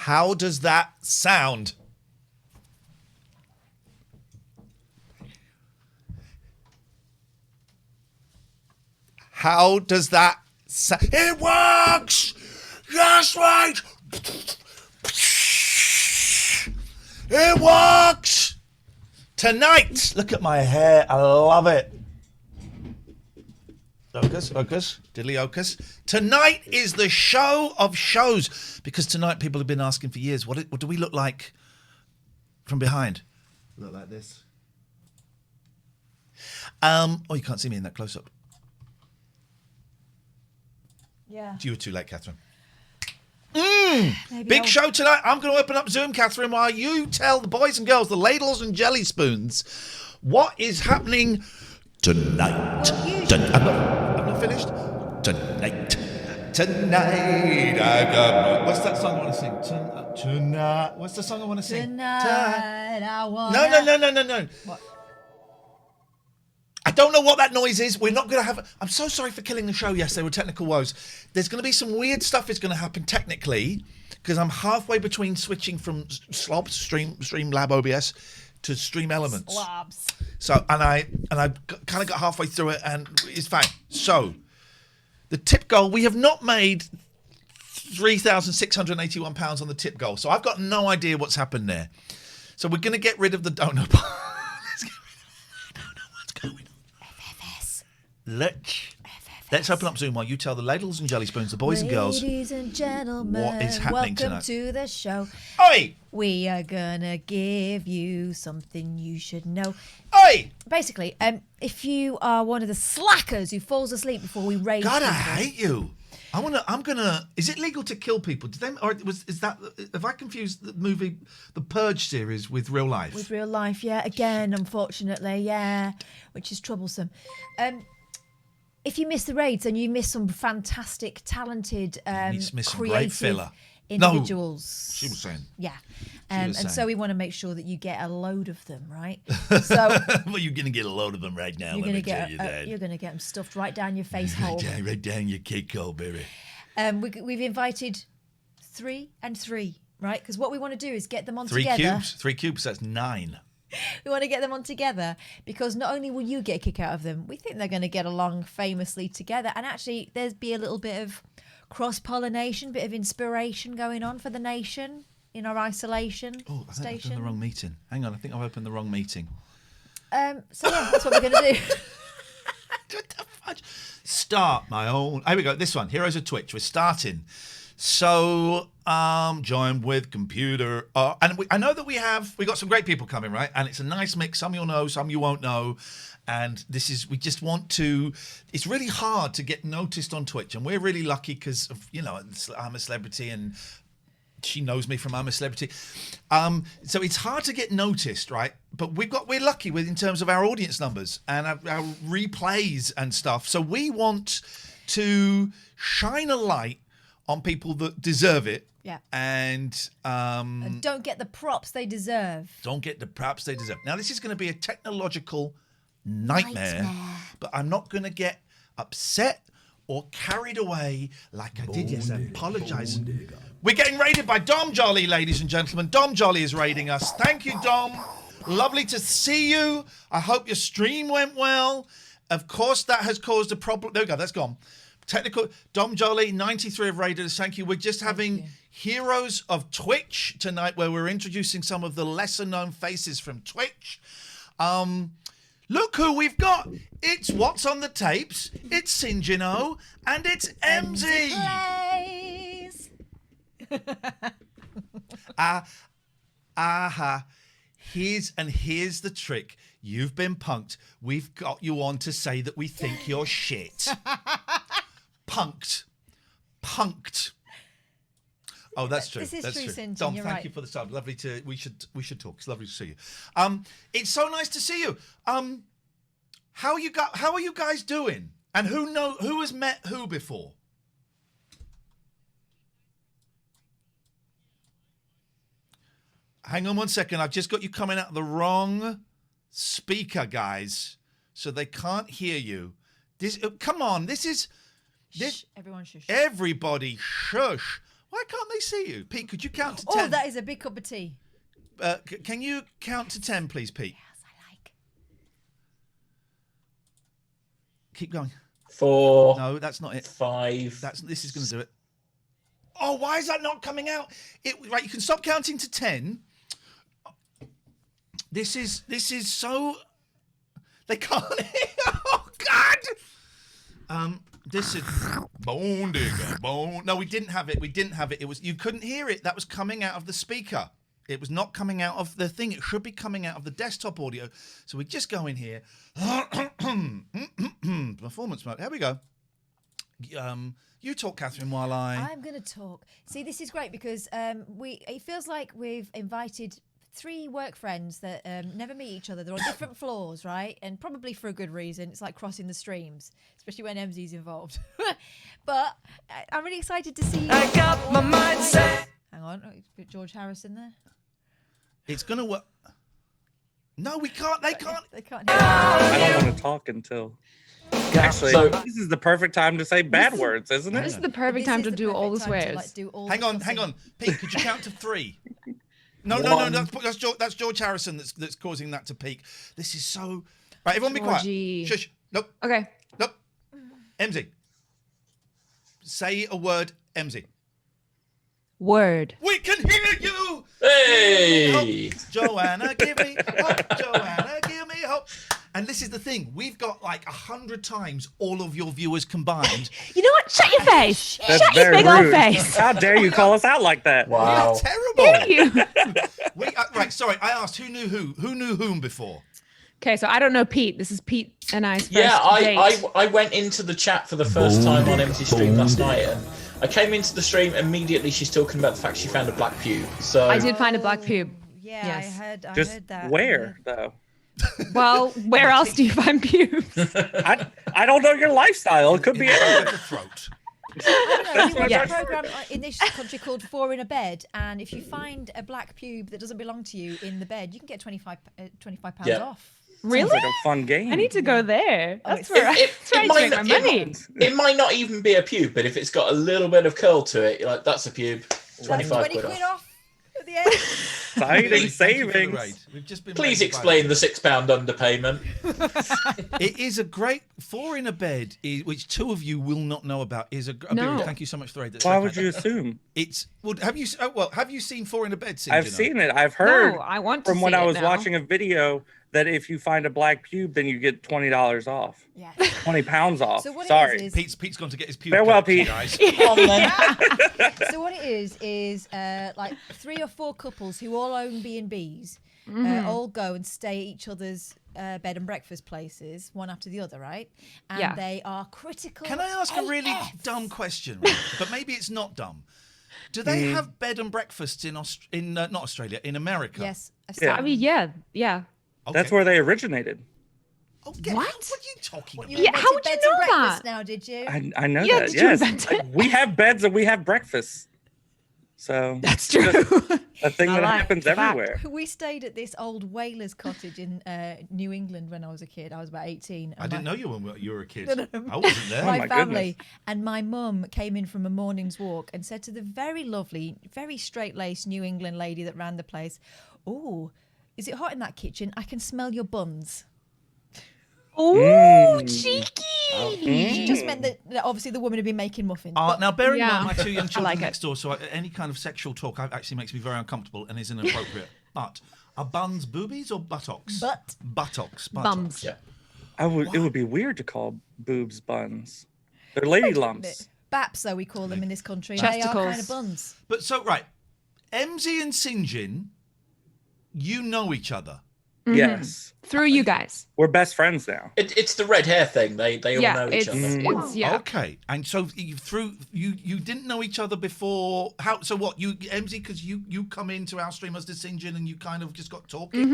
How does that sound? How does that sound? It works! That's right! It works! Tonight, look at my hair. I love it. Ocus, diddly ocus. Tonight is the show of shows, because tonight people have been asking for years, what do we look like from behind? Look like this. Oh, you can't see me in that close-up. Yeah. You were too late, Catherine. Big show tonight. I'm going to open up Zoom, Catherine, while you tell the boys and girls, the ladles and jelly spoons, what is happening tonight. I'm not finished. Tonight. What's that song I want to sing? Tonight. What's the song I want to sing? Tonight I want. No. What? I don't know what that noise is. We're not going to have... I'm so sorry for killing the show. Yes, there were technical woes. There's going to be some weird stuff is going to happen technically, because I'm halfway between switching from Streamlab OBS to Stream Elements. Slobs. So, and I kind of got halfway through it, and it's fine. So, the tip goal, we have not made £3,681 on the tip goal. So I've got no idea what's happened there. So we're going to get rid of the donut bar. I don't know what's going on. Let's open up Zoom while you tell the ladles and jelly spoons, the boys and girls. Ladies and gentlemen, what is happening welcome tonight. to the show. Oi! We are gonna give you something you should know. Oi! Basically, if you are one of the slackers who falls asleep before we raise God, people, I hate you. I'm gonna. Is it legal to kill people? Have I confused the movie, the Purge series, with real life? With real life, yeah. Again, unfortunately, yeah, which is troublesome. If you miss the raids, then you miss some fantastic, talented, miss some great creative filler. individuals. No, she was saying. Yeah. was saying. So we want to make sure that you get a load of them, right? So well, you're going to get a load of them right now. you're Let me going tell you that. to get them stuffed right down your face hole. Right down your cake hole, baby. We've invited 3 and 3, right? Because what we want to do is get them on 3 together. 3 cubes, that's 9. We want to get them on together because not only will you get a kick out of them, we think they're going to get along famously together. And actually, there's be a little bit of cross-pollination, bit of inspiration going on for the nation in our isolation Oh, I think I've station. opened the wrong meeting. Hang on, I think I've opened the wrong meeting. So yeah, that's what we're going to do. What the fudge? Start my own. Here we go. This one, Heroes of Twitch. We're starting. So, join with computer. And I know that we got some great people coming, right? And it's a nice mix. Some you'll know, some you won't know. And we just want to, it's really hard to get noticed on Twitch. And we're really lucky because, I'm a celebrity and she knows me from I'm a Celebrity. So it's hard to get noticed, right? But we're lucky in terms of our audience numbers and our replays and stuff. So we want to shine a light on people that deserve it. Yeah. And don't get the props they deserve. Don't get the props they deserve. Now, this is going to be a technological nightmare. But I'm not going to get upset or carried away like I did yesterday. Apologise. We're getting raided by Dom Jolly, ladies and gentlemen. Dom Jolly is raiding us. Thank you, Dom. Lovely to see you. I hope your stream went well. Of course, that has caused a problem. There we go. That's gone. Technical. Dom Jolly, 93 of raiders. Thank you. We're just having Heroes of Twitch tonight, where we're introducing some of the lesser-known faces from Twitch. Look who we've got. It's What's on the Tapes. It's Sinjin, and it's Emmzy. Here's the trick. You've been punked. We've got you on to say that we think you're shit. Punked. Oh, that's true. This is that's true, true. Sinjin, Dom, you're thank right. you for the sub. Lovely to. We should talk. It's lovely to see you. It's so nice to see you. How are you guys doing? And who has met who before? Hang on one second. I've just got you coming out of the wrong speaker, guys, so they can't hear you. Come on. This is. Shh, everyone shush. Everybody shush. Why can't they see you? Pete, could you count to 10? Oh, that is a big cup of tea. Can you count to 10, please, Pete? Yes, I like. Keep going. 4. No, that's not it. 5. This is going to do it. Oh, why is that not coming out? Right, you can stop counting to 10. This is so. They can't. Oh God. This is bone digger. Bone. No, we didn't have it. It was you couldn't hear it. That was coming out of the speaker. It was not coming out of the thing. It should be coming out of the desktop audio. So we just go in here. Performance mode. Here we go. You talk, Catherine, while I'm going to talk. See, this is great because it feels like we've invited 3 work friends that never meet each other. They're on different floors, right? And probably for a good reason. It's like crossing the streams, especially when Emmzy's involved. But I'm really excited to see. I got my mind set. Hang on, George Harrison there. It's gonna work. No, we can't. They can't. They can't hear. I don't want to talk until. Actually, this is the perfect time to say bad words, isn't it? This is the perfect time to do all the swears. Hang on. Pete, could you count to 3? No. That's George Harrison that's causing that to peak. This is so. Right, everyone be quiet. Shush. Nope. Okay. Nope. Emmzy. Say a word, Emmzy. Word. We can hear you. Hey! Hope, Joanna, give me hope. Joanna, give me hope. And this is the thing. We've got like 100 times all of your viewers combined. You know what? Shut your face. That's Shut your big old face. How dare you call us out like that? Wow. We are terrible. Dare you? Right, sorry. I asked who knew who. Who knew whom before? Okay, so I don't know Pete. This is Pete and I's first Yeah, date. I went into the chat for the first time on Emmzy's stream last night, and I came into the stream immediately. She's talking about the fact she found a black pube. So I did find a black pube. Yeah, Yes. I heard Just that. where though? Well, where else do you find pubes? I don't know your lifestyle. It could be anywhere. The throat. I don't know. We watch Yes. a program in this country called 4 in a Bed, and if you find a black pube that doesn't belong to you in the bed, you can get £25 Yeah. off. Really? Sounds like a fun game. I need to go there. That's It- where it- that's where I it might make my not- money. it might not even be a pube, but if it's got a little bit of curl to it, you're like, that's a pube. That's 25 20 quid quid off. off at the end. Exciting Thank you for the savings. raid. We've just been Please raided by explain the £6 underpayment. It is a great 4 in a bed, which 2 of you will not know about. Is a No. Thank you so much for the raid. That's Why so would kind. you assume? It's have you seen 4 in a Bed? Sinjin? I've seen it. I've heard No, I want to from when see I it was now. watching a video that if you find a black pube, then you get $20 off. Yeah. 20 pounds off. So what it Sorry. is Pete's gone to get his pube. Farewell, collection, Pete. guys. Come on, then. So what it is like 3 or 4 couples who all own B&Bs all go and stay at each other's bed and breakfast places, one after the other, right? And Yeah. they are critical. Can I ask a really dumb question? Right? But maybe it's not dumb. Do they have bed and breakfasts in not Australia, in America? Yes. Yeah. I mean, yeah. Okay. That's where they originated. Okay. What? What are you talking about? You Yeah, how invented would you beds know and breakfast that? now, did you? I know Yeah, that. did you Yes. invent it? We have beds and we have breakfasts. So That's true. a thing I that like happens the fact. everywhere. We stayed at this old whalers cottage in New England when I was a kid. I was about 18. I didn't know you when you were a kid. No. I wasn't there. My my family goodness. and my mum came in from a morning's walk and said to the very lovely, very straight-laced New England lady that ran the place, "Oh, is it hot in that kitchen? I can smell your buns." Ooh, cheeky. She just meant that obviously the woman had been making muffins. but- Now, bearing in Yeah. mind my 2 young children like it. next door, so any kind of sexual talk actually makes me very uncomfortable and is inappropriate. But are buns boobies or buttocks? Buttocks. Bums. Yeah. It would be weird to call boobs buns. They're lady lumps. Baps, though we call them in this country. They are kind of Chesticles. buns. But so, right, Emmzy and Sinjin, you know each other. Yes. Through you guys. We're best friends now. It's the red hair thing. They all Yeah, know each it's other. yeah. Okay, and so you didn't know each other before. How? So what? You Emmzy, because you come into our stream as the Sinjin and you kind of just got talking.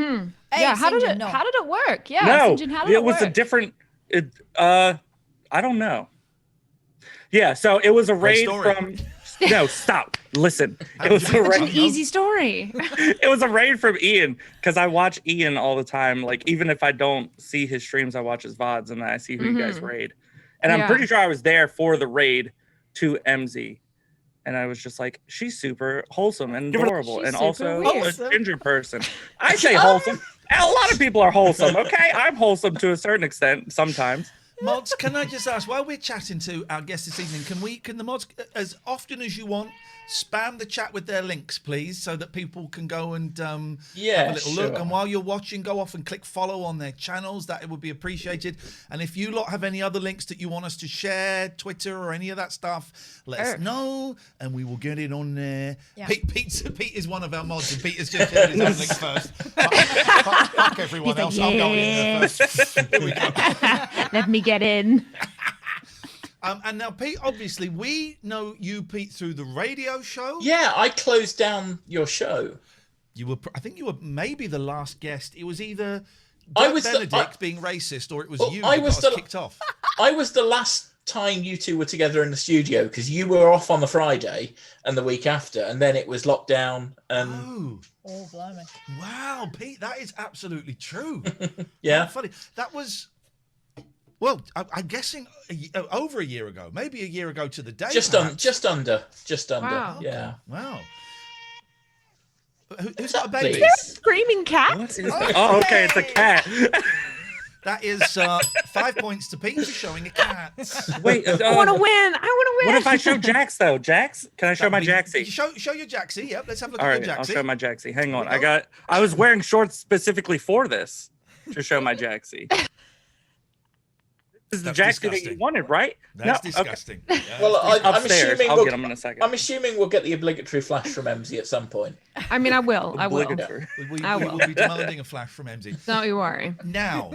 Hey, Yeah, how did Sinjin, it no. how did it work? Yeah, No, Sinjin, how did it was work? a different. I don't know. Yeah, so it was a raid story. from. No, stop. Listen. How It did was you a meet Such an raid. easy story. It was a raid from Iain because I watch Iain all the time. Like even if I don't see his streams, I watch his VODs and then I see who you guys raid. And I'm Yeah. pretty sure I was there for the raid to Emmzy. and I was just like, she's super wholesome and She's adorable, and super also weird. a ginger person. I say wholesome. A lot of people are wholesome. Okay, I'm wholesome to a certain extent sometimes. Mods, can I just ask, while we're chatting to our guest this evening, can the mods, as often as you want, spam the chat with their links, please, so that people can go and have a little look. And while you're watching, go off and click follow on their channels. That would be appreciated. And if you lot have any other links that you want us to share, Twitter or any of that stuff, let us know, and we will get it on there. Yeah. Pete is one of our mods, and Peter's just shared his own link first. Fuck everyone else. like, I'm going in there first. Here we go. Let me get in. And now, Pete, obviously, we know you, Pete, through the radio show. Yeah, I closed down your show. I think you were maybe the last guest. It was either I Doug was Benedict being racist, or it was you I that was got us the- kicked off. I was the last time you two were together in the studio because you were off on the Friday and the week after, and then it was lockdown. And Oh, blimey. Wow, Pete, that is absolutely true. yeah, How funny. That was, well, I'm guessing over a year ago, maybe a year ago to the day. just under. Wow. Yeah. Wow. Who's got a Exactly. baby? Screaming cat. What is that? Oh, okay, it's a cat. That is 5 points to Pete for showing a cat. Wait, I want to win. I want to win. what if I show Jax though? Jax, can I show my Jaxie? Show your Jaxie. Yep, let's have a look All at right, your I'll Jaxie. show my Jaxie. Hang on, we go. I was wearing shorts specifically for this to show my Jaxie. This is the That's Jaxie that disgusting. you wanted, right? That's No, okay. disgusting. Yeah, Well, that's I'm Upstairs. assuming I'll we'll, get them in a second. I'm assuming we'll get the obligatory flash from Emmzy at some point. I mean, I will. I will. Obligatory. we I will will. be demanding a flash from Emmzy. Don't you worry. Now,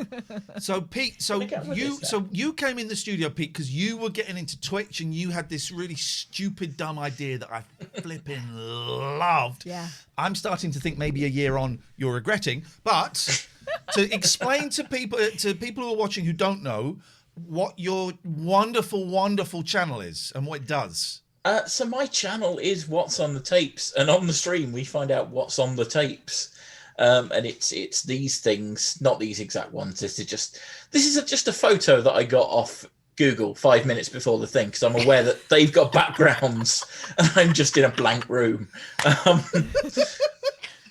so Pete, so get with you this so you came in the studio, Pete, because you were getting into Twitch and you had this really stupid, dumb idea that I flipping loved. Yeah. I'm starting to think maybe a year on you're regretting, but to explain to people who are watching who don't know what your wonderful, wonderful channel is and what it does. So my channel is What's on the Tapes, and on the stream we find out what's on the tapes. And it's these things, not these exact ones. This is just a photo that I got off Google 5 minutes before the thing, because I'm aware that they've got backgrounds and I'm just in a blank room.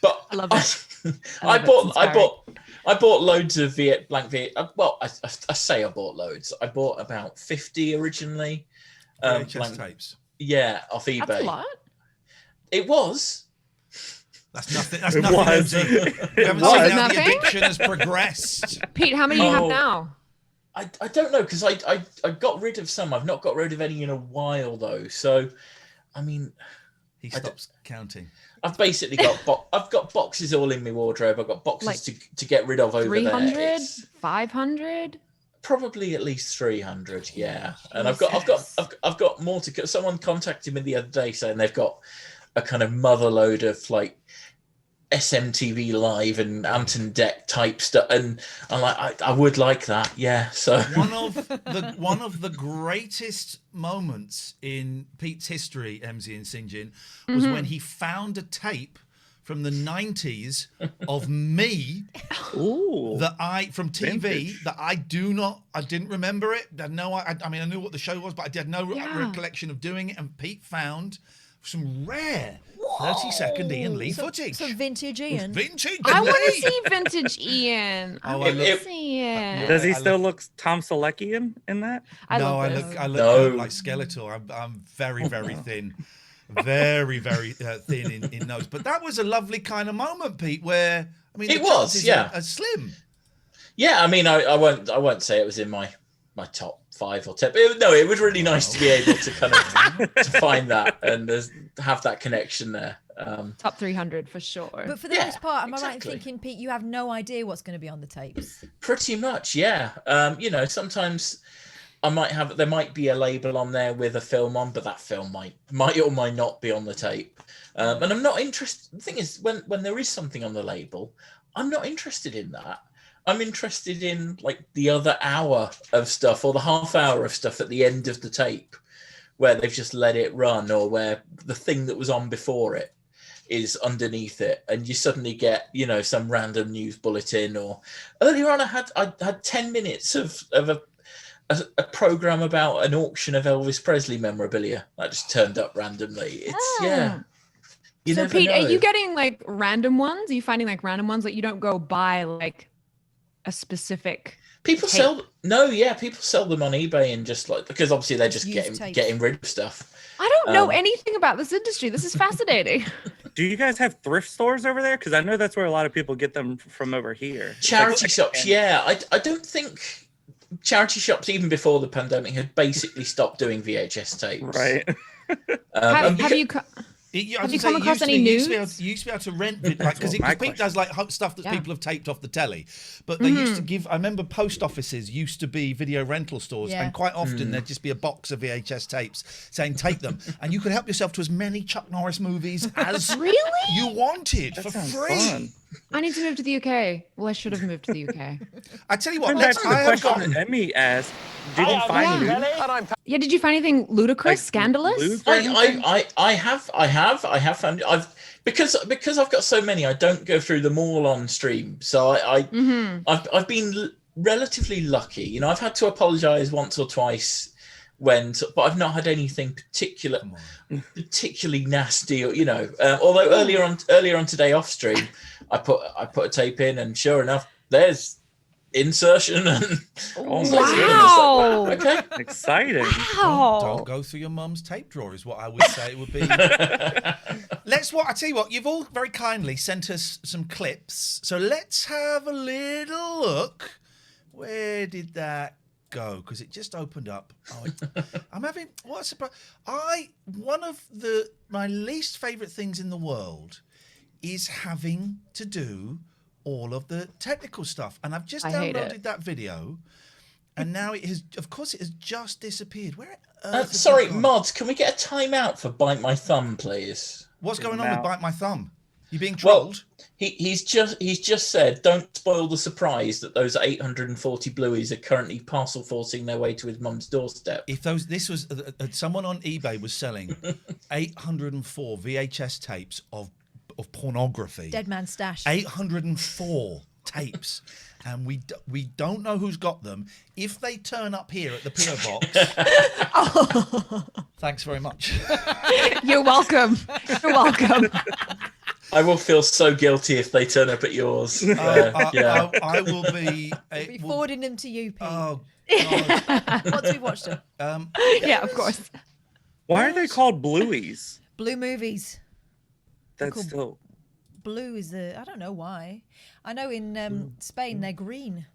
But I love it. I love it. I bought loads of blank VHS. Well, I say I bought loads. I bought about 50 originally. VHS Blank, tapes. yeah, off eBay. That's a lot. It was. That's nothing. That's It nothing. was. Emmzy. We haven't was. seen how the Nothing? addiction has progressed. Pete, how many do you have Oh. now? I don't know, because I got rid of some. I've not got rid of any in a while though. So, I mean, He stops counting. I've basically got I've got boxes all in my wardrobe. I've got boxes Like to get rid of over 300? there. It's 500? probably at least 300, yeah. And Jesus. I've got more to go. Someone contacted me the other day saying they've got a kind of mother load of like SMTV Live and Anton Deck type stuff, and I'm like, I would like that, yeah. So One of the greatest moments in Pete's history, Emmzy and Sinjin, was when he found a tape from the 90s of me Ooh. from TV Vintage. that I didn't remember it. I knew what the show was, but I had no Yeah. recollection of doing it. And Pete found some rare 30-second Ian Lee footage. Some vintage Ian. Vintage I want to Lee. see vintage Ian. I Oh, want I to look- see it. Does he I still look Tom Selleckian in that? I No, I love look this. No. like Skeletor. I'm very, very thin. Very, very thin in nose. But that was a lovely kind of moment, Pete, where, I mean, It the was, chances yeah. are slim. yeah, I mean, I won't say it was in my top 5 or 10. But no, it was really nice to be able to kind of to find that and have that connection there. Top 300 for sure. But for the Yeah, most part, am I right in exactly. thinking, Pete, you have no idea what's going to be on the tapes? Pretty much, yeah. Sometimes there might be a label on there with a film on, but that film might or might not be on the tape. And I'm not interested. The thing is, when there is something on the label, I'm not interested in that. I'm interested in like the other hour of stuff or the half hour of stuff at the end of the tape where they've just let it run, or where the thing that was on before it is underneath it, and you suddenly get, some random news bulletin. Or earlier on, I had 10 minutes of a program about an auction of Elvis Presley memorabilia that just turned up randomly. It's yeah. You So never Pete, know. are you getting like random ones? Are you finding like random ones that you don't go buy like a specific People tape? sell people sell them on eBay and just like, because obviously they're just Used tapes. getting rid of stuff. I don't know anything about this industry. This is fascinating. Do you guys have thrift stores over there? Because I know that's where a lot of people get them from over here. It's like Charity shops, yeah. I don't think charity shops, even before the pandemic, had basically stopped doing VHS tapes. Right. Have you Have you come across any news? You used to be able to rent it, like, because my Pete does like stuff that people have taped off the telly. But they Mm-hmm. used to give. I remember post offices used to be video rental stores, and quite often there'd just be a box of VHS tapes saying take them, and you could help yourself to as many Chuck Norris movies as you wanted for free. Fun. I need to move to the UK. Well, I should have moved to the UK. I tell you what, Back to the question Emmy asked. Did you find news? Yeah, did you find anything ludicrous, Like, scandalous? loot or anything? I have found. Because I've got so many. I don't go through them all on stream. So I've been relatively lucky. You know, I've had to apologise once or twice but I've not had anything particularly nasty. Or, you know, although earlier on today off stream, I put a tape in, and sure enough, there's insertion and Wow. okay, Exciting. Wow. Don't go through your mum's tape drawer is what I would say it would be. I tell you what, you've all very kindly sent us some clips. So let's have a little look. Where did that go? Because it just opened up. I'm having, what a surprise. One of my least favourite things in the world is having to do all of the technical stuff. And I've just downloaded that video, and now it has just disappeared. Where on earth has sorry, it gone? mods, can we get a timeout for Bite My Thumb, please? What's going on with Bite My Thumb? You being Well, trolled? he's just said, don't spoil the surprise that those 840 blueies are currently parcel forcing their way to his mum's doorstep. If this was someone on eBay was selling 804 VHS tapes of pornography. Dead man stash. 804 tapes. And we don't know who's got them. If they turn up here at the PO box, thanks very much. You're welcome. You're welcome. I will feel so guilty if they turn up at yours. I will be. We'll be forwarding them to you, Pete. Oh God! Once we've watched them. Yeah, of course. Why are they called blueies? Blue movies. That's cool. still. Blue is I don't know why. I know in Spain they're green.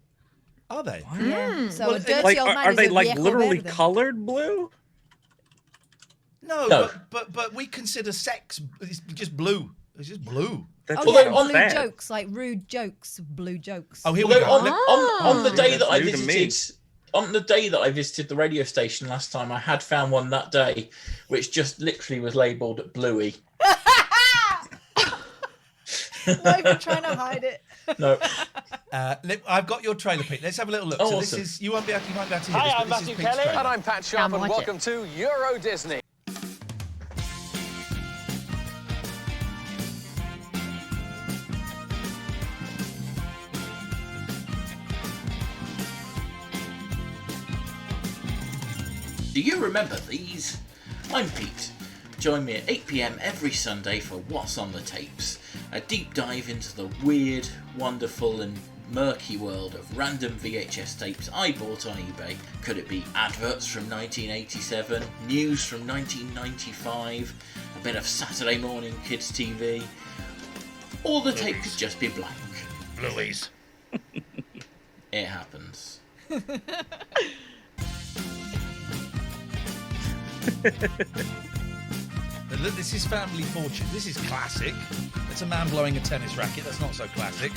Are they? Yeah. So Well, a dirty Like, old man are is they a like viejo literally verde. colored blue? No. But we consider sex. It's just blue. It's just blue. That's Oh Although yeah, on blue bad. jokes, like rude jokes, blue jokes. Oh, here we Although go. on the day that I New to me. visited, the radio station last time, I had found one that day, which just literally was labelled Bluey. Not even trying to hide it. No. I've got your trailer, Pete. Let's have a little look. Oh, so awesome. this is you might be able to hear this. But Hi, I'm this Matthew is Pete's Kelly. trailer. And I'm Pat Sharp, Come and watch welcome to Euro Disney. Do you remember these? I'm Pete. Join me at 8 p.m. every Sunday for What's on the Tapes, a deep dive into the weird, wonderful and murky world of random VHS tapes I bought on eBay. Could it be adverts from 1987, news from 1995, a bit of Saturday morning kids TV, or the tape could just be blank. Blueies. It happens. Look, this is Family Fortune. This is classic. It's a man blowing a tennis racket. That's not so classic.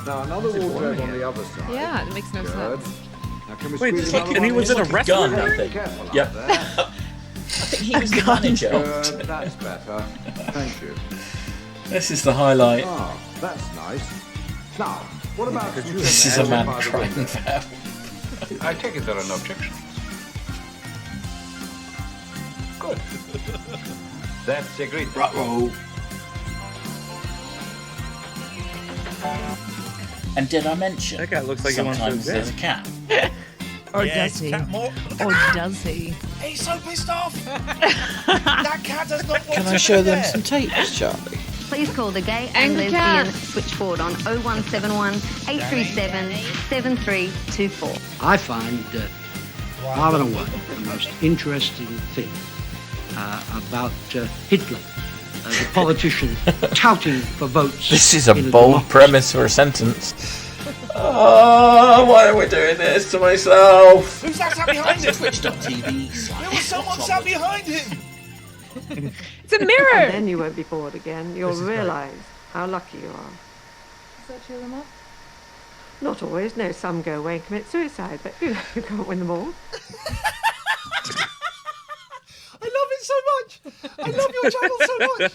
Now another wardrobe on the other side. Yeah, it makes no Good. sense. Now can we Wait, squeeze and another he one was in a Like a wrestling gun, I ring? think. Careful Yep. up there. I think he was the manager. Good, that's better. Thank you. This is the highlight. Ah, that's nice. Now, what about This is a man by the crying window? for help. I take it there are no objections. Good. That's agreed. Ruh-roh. And did I mention That guy looks like he wants to sometimes there's a cat? Or Yes, does he? cat more. Or does he? He's so pissed off. That cat does not want Can to I show be them there. some tapes, Charlie? Please call the Gay and Angry Lesbian cat. switchboard on 0171 837 7324. I find far and away the most interesting thing about Hitler, the politician touting for votes. This is a in bold democracy. premise for a sentence. Oh, why are we doing this to myself? Who's that sat behind him? Twitch.tv/. There was someone sat behind him. It's a mirror. Then you won't be bored again. You'll This is great. realise how lucky you are. Does that cheer them up? Not always. No, some go away and commit suicide, but you can't win them all. I love it so much. I love your channel so much.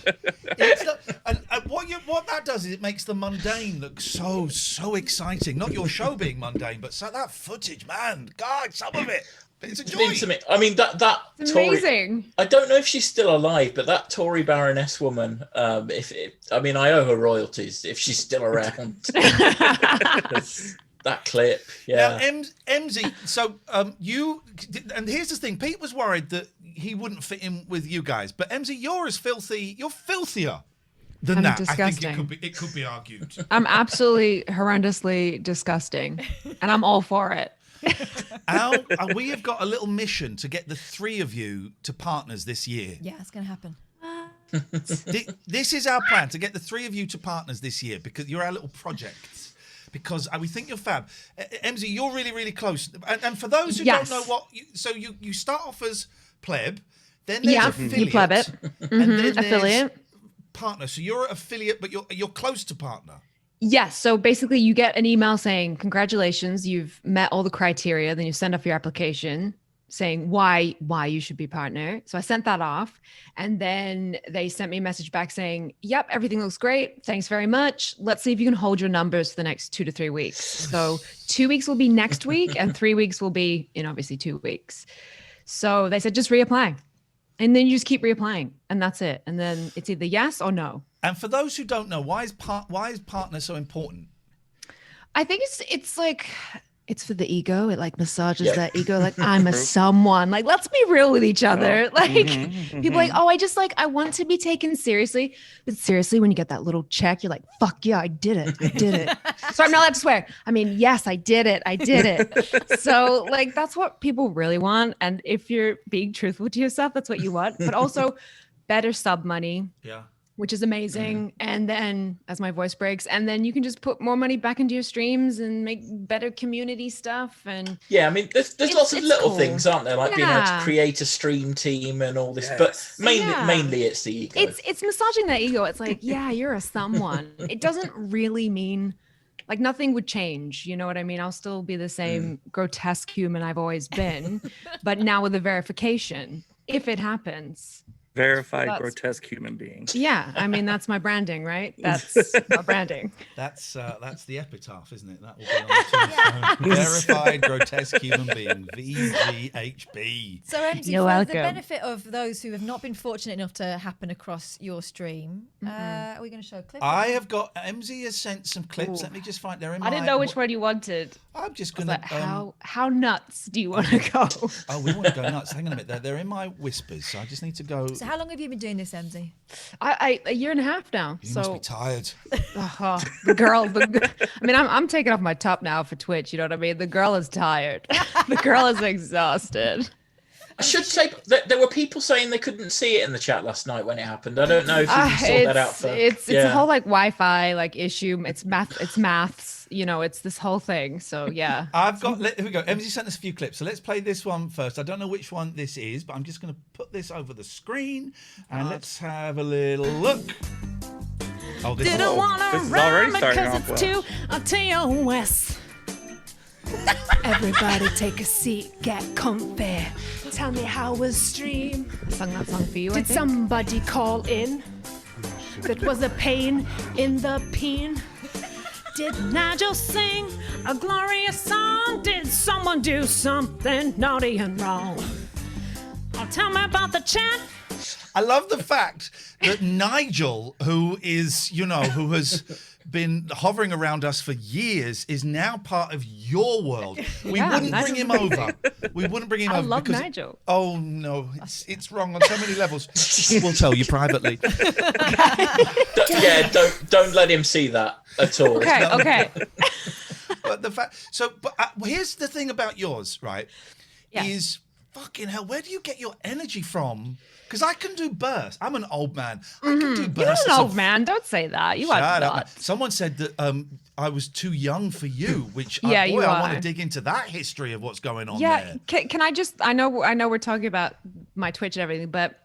It's and what that does is it makes the mundane look so exciting. Not your show being mundane, but that footage, man. God, some of it. It's a joy. Intimate. I mean, that It's Tory, amazing. I don't know if she's still alive, but that Tory Baroness woman, I owe her royalties if she's still around. That clip, Now, yeah. Emmzy, so you, and here's the thing, Pete was worried that he wouldn't fit in with you guys, but Emmzy, you're filthier than I'm that. I disgusting. think it could be argued. I'm absolutely horrendously disgusting, and I'm all for it. Al, we have got a little mission to get the three of you to partners this year. Yeah, it's going to happen. This is our plan, to get the three of you to partners this year, because you're our little project. Because we think you're fab. Emmzy, you're really, really close. And for those who Yes. don't know what, you start off as pleb, then there's Yeah, affiliate, you pleb it. and then there's Affiliate. partner. So you're an affiliate, but you're close to partner. Yes. So basically, you get an email saying, congratulations, you've met all the criteria. Then you send off your application saying why you should be partner. So I sent that off. And then they sent me a message back saying, yep, everything looks great. Thanks very much. Let's see if you can hold your numbers for the next 2 to 3 weeks. So 2 weeks will be next week and 3 weeks will be in obviously 2 weeks. So they said, just reapply. And then you just keep reapplying and that's it. And then it's either yes or no. And for those who don't know, why is partner so important? I think it's like it's for the ego. It like massages that ego. Like I'm a someone. Like let's be real with each other. Like people are like, oh, I want to be taken seriously. But seriously, when you get that little check, you're like, fuck yeah, I did it. So I'm not allowed to swear. I mean, yes, I did it. So like that's what people really want. And if you're being truthful to yourself, that's what you want. But also better sub money. Yeah. Which is amazing. And then as my voice breaks, and then you can just put more money back into your streams and make better community stuff. And Yeah, I mean, there's lots of it's little cool. things, aren't there? Like being able to Yeah. create a stream team and all this. But mainly it's the ego. it's massaging that ego. It's like, yeah, you're a someone. It doesn't really mean like nothing would change. You know what I mean? I'll still be the same grotesque human I've always been, but now with the verification, if it happens. Verified That's- grotesque human being. Yeah, I mean that's my branding, right? That's my branding. That's the epitaph, isn't it? That will be on the tombstone. Verified grotesque human being, VGHB. So, Emmzy, You're for welcome. the benefit of those who have not been fortunate enough to happen across your stream, are we going to show a clip? I have got, Emmzy has sent some clips. Ooh. Let me just find, they're in I didn't know which one you wanted. I'm just I was going like, to, how nuts do you want to go? oh, we want to go nuts. Hang on a minute. They're in my whispers, so I just need to go. So, how long have you been doing this, Emmzy? I a year and a half now. You must So be tired. the girl, I mean, I'm taking off my top now for Twitch. You know what I mean? The girl is tired. The girl is exhausted. I should say that there were people saying they couldn't see it in the chat last night when it happened. I don't know if you can sort that out for. It's a whole like Wi-Fi like issue. It's maths. You know, it's this whole thing. So yeah. I've got, here we go. Emmzy sent us a few clips. So let's play this one first. I don't know which one this is, but I'm just going to put this over the screen and let's have a little look. Oh, this Didn't is, wanna This is run already starting because off it's well. too TOS. Everybody take a seat, get comfy. Tell me how was stream. I sung that song for you. Did somebody call in? That was a pain in the peen. Did Nigel sing a glorious song? Did someone do something naughty and wrong? Oh, tell me about the chat. I love the fact that Nigel, who is, who has been hovering around us for years is now part of your world. We wouldn't bring him over. We wouldn't bring him over. I love because, Nigel. Oh no, it's wrong on so many levels. We'll tell you privately. Don't let him see that at all. Okay. But here's the thing about yours, right? Yeah. Is fucking hell, where do you get your energy from? Because I can do bursts. I'm an old man. I can do bursts. You're an old man. Don't say that. You are Shut up, not. man. Someone said that I was too young for you, which Yeah, boy, you I are. want to dig into that history of what's going on Yeah. there. Can I just? I know we're talking about my Twitch and everything, but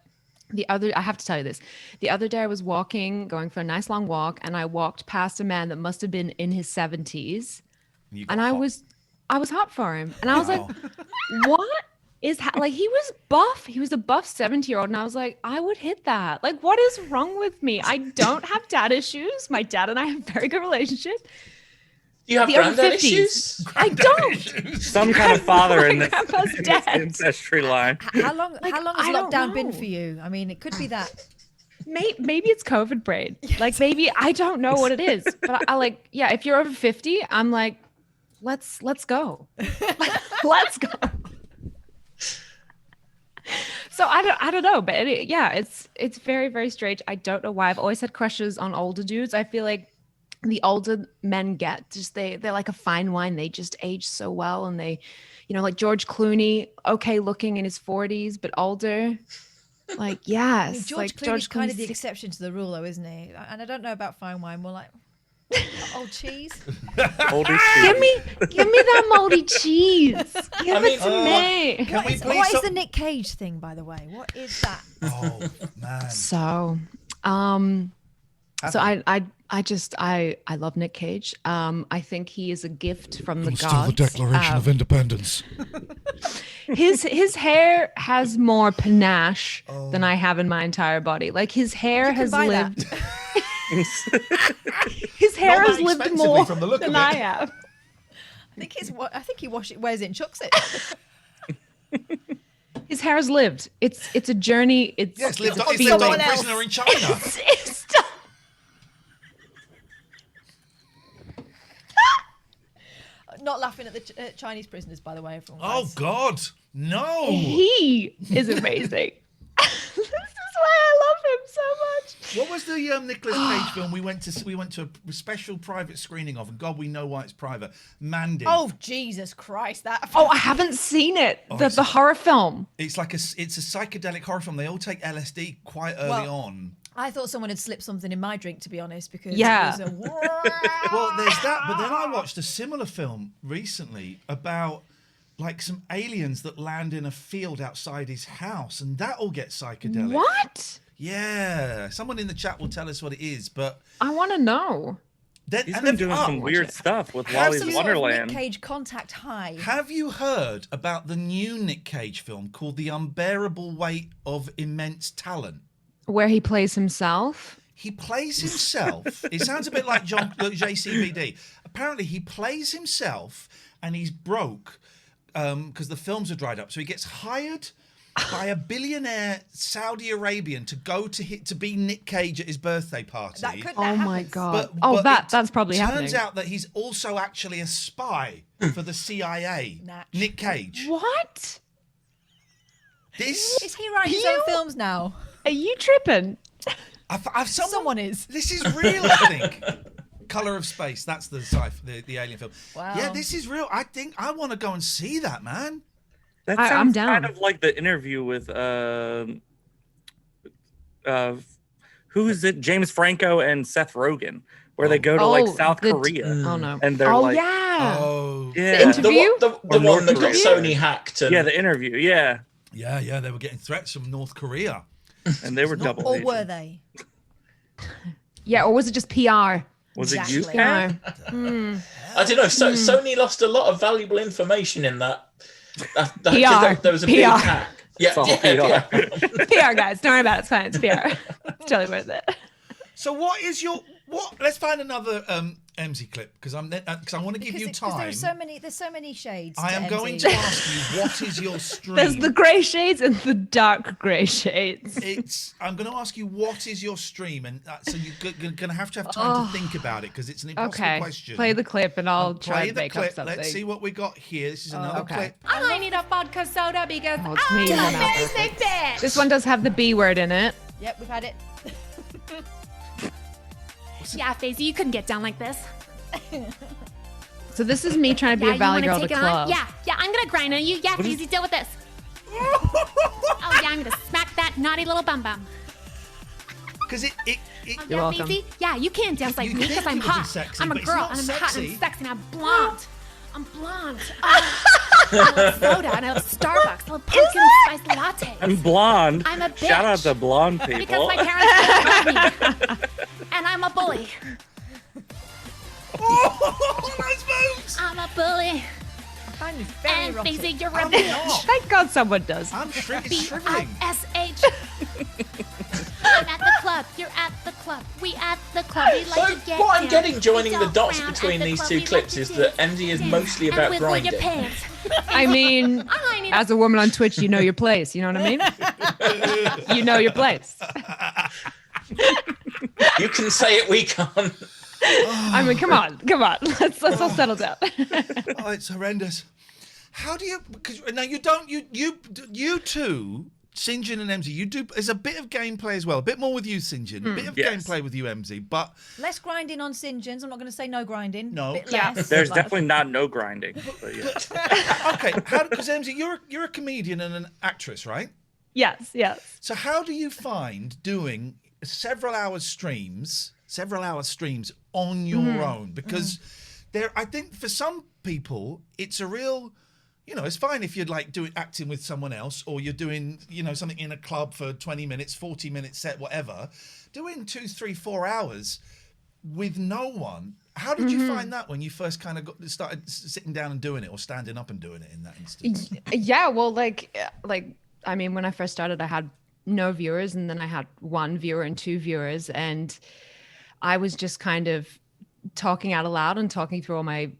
I have to tell you this. The other day I was going for a nice long walk, and I walked past a man that must have been in his 70s, and I was hot for him, and I was like, what? Like he was buff. He was a buff 70-year-old, and I was like, I would hit that. Like, what is wrong with me? I don't have dad issues. My dad and I have a very good relationship. Do you have granddad issues? I don't. Some kind of father in this grandpa's dead. ancestry line. How long has I don't lockdown been know. for you? I mean, it could be that. Maybe it's COVID brain. Like maybe I don't know what it is, but I like, yeah, if you're over 50, I'm like, let's go. Let's go. So I don't know, but it's very, very strange. I don't know why. I've always had crushes on older dudes. I feel like the older men get just they're like a fine wine. They just age so well, and they, like George Clooney, okay looking in his 40s, but older. Like yes, I mean, like George Clooney's kind of the Clooney's exception to the rule, though, isn't he? And I don't know about fine wine. More like old cheese. Moldy cheese. Give me that moldy cheese. Give it to me. Can we please What is the Nick Cage thing, by the way? What is that? Oh man. So, I love Nick Cage. I think he is a gift from the gods. of Independence. His hair has more panache than I have in my entire body. Like his hair has buy that. lived. His hair Not has that lived expensively more from the look than of it. I have. I think he wears it and chucks it. His hair has lived. It's a journey. It's lived it's on feeling. a prisoner in China. It's Not laughing at the Chinese prisoners, by the way. Everyone. Oh guys. God, no. He is amazing. This is why I love him so much. What was the Nicolas Cage film we went to a special private screening of, and God, we know why it's private. Mandy. Oh Jesus Christ! That. Oh, I haven't seen it. The horror film. It's like it's a psychedelic horror film. They all take LSD quite early on. I thought someone had slipped something in my drink, to be honest, because Yeah. it was a Well, there's that, but then I watched a similar film recently about like some aliens that land in a field outside his house, and that all gets psychedelic. What? Yeah, someone in the chat will tell us what it is, but I want to know. He's been doing some weird stuff with Wally's Nick Wonderland. Cage contact high. Have you heard about the new Nick Cage film called The Unbearable Weight of Immense Talent? Where he plays himself. He plays himself. It sounds a bit like JCVD. Apparently, he plays himself, and he's broke because the films are dried up. So he gets hired by a billionaire Saudi Arabian to go to be Nick Cage at his birthday party. Oh my God. That's probably happening. Turns out that he's also actually a spy for the CIA. Nick Cage. What? Is he writing his own films now? Are you tripping? Someone is. This is real, I think. Color of Space. That's the the alien film. Wow. Yeah, this is real. I think I want to go and see that, man. That I'm sounds down. kind of like the interview with who is it? James Franco and Seth Rogen, where they go to like South Korea. Oh no. And they're like, yeah. Oh, yeah. The interview? The Or one that North got Korea. Sony hacked. And... Yeah, the interview. Yeah, yeah. They were getting threats from North Korea. and they were double. Or agents. were they? Yeah, or was it just PR? Was Exactly. it you, Pat? No. I don't know. So Sony lost a lot of valuable information in that. PR. There was a big PR. hack. Yeah, It's all yeah. PR, guys. Don't worry about it. It's fine. It's PR. It's totally worth it. So what is your What? Let's find another Emmzy clip because I want to give you time. There's so many shades. I am going to ask you, what is your stream? There's the grey shades and the dark grey shades. I'm going to ask you, what is your stream, and so you're going to have time to think about it because it's an impossible question. Play the clip and I'll try to make up something. Let's see what we got here. This is another clip. I need a vodka soda because it's me. I'm a basic bitch. This one does have the B word in it. Yep, we've had it. Yeah, Faisy, you couldn't get down like this. So this is me trying to be a valley girl at the club. Yeah, I'm gonna grind on you. Yeah, Faisy, deal with this. Oh yeah, I'm gonna smack that naughty little bum bum. Because it You're welcome. Faisy, yeah, you can't dance like me because I'm hot. I'm a girl and I'm hot and sexy and I'm blonde. I'm blonde. I love soda and I love Starbucks. I love pumpkin spice latte. I'm blonde. I'm a bitch. Shout out to blonde people. Because my parents don't love me. And I'm a bully. nice moves. I'm a bully. I find this very And erotic. Faisy, you're a I'm bitch. not. Thank God someone does. I'm shriveling. B-I-S-H. I'm at the club. You're at the club. We at the club. We like to get What I'm down. getting joining We the don't dots frown. between At the these club, two we like clips to is dance, that Emmzy is dance, mostly and about wiggle grinding. your pants. I mean, I need as a woman on Twitch, you know your place. You know what I mean? You know your place. You can say it, we can't. I mean, come on. Let's all settle down. Oh, it's horrendous. How do you? Because now you don't. You two, Sinjin and Emmzy. You do. There's a bit of gameplay as well. A bit more with you, Sinjin. A bit of gameplay with you, Emmzy. But Less grinding on Sinjins. I'm not going to say no grinding. No. Bit Yeah. less. There's definitely not no grinding. But yeah. okay, because Emmzy, you're a comedian and an actress, right? Yes. So how do you find doing several hour streams on your own? Because I think for some people it's a real, it's fine if you're like acting with someone else or you're doing, something in a club for 20 minutes, 40 minutes set, whatever. Doing 2, 3, 4 hours with no one. How did you find that when you first kind of started sitting down and doing it or standing up and doing it in that instance? Yeah. Well, I mean, when I first started, I had no viewers, and then I had 1 viewer and 2 viewers, and I was just kind of talking out aloud and talking through all my,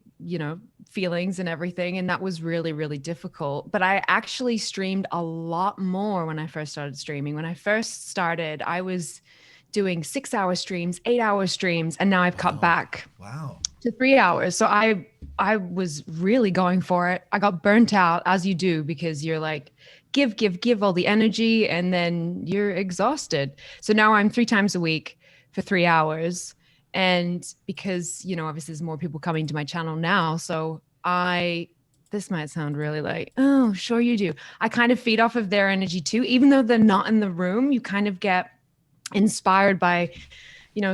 feelings and everything. And that was really, really difficult. But I actually streamed a lot more when I first started streaming. When I first started, I was doing 6-hour streams, 8-hour streams, and now I've cut back to 3 hours. So I was really going for it. I got burnt out, as you do, because you're like, give all the energy, and then you're exhausted. So now I'm 3 times a week for 3 hours. And because, obviously there's more people coming to my channel now. So this might sound really like, oh, sure you do. I kind of feed off of their energy too. Even though they're not in the room, you kind of get inspired by,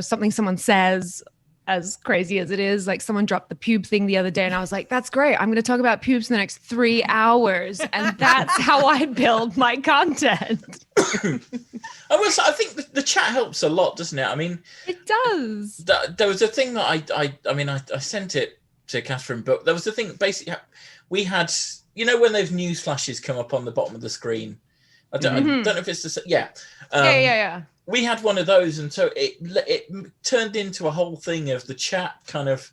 something someone says, as crazy as it is. Like someone dropped the pube thing the other day and I was like, that's great. I'm going to talk about pubes in the next 3 hours. And that's how I build my content. I think the chat helps a lot, doesn't it? I mean, it does. There was a thing that I sent it to Katherine, but there was a thing, basically, we had, when those news flashes come up on the bottom of the screen. I don't know if it's the yeah. Yeah. We had one of those, and so it turned into a whole thing of the chat kind of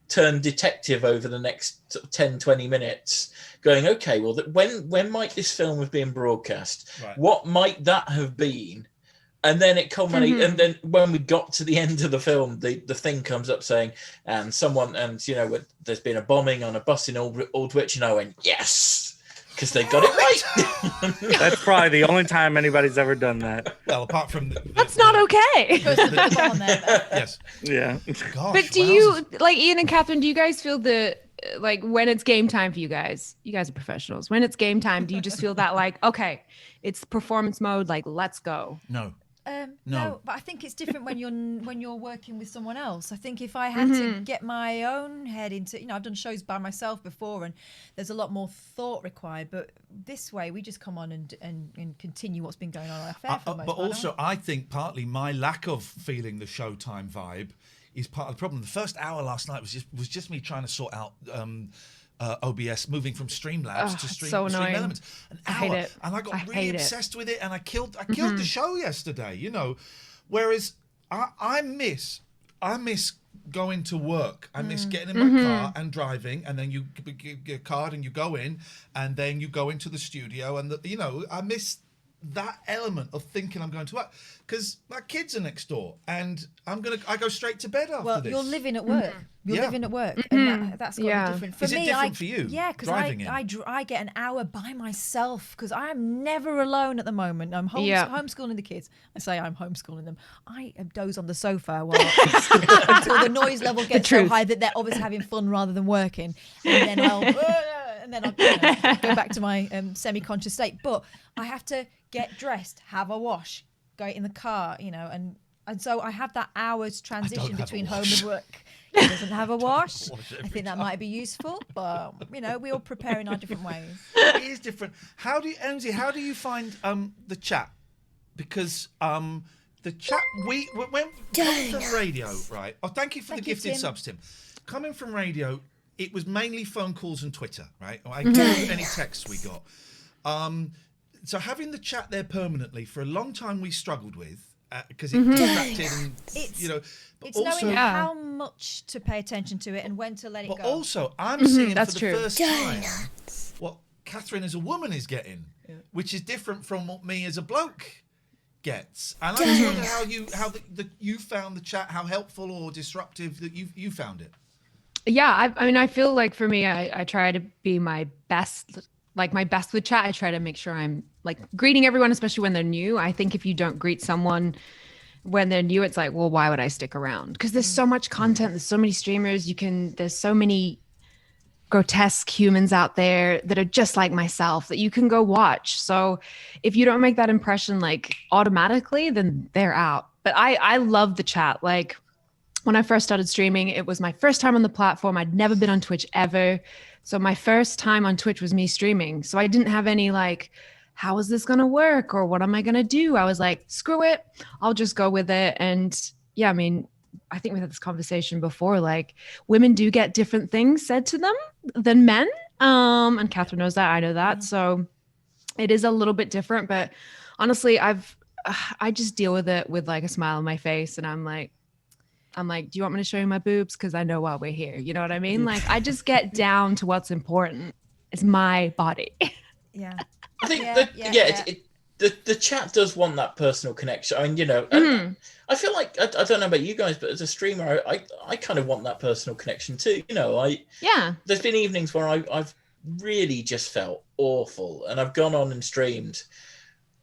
turned detective over the next 10, 20 minutes, going, okay, well, when might this film have been broadcast? Right. What might that have been? And then it culminated, and then when we got to the end of the film, the thing comes up saying, and there's been a bombing on a bus in Aldwych, and I went, yes! Because they got it right. That's probably the only time anybody's ever done that. Well, apart from that's not okay. Yes. Yeah. Gosh, but do you, like Iain and Katherine, do you guys feel like when it's game time for you guys are professionals. When it's game time, do you just feel that like, okay, it's performance mode, like let's go? No, but I think it's different when you're working with someone else. I think if I had to get my own head into, I've done shows by myself before, and there's a lot more thought required. But this way, we just come on and continue what's been going on in our fair for the most but part, also, I think partly my lack of feeling the Showtime vibe is part of the problem. The first hour last night was just me trying to sort out OBS, moving from Streamlabs to Stream Elements. An hour, I hate it. and I got really obsessed with it, and I killed the show yesterday. Whereas I miss I miss going to work. I miss getting in my car and driving, and then you get a card and you go in, and then you go into the studio, and I miss that element of thinking I'm going to work, because my kids are next door, and I go straight to bed after this. You're living at work. You're living at work, Mm-hmm. and that's got to be different. For Is it me, different for you? Yeah, because driving I get an hour by myself because I am never alone at the moment. I'm homeschooling the kids. I say I'm homeschooling them. I doze on the sofa until the noise level gets so high that they're obviously having fun rather than working, and then I'll go back to my semi-conscious state. But I have to get dressed, have a wash, go in the car, and so I have that hour's transition between home and work. He doesn't have a wash. I think that might be useful, but we all prepare in our different ways. It is different. Emmzy, how do you find the chat? Because the chat when coming from radio, right? Oh, thank you for the gifted subs, Tim. Coming from radio, it was mainly phone calls and Twitter, right? I ignored any texts we got. So having the chat there permanently for a long time we struggled with. Because it distracted, and it's also knowing how much to pay attention to it and when to let it go. But also, I'm seeing for the first time what Katherine as a woman is getting, which is different from what me as a bloke gets. And I just wonder how you found the chat, how helpful or disruptive that you found it. Yeah, I feel like for me, I try to be my best. Like my best with chat, I try to make sure I'm like greeting everyone, especially when they're new. I think if you don't greet someone when they're new, it's like, well, why would I stick around? Because there's so much content, there's so many streamers, there's so many grotesque humans out there that are just like myself that you can go watch. So if you don't make that impression like automatically, then they're out. But I love the chat. Like when I first started streaming, it was my first time on the platform. I'd never been on Twitch ever. So my first time on Twitch was me streaming. So I didn't have any like, how is this going to work? Or what am I going to do? I was like, screw it. I'll just go with it. And yeah, I mean, I think we had this conversation before, like women do get different things said to them than men. And Katherine knows that, I know that. So it is a little bit different, but honestly, I just deal with it with like a smile on my face. And I'm like, do you want me to show you my boobs? Because I know why we're here. You know what I mean? Like, I just get down to what's important. It's my body. Yeah. I think the chat does want that personal connection. I mean, I feel like, I don't know about you guys, but as a streamer, I kind of want that personal connection too. There's been evenings where I've really just felt awful, and I've gone on and streamed.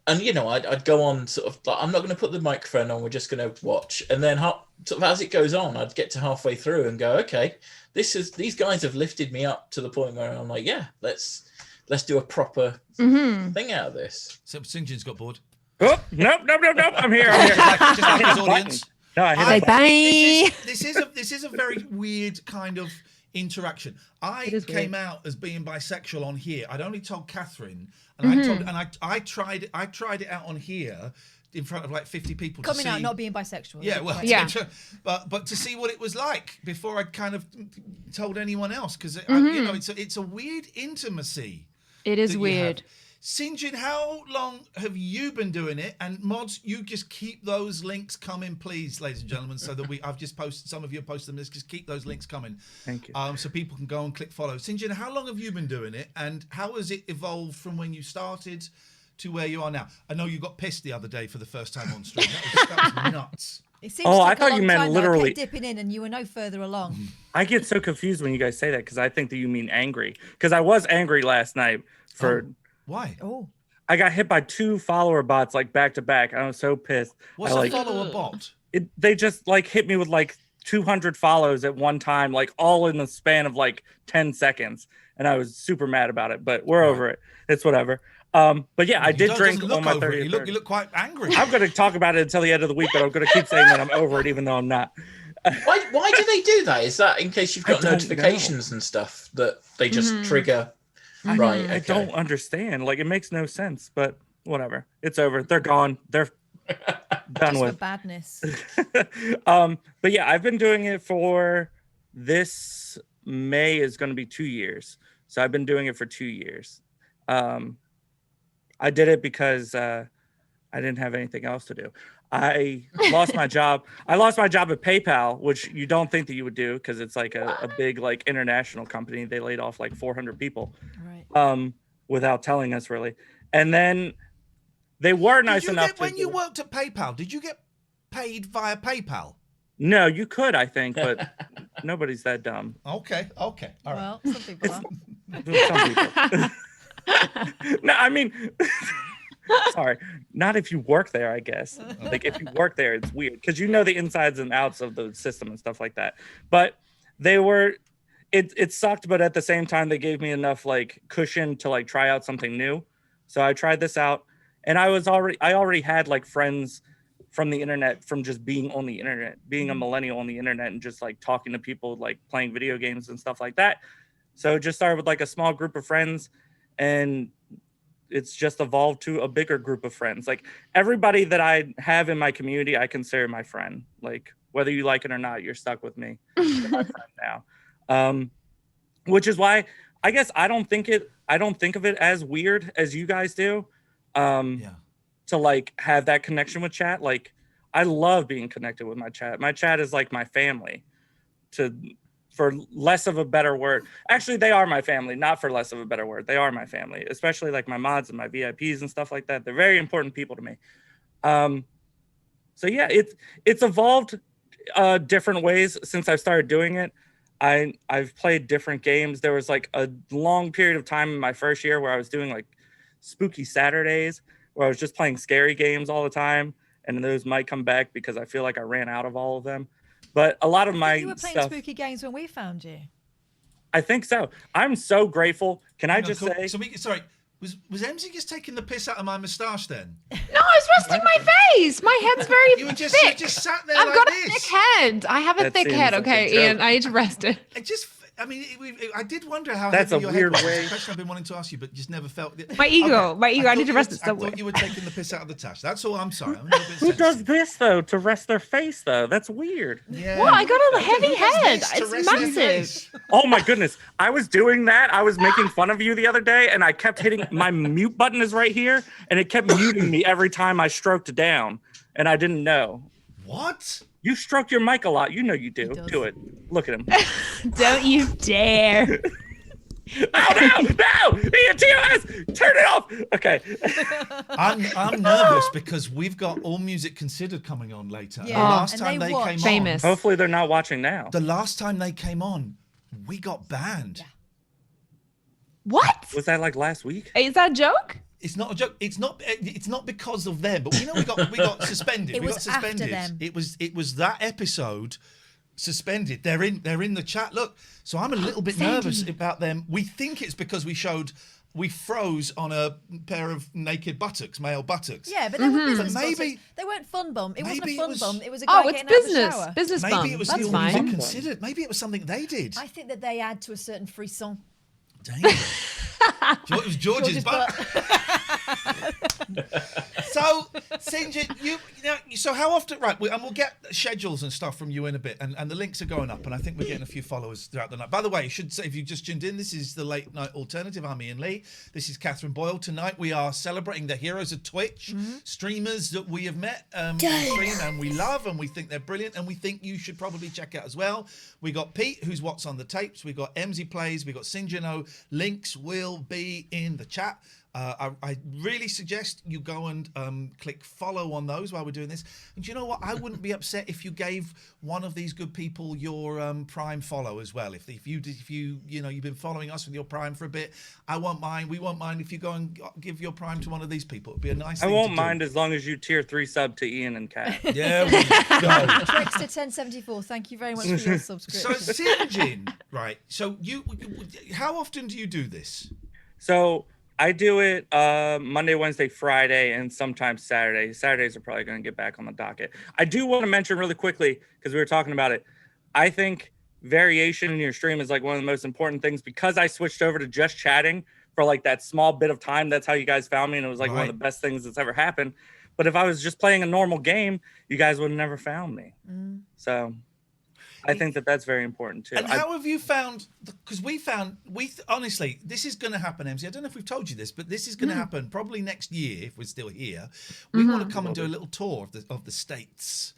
And, I'd go on sort of like, I'm not going to put the microphone on, we're just going to watch. And then sort of as it goes on, I'd get to halfway through and go, okay, these guys have lifted me up to the point where I'm like, yeah, let's do a proper thing out of this. So Sinjin's got bored. Oh, nope. I'm here. Just like his audience. No, I bye. This is a very weird kind of interaction. I came out as being bisexual on here. I'd only told Katherine, and I tried it out on here in front of like 50 people. Coming out, not being bisexual. Yeah, well, but to see what it was like before I'd kind of told anyone else, because it's a weird intimacy. It is weird. Sinjin, how long have you been doing it? And mods, you just keep those links coming, please, ladies and gentlemen, so that I've just posted, some of you have posted them, just keep those links coming. Thank you. So people can go and click follow. Sinjin, how long have you been doing it? And how has it evolved from when you started to where you are now? I know you got pissed the other day for the first time on stream. That was nuts. It seems I thought you meant literally. I kept dipping in, and you were no further along. I get so confused when you guys say that, because I think that you mean angry. Because I was angry last night for. Why? Oh. I got hit by 2 follower bots like back to back. I was so pissed. What's a follower bot? They just like hit me with like 200 follows at one time, like all in the span of like 10 seconds. And I was super mad about it, but we're over it. It's whatever. But yeah, I did drink on my 30th. You look quite angry. I'm going to talk about it until the end of the week, but I'm going to keep saying that I'm over it, even though I'm not. Why do they do that? Is that in case you've got notifications and stuff that they just trigger? Right. I don't understand. Like, it makes no sense, but whatever. It's over. They're gone. They're done with. The badness. But yeah, I've been doing it for this May is going to be 2 years. So I've been doing it for 2 years. I did it because I didn't have anything else to do. I lost my job. I lost my job at PayPal, which you don't think that you would do because it's like a big like international company. They laid off like 400 people, right? Without telling us really. And then they were nice enough when you worked at PayPal, did you get paid via PayPal? No, you could, I think, but nobody's that dumb. Okay. All right. Well, some people are. Some people. No, I mean, sorry, not if you work there, I guess. Like if you work there, it's weird because you know the insides and outs of the system and stuff like that. But they were, it sucked, but at the same time, they gave me enough like cushion to like try out something new. So I tried this out, and I already had like friends from the internet, from just being on the internet, being a millennial on the internet, and just like talking to people, like playing video games and stuff like that. So it just started with like a small group of friends, and it's just evolved to a bigger group of friends. Like everybody that I have in my community, I consider my friend. Like whether you like it or not, you're stuck with me. You're my friend now. Which is why I guess I don't think of it as weird as you guys do. To like have that connection with chat. Like I love being connected with my chat. My chat is like my family, for less of a better word. Actually, they are my family, not for less of a better word. They are my family, especially like my mods and my VIPs and stuff like that. They're very important people to me. So yeah, it's evolved different ways since I started doing it. I've played different games. There was like a long period of time in my first year where I was doing like spooky Saturdays, where I was just playing scary games all the time, and those might come back because I feel like I ran out of all of them. But a lot of my you were playing stuff, spooky games when we found you. I think so. I'm so grateful. Can I just say? So sorry, was Emmzy just taking the piss out of my moustache then? No, I was resting my face. My head's very You thick. just sat there I've like got a this. thick head. I have a thick head. Okay, Ian, I need to rest it. I mean, I did wonder how That's heavy a your weird head was. way. It's a question I've been wanting to ask you, but just never felt it. My ego. I need to rest it I somewhere. thought you were taking the piss out of the tash. That's all. I'm sorry. I'm a little bit Who sensitive. does this though to rest their face though? That's weird. Yeah. Well, I got a heavy Who does head. this to It's rest their massive. face? Oh my goodness. I was doing that. I was making fun of you the other day, and I kept hitting my mute button is right here, and it kept muting me every time I stroked down, and I didn't know. What? You stroke your mic a lot. You know you do. Do it. Look at him. Don't you dare. Oh no! ENTOS! Turn it off! Okay. I'm nervous because we've got All Music Considered coming on later. Yeah. The last And time they they watch. came Famous. Hopefully they're not watching now. on, the last time they came on, we got banned. What? Was that like last week? Is that a joke? It's not a joke. It's not because of them, but we got suspended. It we was got suspended. after them. It was that episode suspended. They're in the chat. Look, so I'm a little bit nervous about them. We think it's because we froze on a pair of naked buttocks, male buttocks. Yeah, but they were business Maybe- buttocks. They weren't fun bum. It wasn't a maybe it fun was- bum. It was a guy Oh, it's getting out of the business. shower. Business Maybe bum. it was That's the All Music fine. Considered. Maybe it was something they did. I think that they add to a certain frisson. Damn. It was George's butt. So, Sinjin, you know, so how often? Right, and we'll get schedules and stuff from you in a bit, and the links are going up, and I think we're getting a few followers throughout the night. By the way, I should say, if you just tuned in, this is the Late Night Alternative. I'm Ian Lee. This is Katherine Boyle. Tonight we are celebrating the heroes of Twitch, streamers that we have met on stream, and we love, and we think they're brilliant, and we think you should probably check out as well. We got Pete, who's What's on the Tapes. We got Emmzy Plays. We got Sinjin. Links will be in the chat. I really suggest you go and click follow on those while we're doing this. And do you know what? I wouldn't be upset if you gave one of these good people your Prime follow as well. If you've been following us with your Prime for a bit, I won't mind. We won't mind if you go and give your Prime to one of these people. It'd be a nice. I thing won't to mind do. as long as you tier 3 sub to Ian and Kat. Yeah, we go. Trickster 1074. Thank you very much for your subscription. So Sinjin, right? So how often do you do this? So I do it Monday, Wednesday, Friday, and sometimes Saturday. Saturdays are probably going to get back on the docket. I do want to mention really quickly, because we were talking about it, I think variation in your stream is like one of the most important things, because I switched over to just chatting for like that small bit of time. That's how you guys found me, and it was like one of the best things that's ever happened. But if I was just playing a normal game, you guys would have never found me. So I think that's very important too. And how have you found? Because honestly, this is going to happen, Emmzy. I don't know if we've told you this, but this is going to happen probably next year if we're still here. We want to come and do a little tour of the States.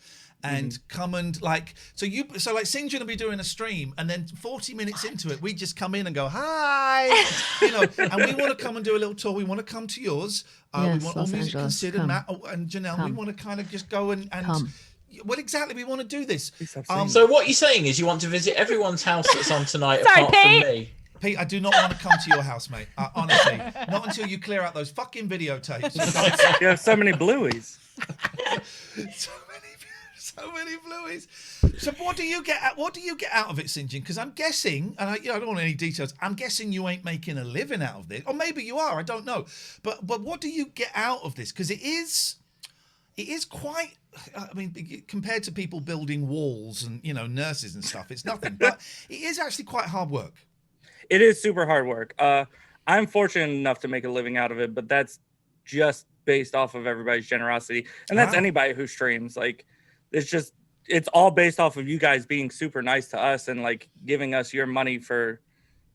And come and like Sinjin will be doing a stream, and then 40 minutes into it, we just come in and go hi, and we want to come and do a little tour. We want to come to yours. We want All Music Considered, Matt and Janelle. We want to kind of just go and well, exactly. We want to do this. So what you're saying is you want to visit everyone's house that's on tonight, apart from me. Pete, I do not want to come to your house, mate. Honestly, not until you clear out those fucking videotapes. You have so many blueies. So many blueies. So what do you get out of it, Sinjin? Because I'm guessing, and I don't want any details. I'm guessing you ain't making a living out of this, or maybe you are. I don't know. But what do you get out of this? Because it is quite. I mean, compared to people building walls and nurses and stuff, it's nothing. But it is actually quite hard work. It is super hard work. I'm fortunate enough to make a living out of it, but that's just based off of everybody's generosity, and that's anybody who streams. Like, it's all based off of you guys being super nice to us and like giving us your money for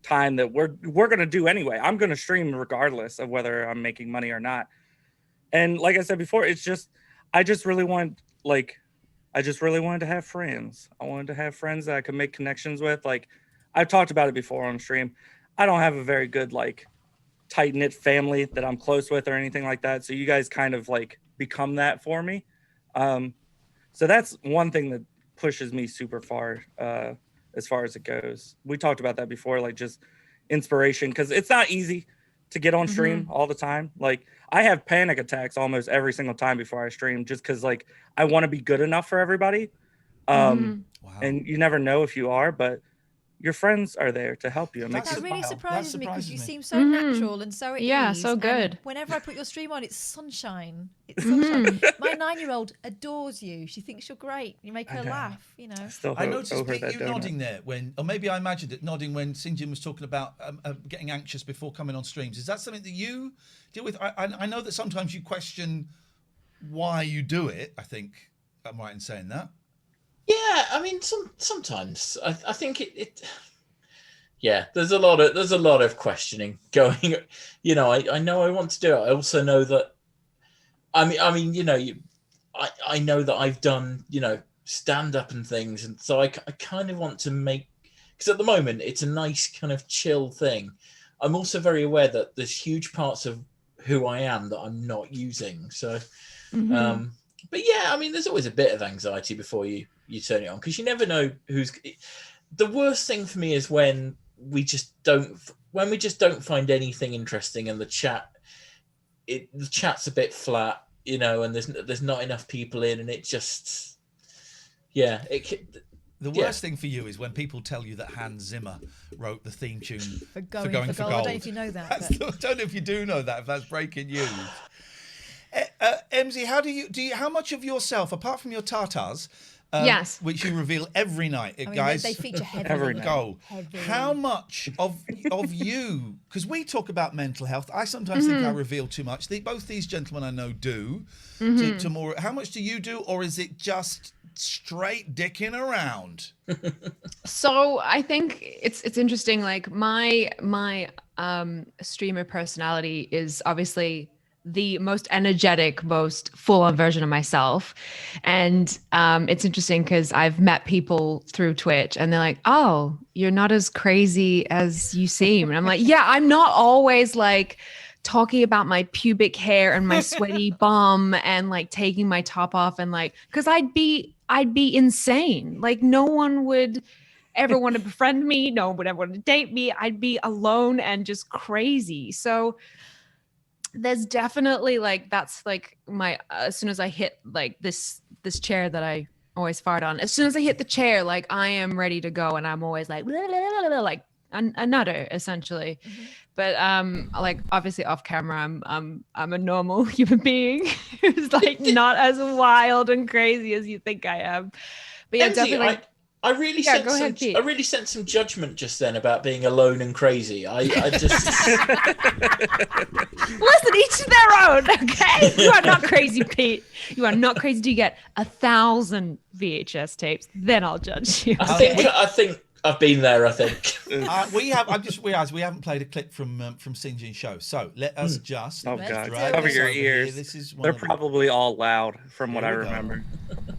time that we're going to do anyway. I'm going to stream regardless of whether I'm making money or not. And like I said before, I just really wanted to have friends. I wanted to have friends that I could make connections with. Like, I've talked about it before on stream. I don't have a very good, like, tight-knit family that I'm close with or anything like that. So you guys kind of like become that for me. So that's one thing that pushes me super far as far as it goes. We talked about that before, like just inspiration, because it's not easy to get on stream all the time. Like, I have panic attacks almost every single time before I stream, just because like I want to be good enough for everybody. And you never know if you are, but your friends are there to help you. That really surprises me because you seem so natural and so at ease. So good. And whenever I put your stream on, it's sunshine. It's sunshine. My 9-year-old adores you. She thinks you're great. You make her laugh. I noticed Pete, you nodding there or maybe I imagined it nodding when Sinjin was talking about getting anxious before coming on streams. Is that something that you deal with? I know that sometimes you question why you do it. I think I'm right in saying that. Yeah, I mean, sometimes I think it. Yeah, there's a lot of questioning going. I know I want to do it. I also know that. I mean, I know that I've done stand up and things, and so I kind of want to make, because at the moment it's a nice kind of chill thing. I'm also very aware that there's huge parts of who I am that I'm not using. So, but yeah, I mean, there's always a bit of anxiety before you turn it on, because you never know who's. The worst thing for me is when we just don't find anything interesting, and the chat's a bit flat, and there's not enough people in, and it just, The worst thing for you is when people tell you that Hans Zimmer wrote the theme tune for Going for Gold. I don't know if you know that. I don't know if you do know that, if that's breaking news. Emmzy, how much of yourself, apart from your tartars, which you reveal every night, guys, they feature heavily every night. How much of you? Because we talk about mental health. I sometimes think I reveal too much. Both these gentlemen I know do. To more. How much do you do, or is it just straight dicking around? So I think it's interesting. Like my streamer personality is obviously the most energetic, most full-on version of myself. And it's interesting because I've met people through Twitch and they're like, oh, you're not as crazy as you seem. And I'm like, yeah, I'm not always like talking about my pubic hair and my sweaty bum and like taking my top off and like, because I'd be insane. Like no one would ever want to befriend me. No one would ever want to date me. I'd be alone and just crazy. So there's definitely like, that's like my, as soon as I hit like this chair that I always fart on, as soon as I hit the chair, like I am ready to go. And I'm always like, blah, blah, blah, blah, like a nutter essentially. But like obviously off camera, I'm a normal human being who's like not as wild and crazy as you think I am. But yeah, Emmzy, definitely. I really sent some judgment just then about being alone and crazy. I just Listen, each to their own, okay? You are not crazy, Pete. You are not crazy. Do you get 1,000 VHS tapes? Then I'll judge you. I think I've been there. I think we have. I've just realised we haven't played a clip from Sinjin's show. So let us just. Oh God! drag Cover this your over ears. here. This is one They're of them. probably all loud from what I Here we go. remember.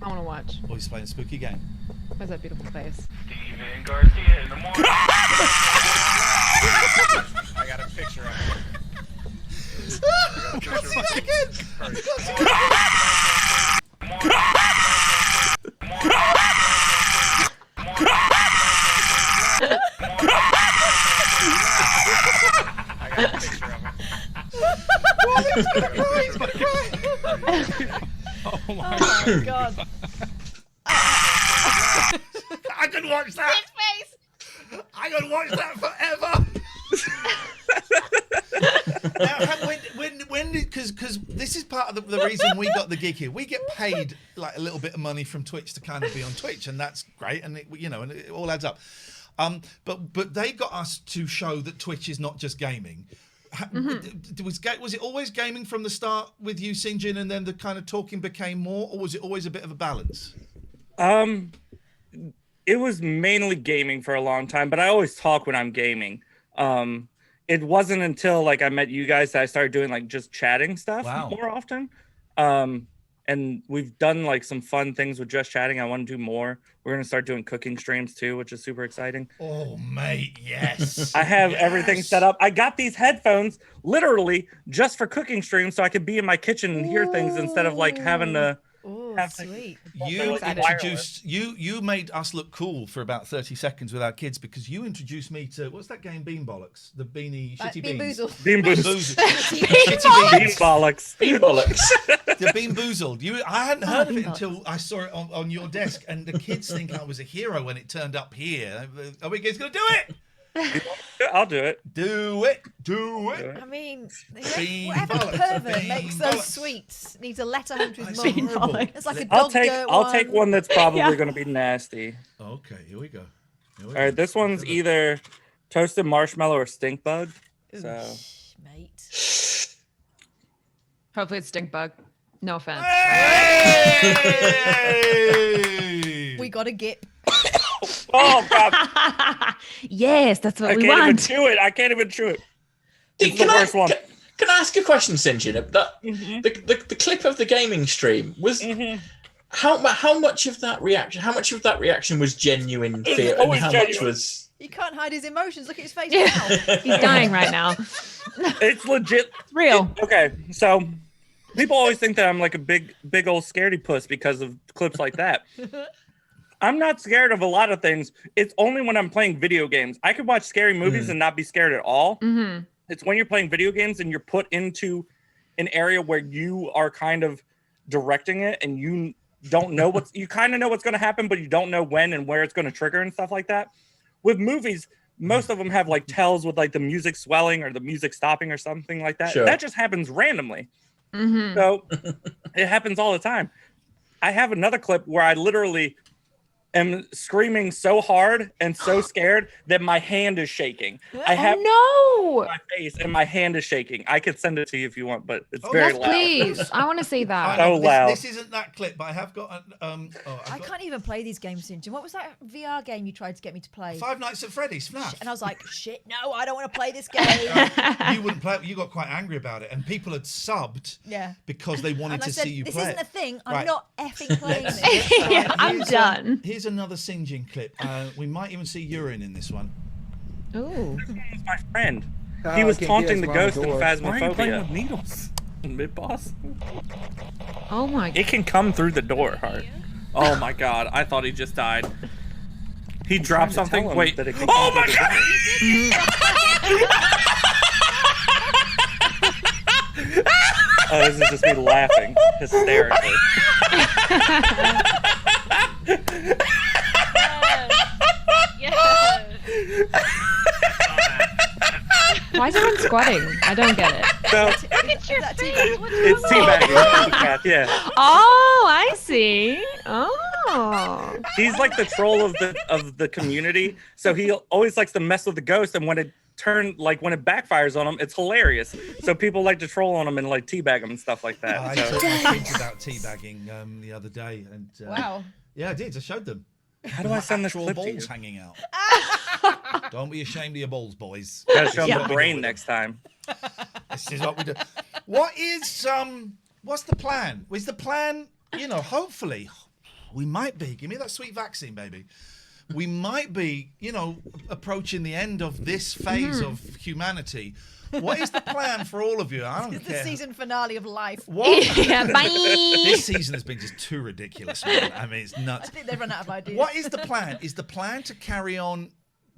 I want to watch. Oh, he's playing a spooky game. Where's that beautiful face? Steven Garcia in the morning. I got a picture of Oh my God. I could watch that. I could watch that forever. Now, when because this is part of the reason we got the gig here. We get paid like a little bit of money from Twitch to kind of be on Twitch, and that's great, and and it all adds up. But they got us to show that Twitch is not just gaming. Was it always gaming from the start with you, Sinjin, and then the kind of talking became more, or was it always a bit of a balance? It was mainly gaming for a long time, but I always talk when I'm gaming. It wasn't until like I met you guys that I started doing like just chatting stuff more often. And we've done like some fun things with just chatting. I want to do more. We're going to start doing cooking streams too, which is super exciting. Oh, mate, yes. I have everything set up. I got these headphones literally just for cooking streams so I could be in my kitchen and hear things instead of like having to have sweet. You made us look cool for about 30 seconds with our kids because you introduced me to what's that game, Bean Bollocks, the beanie shitty beans. Bean Boozled. Bean Bollocks. Bean Bollocks. The Bean Boozled. I hadn't heard of it until I saw it on your desk, and the kids think I was a hero when it turned up here. Are we guys gonna do it? I'll do it. Do it. I mean, Bean whatever bollocks, pervert bean makes those bollocks. sweets needs a letter home to his That's mum. horrible. It's like a dog dirt I'll take one that's probably going to be nasty. Okay, here we go. All right, this one's either toasted marshmallow or stink bug. So, mate. Hopefully it's stink bug. No offense. Hey! We got a gip. oh God! Yes, that's what we I want. can't even chew it. I can't even chew it. It's the worst one. Can I ask a question, Sinjin? The clip of the gaming stream was how much of that reaction was genuine fear, and how much was? He can't hide his emotions. Look at his face Yeah. now. He's dying right now. It's legit. It's real. Okay, so people always think that I'm like a big old scaredy puss because of clips like that. I'm not scared of a lot of things. It's only when I'm playing video games. I could watch scary movies and not be scared at all. Mm-hmm. It's when you're playing video games and you're put into an area where you are kind of directing it and you don't know you kind of know what's going to happen, but you don't know when and where it's going to trigger and stuff like that. With movies, most of them have like tells with like the music swelling or the music stopping or something like that. Sure. That just happens randomly. Mm-hmm. So it happens all the time. I have another clip where I literally am screaming so hard and so scared that my hand is shaking. I have my face and my hand is shaking. I could send it to you if you want, but it's very loud. Please, I want to see that. So loud. This isn't that clip, but I have got I can't even play these games, Sinjin. What was that VR game you tried to get me to play? Five Nights at Freddy's, FNAF. And I was like, shit, no, I don't want to play this game. You wouldn't play it. You got quite angry about it, and people had subbed because they wanted And I to said, see you this play isn't it. a thing. I'm Right. not effing playing this. Yeah, I'm done. Here's another Sinjin clip. We might even see urine in this one. Ooh. This one was my friend. He was taunting the ghost in Phasmophobia. Why are you playing with needles? Mid-boss? Oh my God. It can come through the door, Hart. Oh my God, I thought he just died. He dropped something? Wait. Oh my God! Oh, this is just me laughing hysterically. Why is everyone squatting? I don't get it. So, Look at your face. it's teabagging. Yeah. Oh, I see. Oh. Oh. He's like the troll of the community. So he always likes to mess with the ghost, and when it backfires on him, it's hilarious. So people like to troll on him and like teabag him and stuff like that. I So- told my kids about teabagging the other day, and Wow. yeah, I did. I showed them. How do I send this Actual clip to you? balls hanging out. Don't be ashamed of your balls, boys. Gotta show This him is the what we brain do. next time. This is what we do. What is what's the plan? Is the plan, hopefully we might be, give me that sweet vaccine, baby. We might be, approaching the end of this phase of humanity. What is the plan for all of you? I don't It's care. the season finale of life. What? Yeah, bye. This season has been just too ridiculous, man. I mean, it's I nuts. think they've run out of ideas. What is the plan? Is the plan to carry on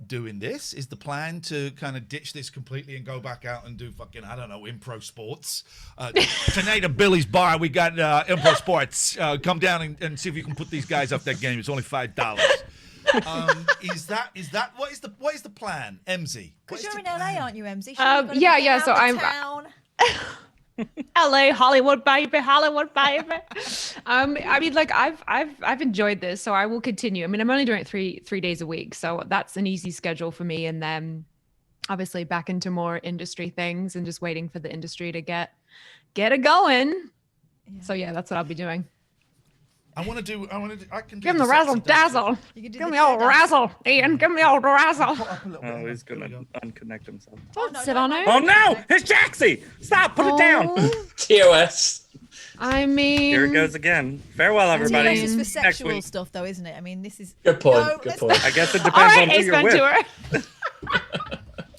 doing this? Is the plan to kind of ditch this completely and go back out and do fucking, I don't know, impro sports? Tonight at Billy's Bar, we got impro sports. Come down and see if you can put these guys up that game. It's only $5. Is that what is the plan, Emmzy? Because you're in LA, aren't you, Emmzy? Yeah. So I'm Town. LA, Hollywood baby. I mean, like I've enjoyed this, so I will continue. I mean, I'm only doing it three days a week, so that's an easy schedule for me. And then obviously back into more industry things and just waiting for the industry to get it going. Yeah. So yeah, that's what I'll be doing. I can do Give him the sexy razzle dance. dazzle. You can do Give the me old dance. razzle, Ian. Give me old razzle. Put up a little bit. Oh, he's There we gonna go. unconnect himself. Don't no, sit don't on worry. it. Oh no! It's Jaxie! Stop! Put it down! TOS. I mean, Here it goes again. Farewell, everybody. TOS is for Next sexual week. stuff, though, isn't it? I mean, this is Good point. No, Good let's point. I guess it All depends right, on who Ace you're with. Ventura.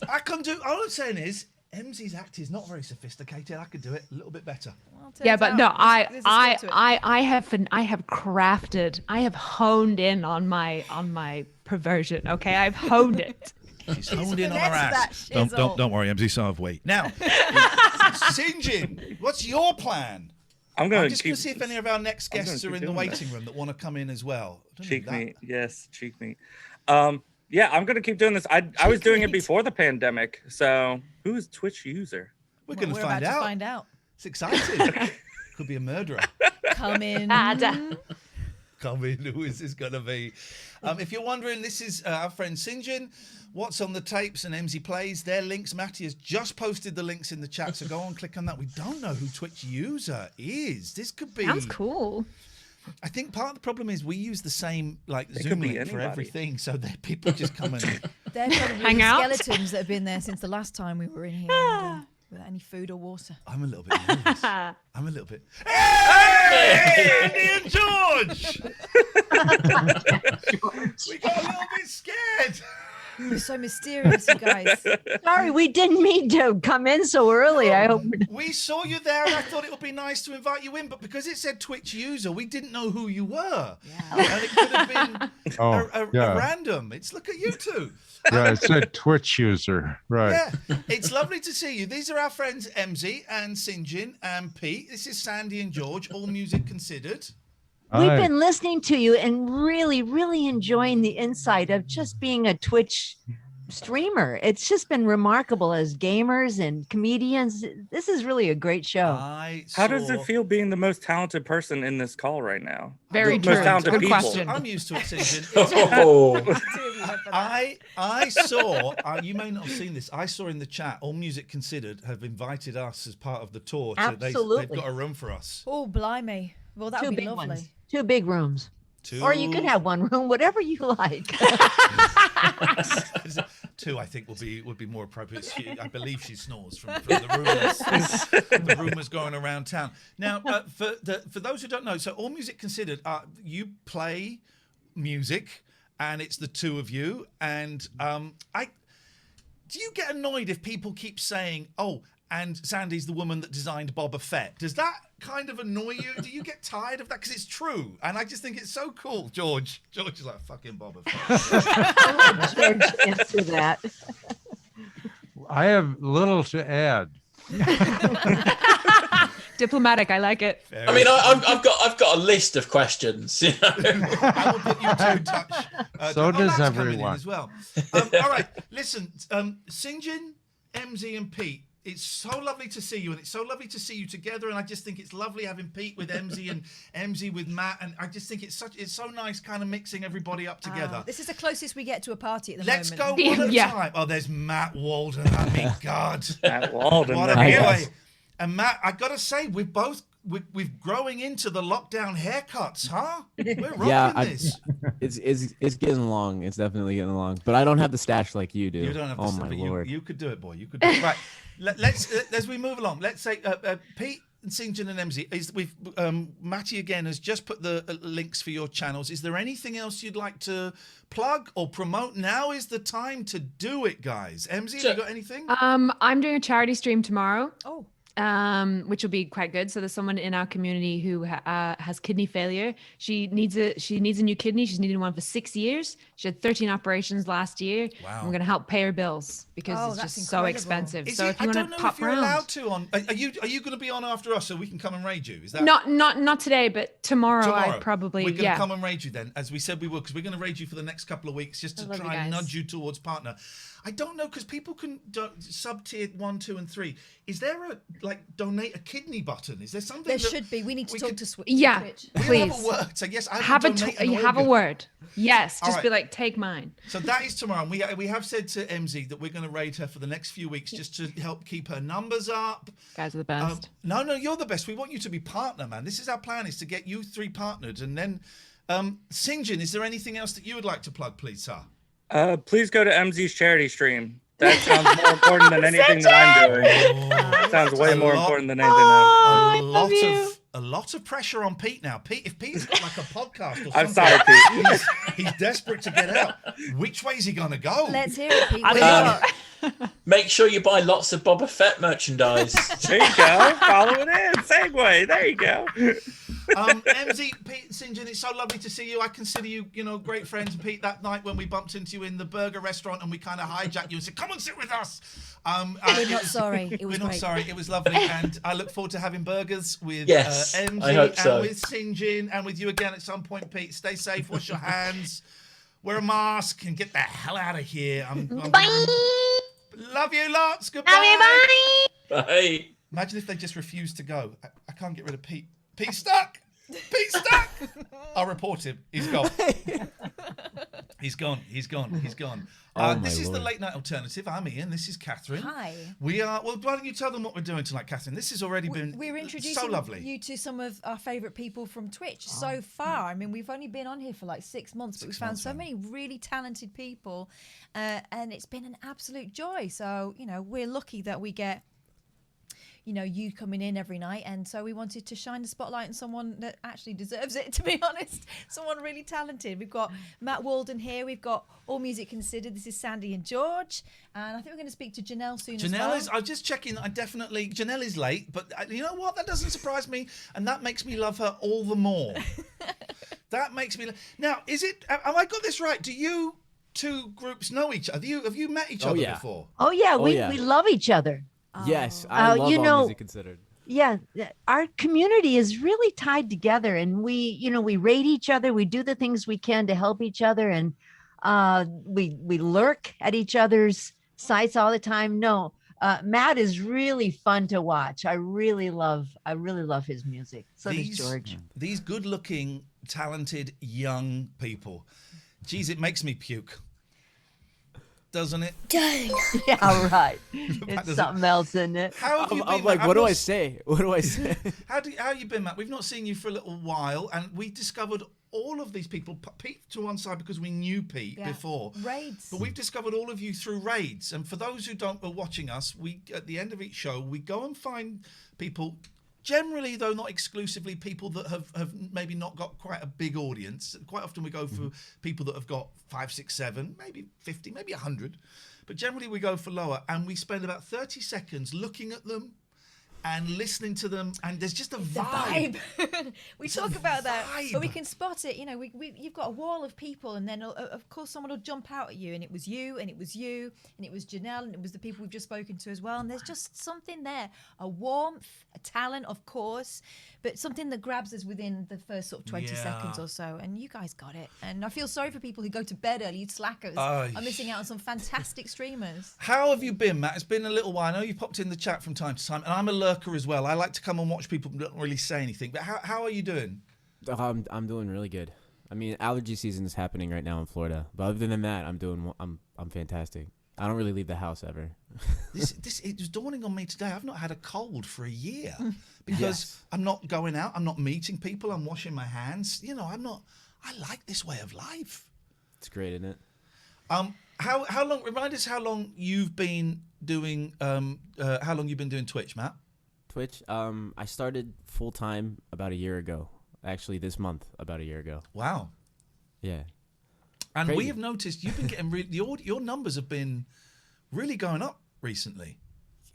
I can do. All I'm saying is, Emmzy's act is not very sophisticated. I could do it a little bit better. Well, turns Yeah, but out no, there's a skill to it. I have honed in on my perversion. Okay, I've honed it. She's honed in on her finesse ass. that shizzle. Don't worry, Emmzy. So have we. Now, Sinjin, what's your plan? I'm I'm gonna just keep going to see if any of our next I'm gonna guests are keep in the doing that. waiting room that want to come in as well. I don't cheek know that. meat. Yes, cheek meat. Yeah, I'm gonna keep doing this. I was doing it before the pandemic. So who is Twitch user? We're Well, going to we're about find to out. find out. It's exciting. Could be a murderer. Come in. Come in. Who is this going to be? If you're wondering, this is our friend Sinjin. What's on the tapes and Emmzy plays. Their links. Matty has just posted the links in the chat, so go on, click on that. We don't know who Twitch user is. This could be. Sounds cool. I think part of the problem is we use the same It Zoom could be link for anybody. everything, so that people just come and. They're probably Hang out. skeletons that have been there since the last time we were in here and, without any food or water. I'm a little bit nervous. I'm a little bit. Hey, Andy and George! We got a little bit scared. You're so mysterious, you guys. Sorry, we didn't mean to come in so early. I hope. We saw you there, and I thought it would be nice to invite you in, but because it said Twitch user, we didn't know who you were, and it could have been a random. Look at you two. Yeah, it said Twitch user. Right. Yeah, it's lovely to see you. These are our friends Emmzy and Sinjin and Pete. This is Sandy and George, all music considered. We've been listening to you and really, really enjoying the insight of just being a Twitch streamer. It's just been remarkable as gamers and comedians. This is really a great show. How does it feel being the most talented person in this call right now? Very The true. most talented Good people. question. I'm used to it, Sinjin. Oh. I saw, you may not have seen this, I saw in the chat, All Music Considered have invited us as part of the tour. Absolutely. They've got a room for us. Oh, blimey. Well, that Two would be big lovely. ones. Two big rooms. Two. Or you can have one room, whatever you like. Two, I think, would be more appropriate. I believe she snores from the rumors going around town. Now, for those who don't know, so All Music Considered, you play music, and it's the two of you. And do you get annoyed if people keep saying, "Oh, and Sandy's the woman that designed Boba Fett"? Does that kind of annoy you? Do you get tired of that? Because it's true, and I just think it's so cool. George is like, fucking Boba Fett. George, answer that. I have little to add. Diplomatic, I like it. I mean, I've got a list of questions. You know? I will put you two in touch. So does Matt's coming in everyone. as well. All right, listen, Sinjin, Emmzy, and Pete. it's so lovely to see you, and it's so lovely to see you together. And I just think it's lovely having Pete with Emmzy and Emmzy with Matt. And I just think it's so nice, kind of mixing everybody up together. This is the closest we get to a party at the Let's moment. go one at a time. Oh, there's Matt Walden. I mean, God, Matt Walden. What a boy! And Matt, I gotta say, we're growing into the lockdown haircuts, huh? We're rocking this. It's getting along. It's definitely getting along. But I don't have the stash like you do. You don't have oh the my but lord. You could do it, boy. You could do it. Right. Let's as we move along. Let's say Pete and Sinjin and Emmzy. Matty again has just put the links for your channels. Is there anything else you'd like to plug or promote? Now is the time to do it, guys. Emmzy, have you got anything? I'm doing a charity stream tomorrow. Oh. Which will be quite good. So there's someone in our community who has kidney failure. She needs a new kidney. She's needed one for 6 years. She had 13 operations last year. Wow. I'm going to help pay her bills because it's just so expensive. So if you want to pop around, allowed to on. Are you going to be on after us so we can come and raid you? Is that not today, but tomorrow. I probably we're going to come and raid you then, as we said we would, because we're going to raid you for the next couple of weeks just to try and nudge you towards partner. I don't know, because people can sub tier 1, 2, and 3. Is there a donate a kidney button? Is there something? There should be. We need to talk to Twitch. Yeah, Please. Have a word. So yes, I have a word. Yes, just right. be like, take mine. So that is tomorrow. And we have said to Emmzy that we're going to raid her for the next few weeks just to help keep her numbers up. Guys are the best. No, you're the best. We want you to be partner, man. This is our plan: is to get you 3 partnered, and then Sinjin. Is there anything else that you would like to plug, please, sir? Please go to Emmzy's charity stream. That sounds more important than anything that I'm doing. Sounds way more important than anything I'm doing. A lot of pressure on Pete now. Pete, if Pete's got like a podcast or something, I'm sorry, Pete. He's desperate to get out. Which way is he gonna go? Let's hear it, Pete. Make sure you buy lots of Boba Fett merchandise. There you go. Follow it in. Segue. There you go. Emmzy, Pete, Sinjin, it's so lovely to see you. I consider you, great friends. Pete, that night when we bumped into you in the burger restaurant and we kind of hijacked you and said, "Come and sit with us." We're not sorry. It was We're not great. sorry. It was lovely, and I look forward to having burgers with Yes, Emmzy I hope so. and with Sinjin and with you again at some point, Pete. Stay safe. Wash your hands. Wear a mask and get the hell out of here. Bye. Love you lots. Goodbye. Love you, bye. Bye. Imagine if they just refused to go. I can't get rid of Pete. Pete's stuck. Pete's stuck. I'll report him. He's gone. He's gone. This is the Late Night Alternative. I'm Ian. This is Katherine. Hi. We are. Well, why don't you tell them what we're doing tonight, Katherine? This has already been We're introducing so lovely. you to some of our favourite people from Twitch so far. I mean, we've only been on here for like 6 months, but we've found so many really talented people, and it's been an absolute joy. So, we're lucky that we get you coming in every night, and so we wanted to shine the spotlight on someone that actually deserves it, to be honest. Someone really talented. We've got Matt Walden here. We've got All Music Considered. This is Sandy and George, and I think we're going to speak to Janell soon. Janell is. I was just checking. Janell is late, but you know what? That doesn't surprise me, and that makes me love her all the more. That makes me. Now, is it? Have I got this right? Do you two groups know each other? Have you met each other before? Oh yeah, we love each other. Yes, I love All Music Considered. Yeah, our community is really tied together, and we rate each other. We do the things we can to help each other, and we lurk at each other's sites all the time. No, Matt is really fun to watch. I really love his music. So does George. These good-looking, talented young people. Geez, it makes me puke. Doesn't it? Yeah, right. It's something else, isn't it? How have you been? I'm like, what do I say? What do I say? How you been, Matt? We've not seen you for a little while, and we discovered all of these people. Pete to one side because we knew Pete before. Raids. But we've discovered all of you through raids. And for those who are watching us, we at the end of each show, we go and find people. Generally, though not exclusively, people that have maybe not got quite a big audience. Quite often we go for people that have got 5, 6, 7, maybe 50, maybe 100. But generally we go for lower, and we spend about 30 seconds looking at them, and listening to them, and there's just a The vibe. We talk about that, but we vibe. can spot it. You know, you've got a wall of people, and then of course someone will jump out at you, and it was you, and it was you, and it was Janelle, and it was the people we've just spoken to as well. And there's just something there, a warmth, a talent, of course, but something that grabs us within the first sort of 20 seconds or so. And you guys got it. And I feel sorry for people who go to bed early, you slackers, are missing out on some fantastic streamers. How have you been, Matt? It's been a little while. I know you popped in the chat from time to time, and I'm a lurker as well. I like to come and watch people who don't really say anything. But how are you doing? I'm doing really good. I mean, allergy season is happening right now in Florida, but other than that, I'm fantastic. I don't really leave the house ever. It was dawning on me today. I've not had a cold for a year because I'm not going out. I'm not meeting people. I'm washing my hands. You know, I like this way of life. It's great, isn't it? How long? Remind us how long you've been doing. How long you've been doing Twitch, Matt? Twitch. I started full time about a year ago. Actually, this month, about a year ago. Wow. Yeah. And Crazy. we have noticed you've been getting your numbers have been really going up recently.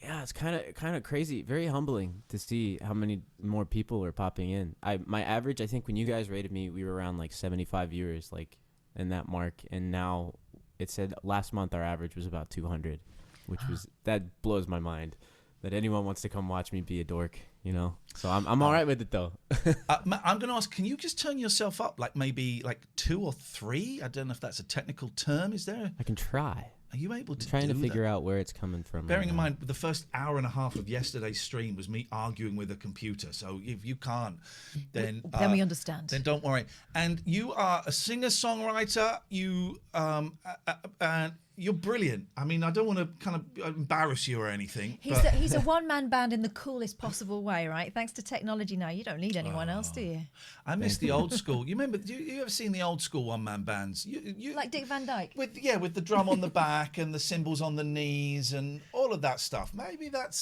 Yeah, it's kind of crazy. Very humbling to see how many more people are popping in. My average, I think, when you guys rated me, we were around like 75 viewers, like in that mark, and now it said last month our average was about 200, which that blows my mind. That anyone wants to come watch me be a dork, you know. So I'm all right with it though. Matt, I'm going to ask, can you just turn yourself up like maybe like 2 or 3? I don't know if that's a technical term. Is there? I can try. Are you able to? I'm trying to do figure that? out where it's coming from. Bearing in mind, the first hour and a half of yesterday's stream was me arguing with a computer. So if you can't, then we understand. Then don't worry. And you are a singer-songwriter. You're brilliant. I mean, I don't want to kind of embarrass you or anything. He's a one-man band in the coolest possible way, right? Thanks to technology now, you don't need anyone else, do you? I miss the old school. You remember? You ever seen the old school one-man bands? You like Dick Van Dyke. With the drum on the back and the cymbals on the knees and all of that stuff. Maybe that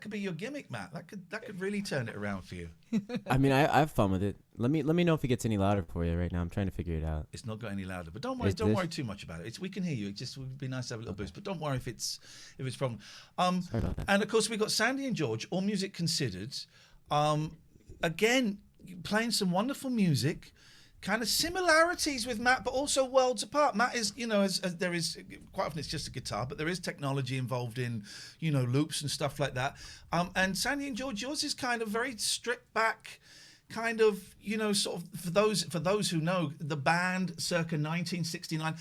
could be your gimmick, Matt. That could really turn it around for you. I mean, I have fun with it. Let me know if it gets any louder for you right now. I'm trying to figure it out. It's not got any louder, but don't worry. Don't worry too much about it. We can hear you. It just would be nice to have a little boost, but don't worry if it's a problem. Sorry about that. And of course, we got Sandy and George, All Music Considered. Again, playing some wonderful music. Kind of similarities with Matt, but also worlds apart. Matt is, as there is quite often it's just a guitar, but there is technology involved in, loops and stuff like that. And Sandy and George, yours is kind of very stripped back, kind of, sort of for those who know the band circa 1969.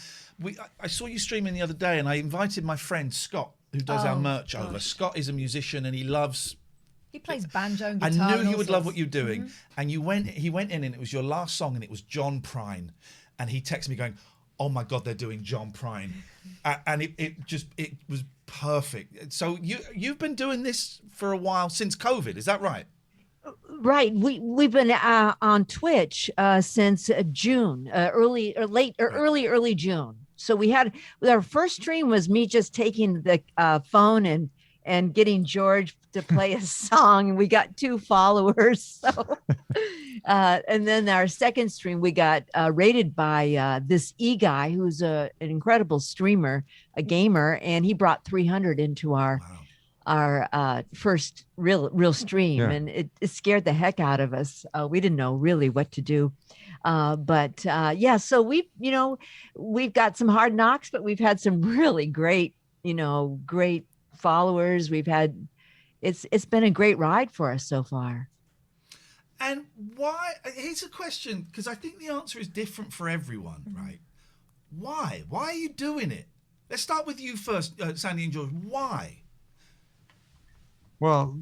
I saw you streaming the other day, and I invited my friend Scott, who does our merch over. Scott is a musician, and he plays banjo and I guitar. knew he would love what you're doing. Mm-hmm. And he went in and it was your last song and it was John Prine. And he texted me going, oh my God, they're doing John Prine. And it was perfect. So you've been doing this for a while since COVID, is that right? Right. We've been on Twitch since June, early June. So our first stream was me just taking the phone and getting George to play a song. We got 2 followers. So, and then our second stream, we got rated by this guy who's an incredible streamer, a gamer, and he brought 300 into our first real stream, and it scared the heck out of us. We didn't know really what to do. So we've got some hard knocks, but we've had some really great followers. We've had it's been a great ride for us so far. And why? Here's a question, because I think the answer is different for everyone, right? Why are you doing it? Let's start with you first, Sandy and George. Why? Well,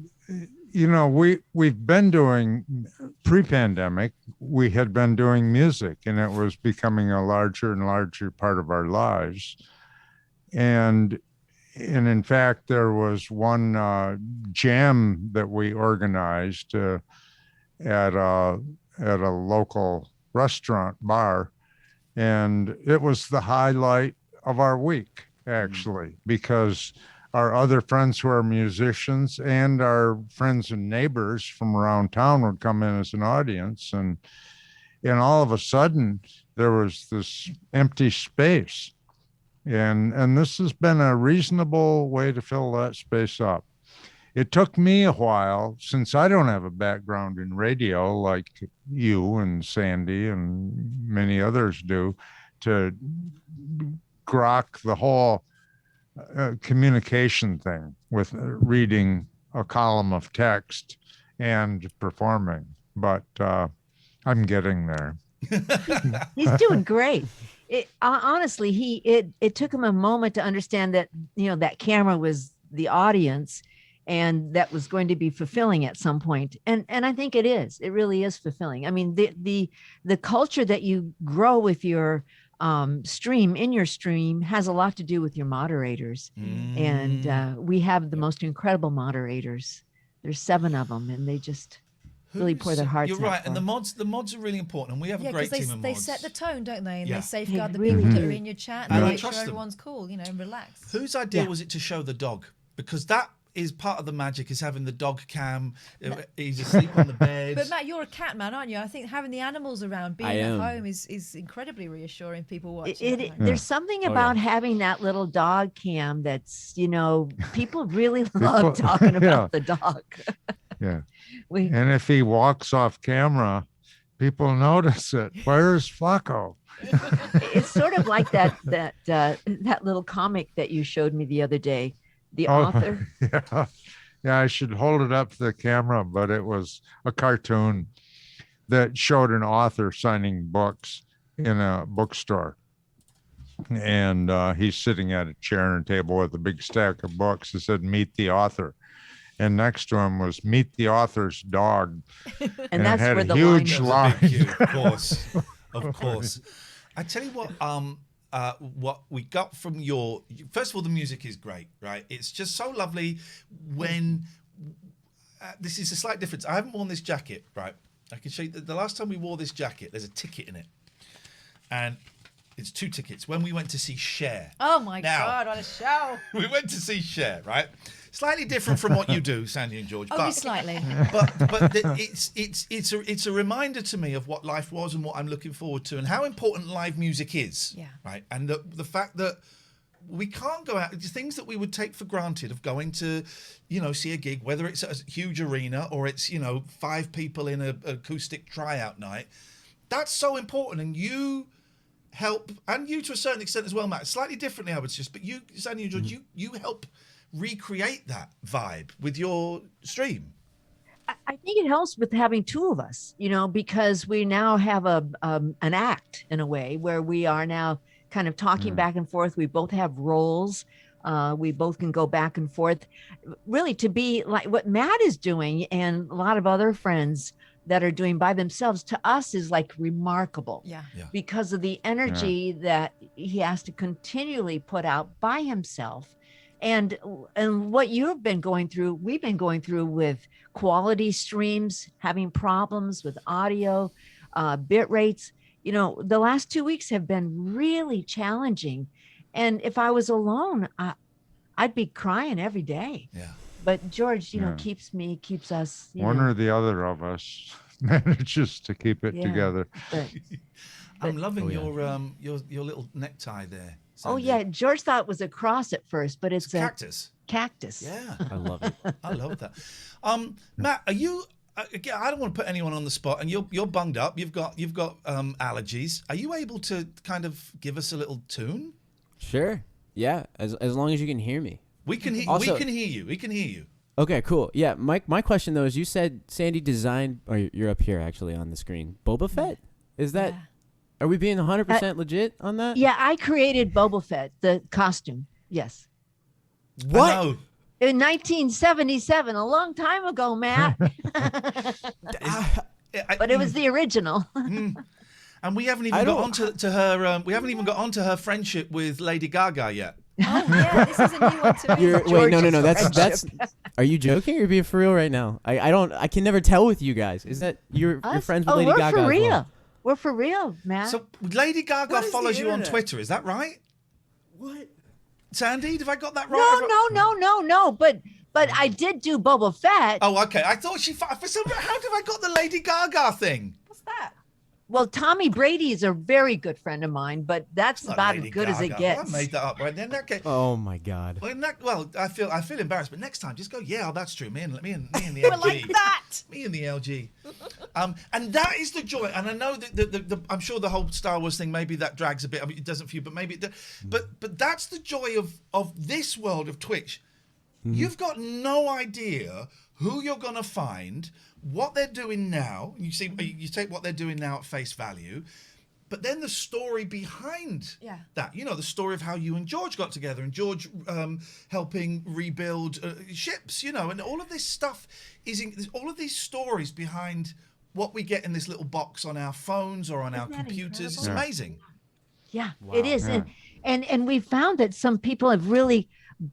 we've been doing pre-pandemic. We had been doing music, and it was becoming a larger and larger part of our lives. And in fact, there was one jam that we organized at a local restaurant bar, and it was the highlight of our week, actually, because our other friends who are musicians and our friends and neighbors from around town would come in as an audience, and all of a sudden there was this empty space. And this has been a reasonable way to fill that space up. it took me a while, since I don't have a background in radio like you and Sandy and many others do, to grok the whole communication thing with reading a column of text and performing. But I'm getting there. He's doing great. Honestly, it took him a moment to understand that, that camera was the audience and that was going to be fulfilling at some point. And I think it is. It really is fulfilling. I mean, the culture that you grow with your stream, in your stream, has a lot to do with your moderators. And we have the most incredible moderators. There's 7 of them, and they just really pour their hearts out. You're right, and the mods are really important, and we have a great team of mods. They set the tone, don't they? And they safeguard They the really people that do. are in your chat And and I make sure trust them. everyone's cool, and relax. Whose idea was it to show the dog? Because that is part of the magic, is having the dog cam. He's asleep on the bed. But Matt, you're a cat man, aren't you? I think having the animals around, being at home is incredibly reassuring. People watching. There's something about having that little dog cam that's, people really love talking about the dog. Yeah. And if he walks off camera, people notice it. Where's Flacco? It's sort of like that little comic that you showed me the other day. The author. Yeah, I should hold it up to the camera, but it was a cartoon that showed an author signing books in a bookstore. And he's sitting at a chair and a table with a big stack of books. It said, "Meet the author." And next to him was "Meet the author's dog." And that's it had where a the huge line line. Of course. Of course. I tell you what we got from your, first of all, the music is great, right? It's just so lovely when, this is a slight difference. I haven't worn this jacket, right? I can show you the last time we wore this jacket, there's a ticket in it. And it's 2 tickets. When we went to see Cher. Oh my God, what a show. We went to see Cher, right? Slightly different from what you do, Sandy and George. Only slightly. But it's a reminder to me of what life was and what I'm looking forward to and how important live music is. Yeah. Right. And the fact that we can't go out, things that we would take for granted of going to, see a gig, whether it's a huge arena or it's, 5 people in an acoustic tryout night. That's so important. And you help, and you to a certain extent as well, Matt, slightly differently, I would suggest, but you, Sandy and George, you help recreate that vibe with your stream. I think it helps with having 2 of us, because we now have an act in a way where we are now kind of talking back and forth. We both have roles. We both can go back and forth, really, to be like what Matt is doing and a lot of other friends that are doing by themselves, to us is like remarkable. Yeah. Because of the energy that he has to continually put out by himself. And what you've been going through, we've been going through with quality streams, having problems with audio, bit rates. The last 2 weeks have been really challenging. And if I was alone, I'd be crying every day. Yeah. But George, keeps us. One or the other of us manages to keep it together. I'm loving your little necktie there. Oh Sandy. yeah, George thought it was a cross at first, but it's a cactus. Cactus. Yeah, I love it. I love that. Matt, are you? Again, I don't want to put anyone on the spot, and you're bunged up. You've got allergies. Are you able to kind of give us a little tune? Sure. Yeah, as long as you can hear me. We can hear. Also, we can hear you. We can hear you. Okay, cool. Yeah, my question though is, you said Sandy designed, or you're up here actually on the screen, Boba Fett. Is that? Are we being 100% legit on that? Yeah, I created Boba Fett, the costume. Yes. What? In 1977, a long time ago, Matt. But it was the original. And we haven't even got onto to her. We haven't even got onto her friendship with Lady Gaga yet. Oh yeah, this is a new one to me. Wait, no. That's. Are you joking? Or are you being for real right now? I can never tell with you guys. Is that you're friends with Lady Gaga? We're for real. Well? We're for real, Matt. So Lady Gaga follows you on Twitter. Is that right? What? Sandy, have I got that right? No. But I did do Boba Fett. Oh, okay. I thought for some. How did I got the Lady Gaga thing? What's that? Well, Tommy Brady is a very good friend of mine, but that's Not about Lady as good as it Gaga. gets. I made that up right then. Okay. Oh my God. Well, I feel embarrassed, but next time just go. Yeah, that's true. Me and the LG. We're like that. Me and the LG. And that is the joy. And I know that the I'm sure the whole Star Wars thing, maybe that drags a bit. I mean, it doesn't for you, but maybe it does. But that's the joy of this world of Twitch. Mm-hmm. You've got no idea who you're going to find, what they're doing now. You see, you take what they're doing now at face value, but then the story behind that. You know, the story of how you and George got together, and George helping rebuild ships. You know, and all of this stuff there's all of these stories behind what we get in this little box on our phones or on our computers. It's amazing. Yeah, it is. Yeah. And we found that some people have really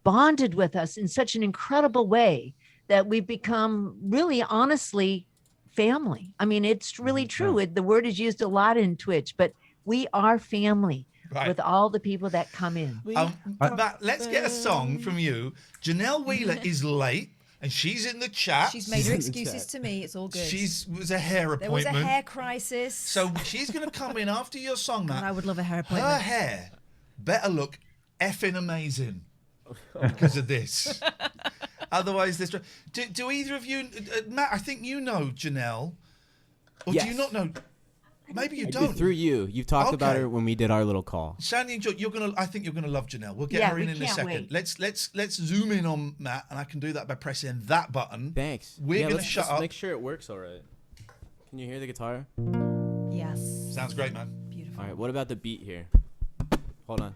bonded with us in such an incredible way that we've become really honestly family. I mean, it's really true. The word is used a lot in Twitch, but we are family with all the people that come in. Matt, let's get a song from you. Janelle Wheeler is late and she's in the chat. She's made her excuses to me. It's all good. Was a hair appointment. There was a hair crisis. So she's going to come in after your song, Matt. God, I would love a hair appointment. Her hair better look effing amazing because of this. Otherwise, this. Do either of you, Matt? I think you know Janelle, or do you not know? Maybe you don't. Through you, you've talked about her when we did our little call. Sandy and George, I think you're gonna love Janelle. We'll get her in a second. Wait. Let's zoom in on Matt, and I can do that by pressing that button. Thanks. We're gonna shut up. Make sure it works all right. Can you hear the guitar? Yes. Sounds great, man. Beautiful. All right. What about the beat here? Hold on.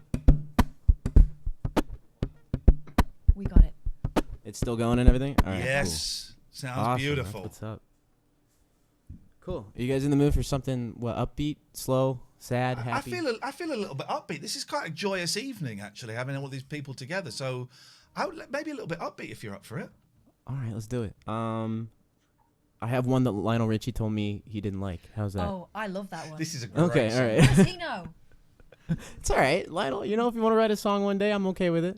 We got it. It's still going and everything? All right, yes. Cool. Sounds awesome. beautiful. That's what's up? Cool. Are you guys in the mood for something upbeat, slow, sad, happy? I feel a little bit upbeat. This is quite a joyous evening, actually, having all these people together. So I would maybe a little bit upbeat if you're up for it. All right, let's do it. I have one that Lionel Richie told me he didn't like. How's that? Oh, I love that one. This is a great Okay, song. all right. Does he know? It's all right, Lionel. You know, if you want to write a song one day, I'm okay with it.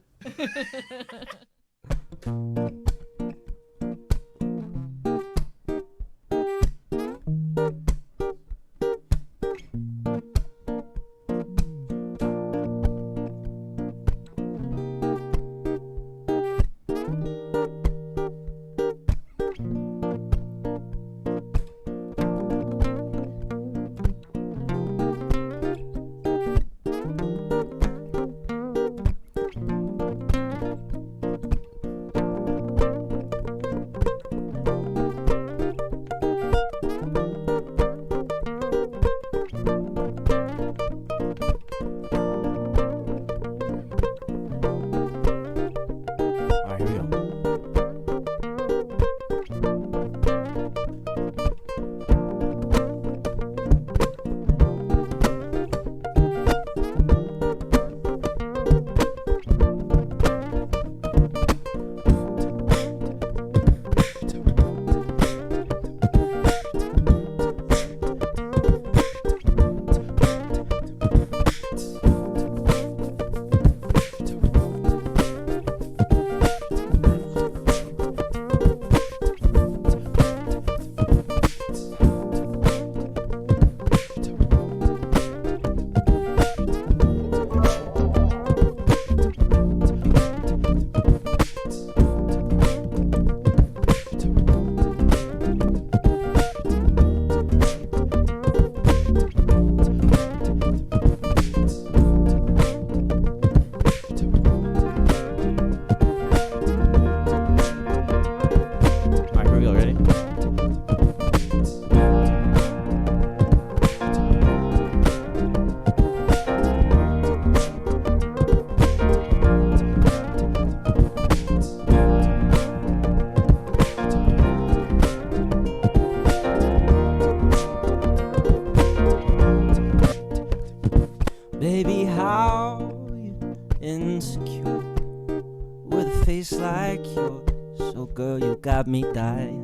Got me dying.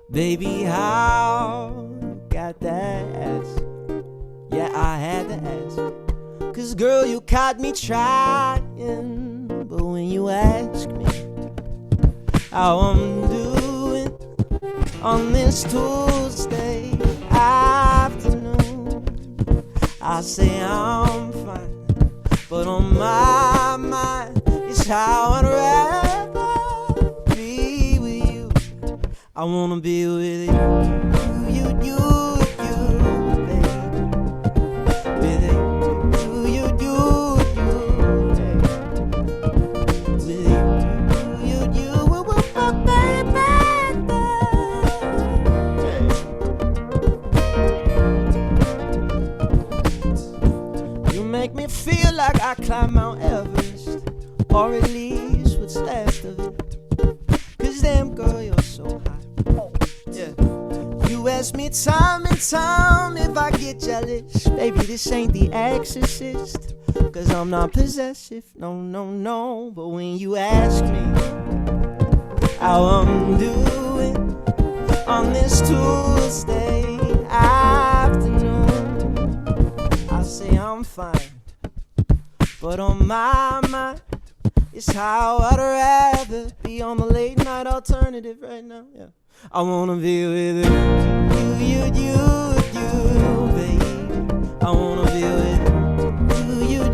Baby, how you got that ass? Yeah, I had to ask. Cause girl, you caught me trying. But when you ask me how I'm doing on this Tuesday, I I say I'm fine, but on my mind is how I'd rather be with you. I wanna be with you, baby. With you, make me feel like I climbed Mount Everest, or at least what's left of it. Cause damn girl, you're so hot. Yeah. You ask me time and time if I get jealous. Baby, this ain't The Exorcist, cause I'm not possessive, no. But when you ask me how I'm doing on this Tuesday afternoon, I say I'm fine, but on my mind is how I'd rather be on the late night alternative right now. Yeah, I wanna be with you, baby. I wanna be with you, baby.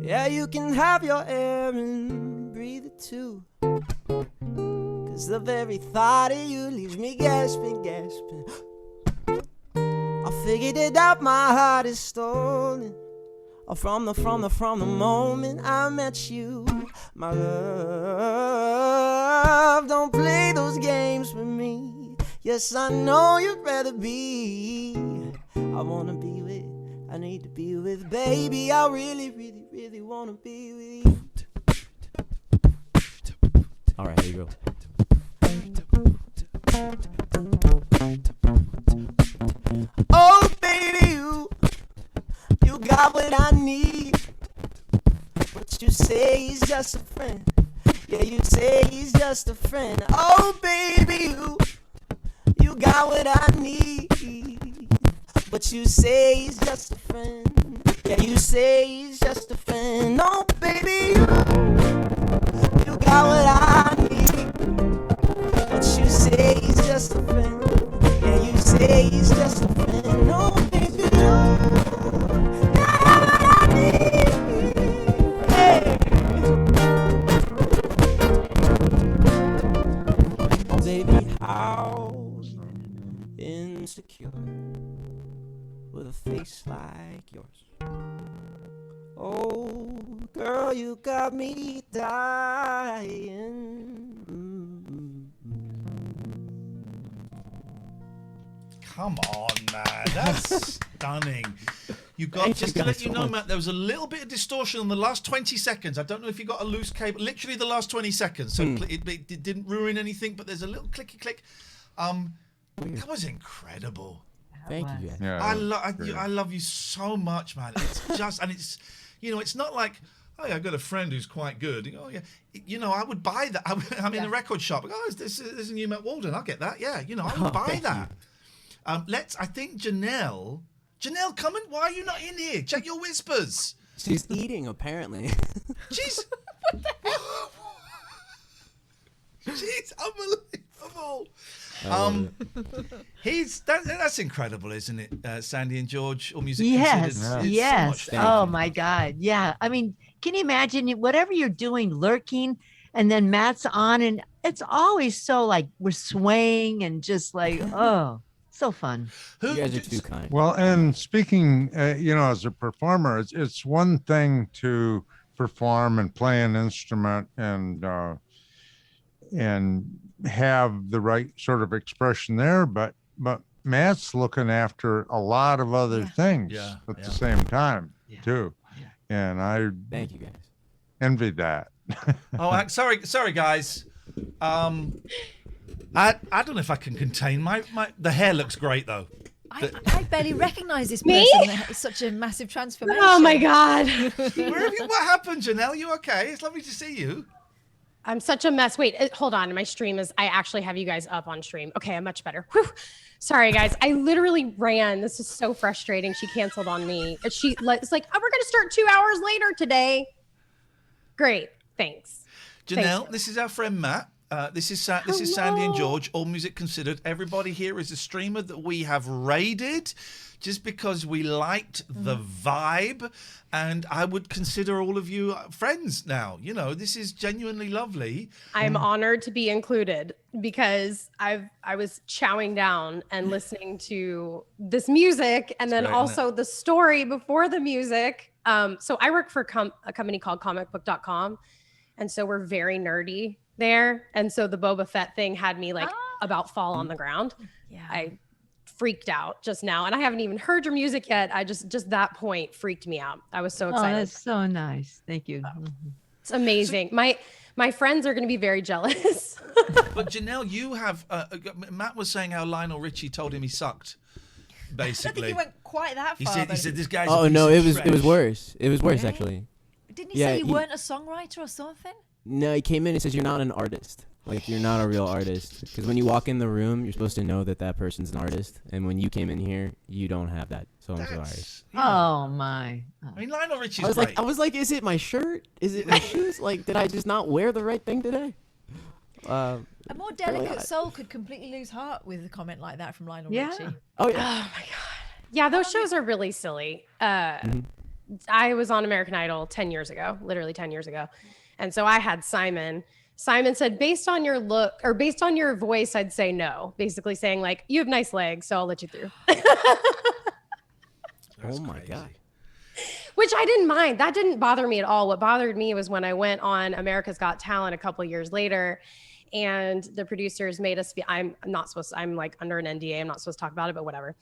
Yeah, you can have your air and breathe it too. Cause the very thought of you leaves me gasping. I figured it out, my heart is stolen. From the moment I met you, my love. Don't play those games with me. Yes, I know you'd rather be. I wanna be with, I need to be with, baby. I really wanna be with you. All right, here you go. Oh, baby, you got what I need. But you say he's just a friend. Yeah, you say he's just a friend. Oh, baby, you got what I need. But you say he's just a friend. Yeah, you say he's just a friend. Oh, baby, you got what I need. But you say he's just a friend. Yeah, you say he's just a friend. Oh, baby, you got what I need. Hey. Oh, baby, how insecure with a face like yours. Oh, girl, you got me dying. Come on, man. That's stunning. You got, just to let you know, Matt, there was a little bit of distortion on the last 20 seconds. I don't know if you got a loose cable. Literally the last 20 seconds. So it didn't ruin anything, but there's a little clicky click. That was incredible. Thank you, guys. Yeah, I love you so much, man. It's just, and it's, you know, it's not like, oh, yeah, I've got a friend who's quite good. You know, oh, yeah, you know, I would buy that. I'm in a record shop. Oh, there's a new Matt Walden. I'll get that. Yeah, you know, I would buy that. I think Janell, come in. Why are you not in here? Check your whispers. She's eating, apparently. She's, what the hell? She's unbelievable. That's incredible, isn't it, Sandy and George? All music Yes, considered. It's yes. so much fun. Oh my God, yeah. I mean, can you imagine whatever you're doing, lurking, and then Matt's on, and it's always so like we're swaying and just like, oh, so fun. You guys are too kind. Well, and speaking, you know, as a performer, it's one thing to perform and play an instrument and have the right sort of expression there, but Matt's looking after a lot of other things at the same time too. And I thank you guys. Envy that. Oh, sorry guys. I don't know if I can contain my the hair looks great though. I barely recognize this Me? person. It's such a massive transformation. Oh my God. What happened, Janell? You okay? It's lovely to see you. I'm such a mess. Wait, hold on. My stream is, I actually have you guys up on stream. Okay, I'm much better. Whew. Sorry, guys. I literally ran. This is so frustrating. She canceled on me. It's like, oh, we're going to start 2 hours later today. Great. Thanks. Janelle, Thanks. this is our friend Matt. This is Sandy and George, All Music Considered. Everybody here is a streamer that we have raided just because we liked the vibe, and I would consider all of you friends now. You know, this is genuinely lovely. I'm honored to be included because I was chowing down and listening to this music, and then great, also the story before the music. So I work for a company called comicbook.com, and so we're very nerdy there. And so the Boba Fett thing had me like about fall on the ground. Yeah. I freaked out just now, and I haven't even heard your music yet. I just that point freaked me out. I was so excited. Oh, that's so nice. Thank you. It's amazing. My friends are going to be very jealous. But Janelle, you have Matt was saying how Lionel Richie told him he sucked. Basically, I don't think he went quite that far. He said this guy's. Oh no, it was worse. It was worse actually. Didn't he say you weren't a songwriter or something? No, he came in and says you're not an artist. Like you're not a real artist. Because when you walk in the room, you're supposed to know that person's an artist. And when you came in here, you don't have that. So I'm sorry. Oh my. I mean, Lionel Richie's I was like, is it my shirt? Is it my shoes? Like, did I just not wear the right thing today? A more delicate soul could completely lose heart with a comment like that from Lionel Richie. Oh yeah. Oh my god. Yeah, those shows are really silly. I was on American Idol 10 years ago, literally 10 years ago. And so I had Simon. Simon said, based on your look or based on your voice, I'd say no. Basically saying like, you have nice legs, so I'll let you through. Oh my god. Which I didn't mind. That didn't bother me at all. What bothered me was when I went on America's Got Talent a couple years later, and the producers made us I'm like under an NDA. I'm not supposed to talk about it, but whatever.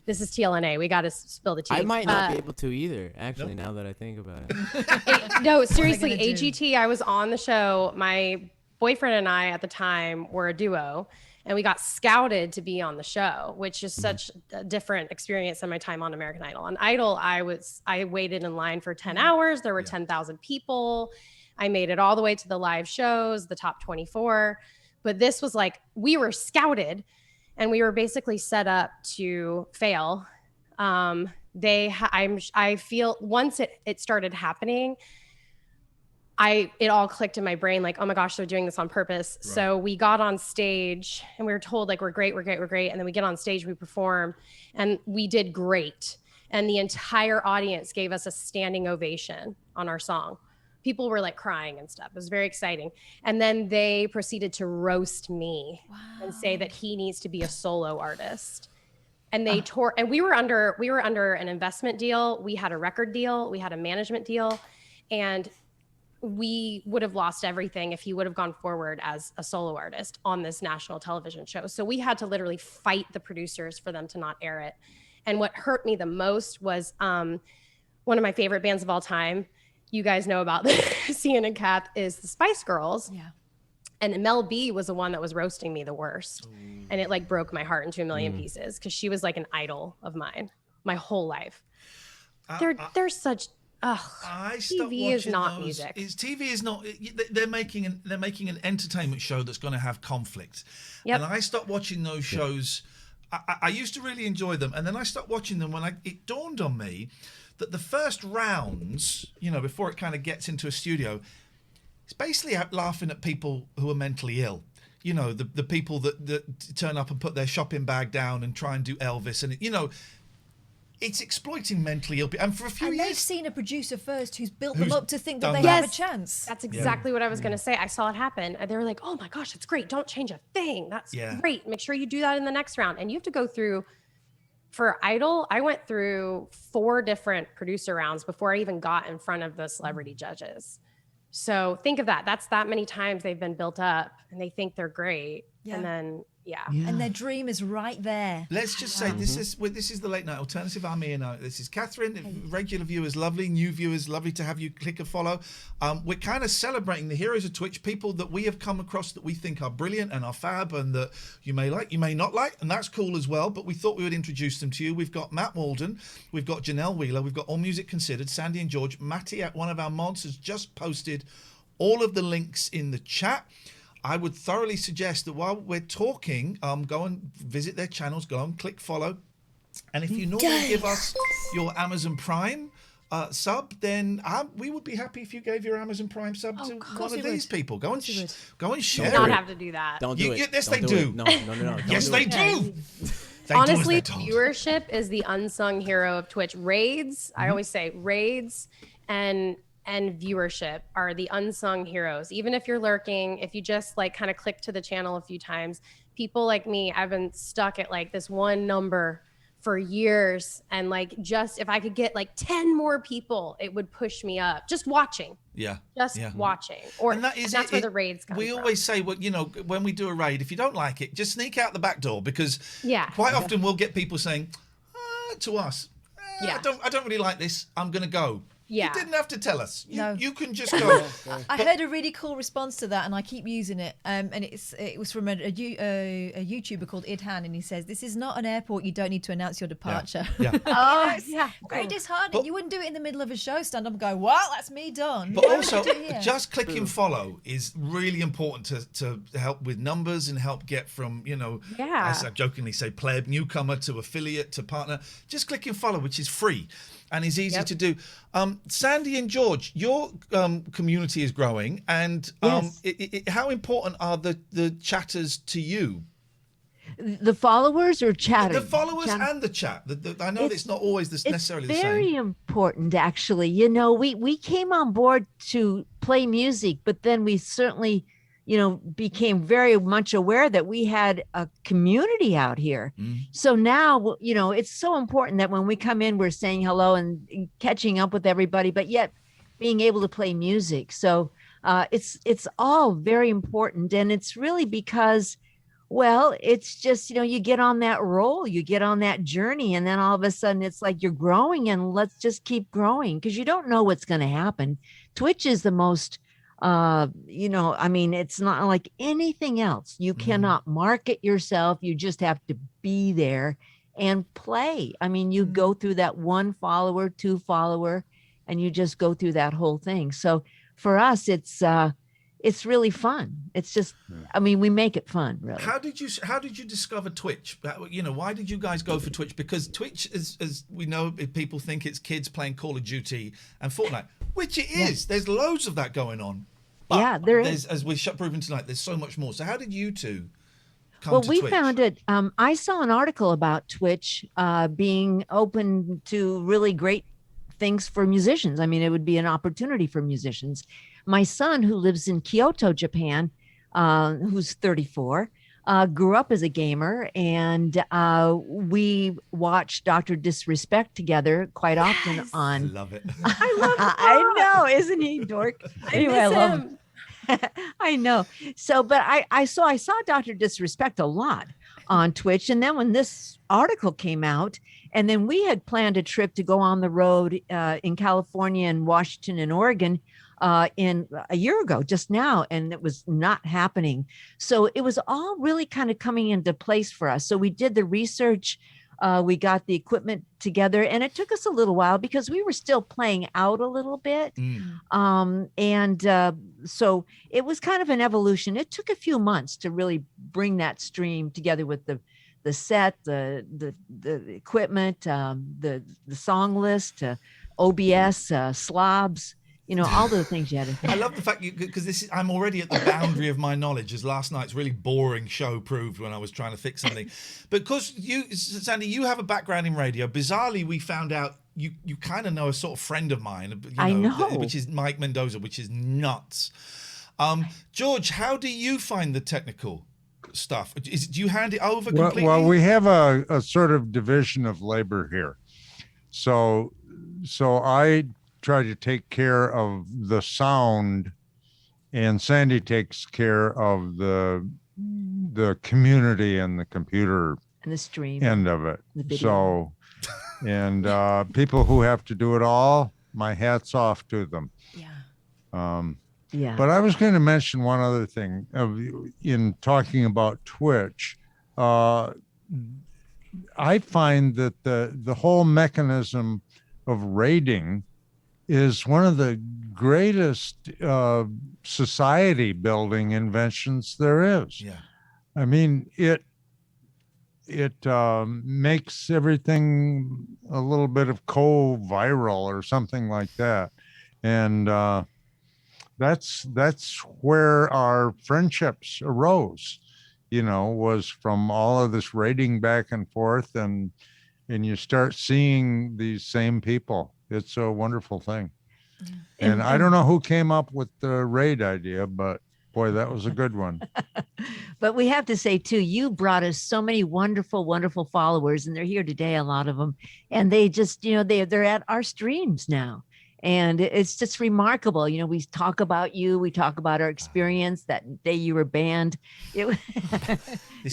This is TLNA. We got to spill the tea. I might not be able to either, actually, now that I think about it. No, seriously, AGT, I was on the show. My boyfriend and I at the time were a duo, and we got scouted to be on the show, which is such a different experience than my time on American Idol. On Idol, I waited in line for 10 hours. There were 10,000 people. I made it all the way to the live shows, the top 24. But this was like, we were scouted, and we were basically set up to fail. I feel once it started happening, it all clicked in my brain, like, oh my gosh, they're doing this on purpose. Right. So we got on stage and we were told like, we're great. And then we get on stage, we perform, and we did great. And the entire audience gave us a standing ovation on our song. People were like crying and stuff. It was very exciting. And then they proceeded to roast me and say that he needs to be a solo artist. And they tore, and we were under an investment deal. We had a record deal. We had a management deal. And we would have lost everything if he would have gone forward as a solo artist on this national television show. So we had to literally fight the producers for them to not air it. And what hurt me the most was one of my favorite bands of all time. You guys know about this, Iain and Kath, is the Spice Girls. Yeah. And Mel B was the one that was roasting me the worst. And it like broke my heart into a million pieces because she was like an idol of mine my whole life. They're such TV is not music. TV is not. They're making an entertainment show that's going to have conflict. Yep. And I stopped watching those shows. I used to really enjoy them, and then I stopped watching them when it dawned on me that the first rounds, before it kind of gets into a studio, it's basically out laughing at people who are mentally ill. The people that turn up and put their shopping bag down and try and do Elvis, and it's exploiting mentally ill people. And for a few years, they've seen a producer first who's built them up to think that they that. have a chance. That's exactly what I was going to say. I saw it happen. They were like, oh my gosh, that's great. Don't change a thing. That's great. Make sure you do that in the next round. And you have to go through, for Idol, I went through 4 different producer rounds before I even got in front of the celebrity judges. So think of that. That's that many times they've been built up and they think they're great. Yeah. And then, and their dream is right there. Let's just say this is the Late Night Alternative. I'm Ian. This is Katherine. Regular viewers, lovely. New viewers, lovely to have you click a follow. We're kind of celebrating the heroes of Twitch, people that we have come across that we think are brilliant and are fab and that you may like, you may not like, and that's cool as well. But we thought we would introduce them to you. We've got Matt Walden, we've got Janelle Wheeler, we've got All Music Considered, Sandy and George. Matty, one of our mods, has just posted all of the links in the chat. I would thoroughly suggest that while we're talking, go and visit their channels, go and click follow. And if you normally give us your Amazon Prime sub, then we would be happy if you gave your Amazon Prime sub to one of these people. Go and share. You don't have to do that. Don't do it. Yes, Don't they do. No. Yes, they do. Honestly, viewership is the unsung hero of Twitch. Raids, I always say raids and viewership are the unsung heroes. Even if you're lurking, if you just like kind of click to the channel a few times, people like me, I've been stuck at like this one number for years. And like, just if I could get like 10 more people, it would push me up. Just watching. Yeah. Just watching. Or and that's where the raids come We from. always say, well, you know, when we do a raid, if you don't like it, just sneak out the back door, because quite often we'll get people saying to us, I don't really like this. I'm going to go. Yeah. You didn't have to tell us. You can just go. I heard a really cool response to that, and I keep using it. And it was from a YouTuber called Idhan, and he says, "This is not an airport. You don't need to announce your departure." Yeah. Very disheartening. You wouldn't do it in the middle of a show. Stand up and go, "Well, that's me done." But Why would also, you do it here? just clicking follow is really important to help with numbers and help get from, you know, as I jokingly say, pleb, newcomer to affiliate to partner. Just clicking follow, which is free and is easy to do. Sandy and George, your community is growing, and how important are the chatters to you? The followers or chatting? The followers and the chat. I know it's not always necessarily the same. It's very important, actually. You know, we came on board to play music, but then we certainly, you know, became very much aware that we had a community out here. So now, you know, it's so important that when we come in, we're saying hello and catching up with everybody, but yet being able to play music. So it's all very important. And it's really because, well, it's just, you know, you get on that roll, you get on that journey, and then all of a sudden it's like you're growing, and let's just keep growing, because you don't know what's going to happen. Twitch is the most, you know, I mean, it's not like anything else. You cannot market yourself. You just have to be there and play. I mean, you go through that 1 follower, 2 follower, and you just go through that whole thing. So for us, it's really fun. It's just, I mean, we make it fun, really. How did you discover Twitch? You know, why did you guys go for Twitch? Because Twitch is, as we know, people think it's kids playing Call of Duty and Fortnite, which it is. There's loads of that going on. But there is. As we're proving tonight, there's so much more. So how did you two come to we Twitch? found it. I saw an article about Twitch being open to really great things for musicians. I mean, it would be an opportunity for musicians. My son, who lives in Kyoto, Japan, who's 34, grew up as a gamer, and we watch Dr. Disrespect together quite often on. I love it. I know, isn't he dork? Anyway, I love him. I know. So, but I saw Dr. Disrespect a lot on Twitch, and then when this article came out, and then we had planned a trip to go on the road in California and Washington and Oregon in a year ago, just now, and it was not happening. So it was all really kind of coming into place for us. So we did the research, we got the equipment together, and it took us a little while because we were still playing out a little bit. So it was kind of an evolution. It took a few months to really bring that stream together with the set, the equipment, the song list, OBS, slobs, you know, all the things you had to think. I love the fact because I'm already at the boundary of my knowledge, as last night's really boring show proved when I was trying to fix something. Because Sandy, you have a background in radio. Bizarrely, we found out you kind of know a sort of friend of mine, I know. which is Mike Mendoza, which is nuts. George, how do you find the technical stuff? Do you hand it over completely? Well, we have a sort of division of labor here. So I try to take care of the sound, and Sandy takes care of the community and the computer and the stream end of it. The video. So, and people who have to do it all, my hat's off to them. Yeah. But I was going to mention one other thing in talking about Twitch. I find that the whole mechanism of raiding is one of the greatest society building inventions there is. Yeah. I mean, it makes everything a little bit of co-viral or something like that. And that's where our friendships arose, was from all of this raiding back and forth, and you start seeing these same people. It's a wonderful thing. And I don't know who came up with the raid idea, but boy, that was a good one. But we have to say too, you brought us so many wonderful, wonderful followers, and they're here today, a lot of them, and they just, they're at our streams now. And it's just remarkable. We talk about you. We talk about our experience that day you were banned. It was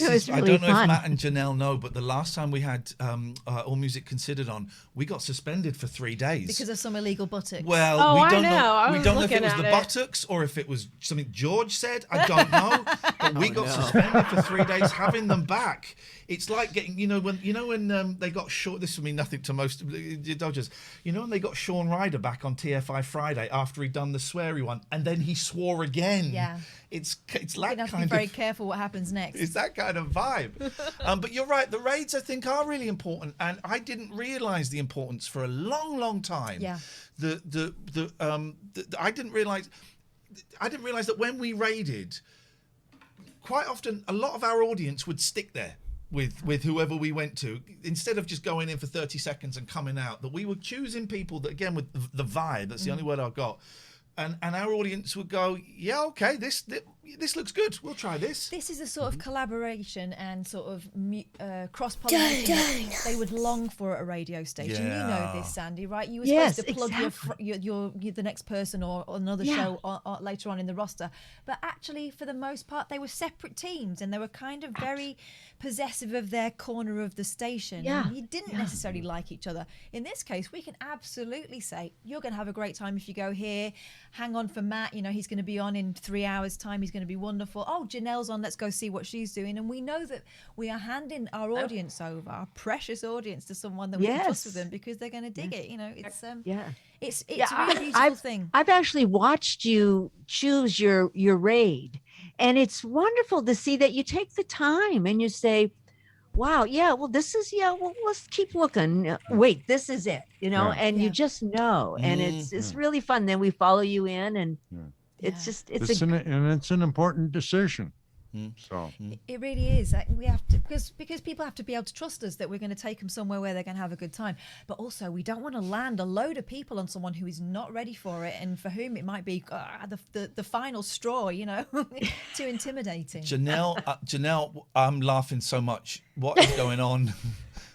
really I don't know fun. if Matt and Janelle know, but the last time we had All Music Considered on, we got suspended for 3 days. Because of some illegal buttocks. Well, we don't know. We don't know if it was the buttocks or if it was something George said. I don't know. But we got suspended for 3 days, having them back. It's like getting, when they got Sean. This will mean nothing to most Dodgers. When they got Sean Ryder back on TFI Friday after he'd done the sweary one, and then he swore again. Yeah. It's You like have to kind be very of. careful what happens next. It's that kind of vibe. But you're right. The raids, I think, are really important, and I didn't realise the importance for a long, long time. Yeah. I didn't realise that when we raided, quite often a lot of our audience would stick there with whoever we went to, instead of just going in for 30 seconds and coming out, that we were choosing people that, again, with the vibe, that's the only word I've got, and our audience would go, yeah, okay, this looks good, we'll try this. This is a sort of collaboration and sort of cross-pollination that they would long for at a radio station. Yeah. You know this, Sandy, right? You were Yes, supposed to plug exactly. your the next person or another show or later on in the roster. But actually, for the most part, they were separate teams, and they were kind of very possessive of their corner of the station. Yeah. And you didn't necessarily like each other. In this case, we can absolutely say, you're going to have a great time if you go here. Hang on for Matt. He's going to be on in 3 hours' time. He's going to be wonderful. Oh, Janelle's on. Let's go see what she's doing. And we know that we are handing our audience over, our precious audience, to someone that we can trust with them, because they're going to dig it. It's a really beautiful thing. I've actually watched you choose your raid, and it's wonderful to see that you take the time and you say, wow, this is, let's keep looking. Wait, this is it, and you just know, and it's really fun. Then we follow you in, and it's just, it's an important decision. So it really is. We have to, because people have to be able to trust us that we're going to take them somewhere where they're going to have a good time. But also, we don't want to land a load of people on someone who is not ready for it, and for whom it might be the final straw. Too intimidating. Janelle, I'm laughing so much. What is going on?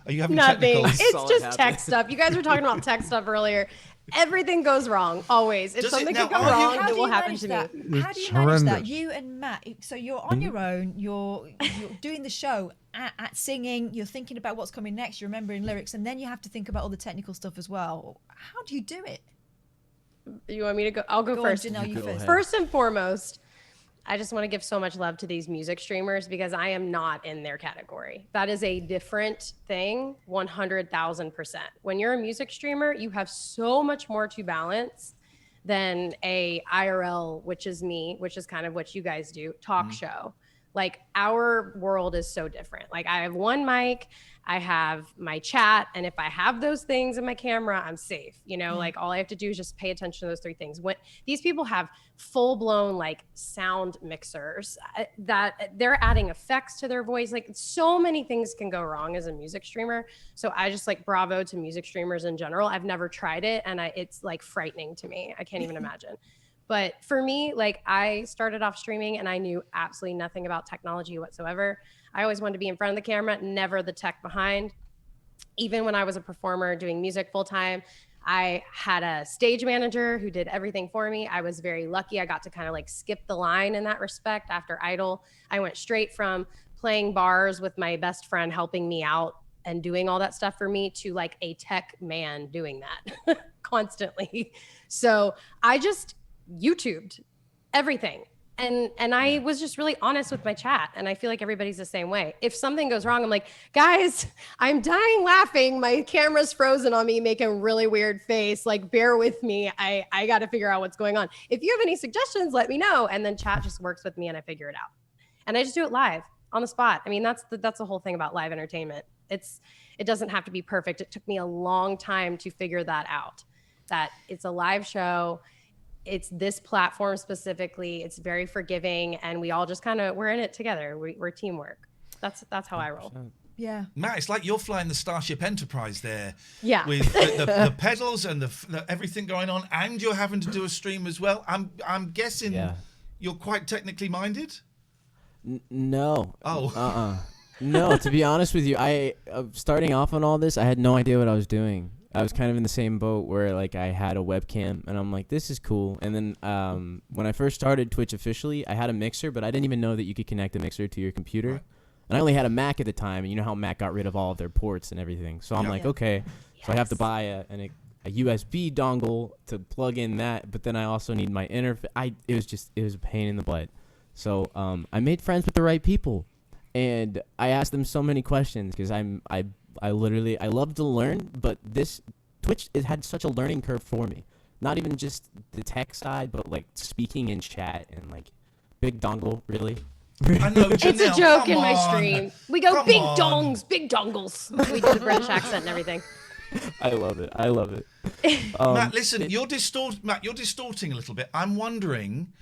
Are you having Nothing. technicals? It's just tech stuff. You guys were talking about tech stuff earlier. Everything goes wrong, always. If something could go wrong, it will happen to me. How do you manage that? You and Matt, so you're on your own, you're doing the show, at singing, you're thinking about what's coming next, you're remembering lyrics, and then you have to think about all the technical stuff as well. How do you do it? You want me to go? I'll go first. On, Janelle, you first. First and foremost, I just want to give so much love to these music streamers, because I am not in their category. That is a different thing, 100,000%. When you're a music streamer, you have so much more to balance than a IRL, which is me, which is kind of what you guys do, talk show. Like, our world is so different. Like, I have one mic, I have my chat, and if I have those things in my camera, I'm safe. Like, all I have to do is just pay attention to those three things. When these people have full-blown like sound mixers that they're adding effects to their voice, like, so many things can go wrong as a music streamer. So I just bravo to music streamers in general. I've never tried it, and it's like frightening to me. I can't even imagine. But for me, I started off streaming and I knew absolutely nothing about technology whatsoever. I always wanted to be in front of the camera, never the tech behind. Even when I was a performer doing music full time, I had a stage manager who did everything for me. I was very lucky. I got to kind of skip the line in that respect. After Idol, I went straight from playing bars with my best friend helping me out and doing all that stuff for me to a tech man doing that constantly. So I just YouTubed everything. And I was just really honest with my chat, and I feel like everybody's the same way. If something goes wrong, I'm like, guys, I'm dying laughing. My camera's frozen on me, making a really weird face. Like, bear with me. I got to figure out what's going on. If you have any suggestions, let me know. And then chat just works with me, and I figure it out. And I just do it live on the spot. I mean, that's the whole thing about live entertainment. It doesn't have to be perfect. It took me a long time to figure that out. That it's a live show. It's this platform specifically. It's very forgiving, and we all just we're in it together. We're teamwork. That's how I roll. Yeah, Matt, it's like you're flying the Starship Enterprise there. Yeah, with the pedals and the everything going on, and you're having to do a stream as well. I'm guessing you're quite technically minded. No. Oh. No. To be honest with you, I starting off on all this, I had no idea what I was doing. I was kind of in the same boat where like I had a webcam and I'm like, this is cool. And then when I first started Twitch officially, I had a mixer, but I didn't even know that you could connect a mixer to your computer. Right. And I only had a Mac at the time, and you know how Mac got rid of all of their ports and everything. So I'm like, okay, so I have to buy a USB dongle to plug in that, but then I also need my interface. It was a pain in the butt. So I made friends with the right people, and I asked them so many questions because I love to learn, but this Twitch, it had such a learning curve for me. Not even just the tech side, but like speaking in chat and like big dongle, really. I know, Janell, it's a joke in my stream. We go big dongles, big dongles. We do the British accent and everything. I love it. Matt, listen, you're distorting a little bit. I'm wondering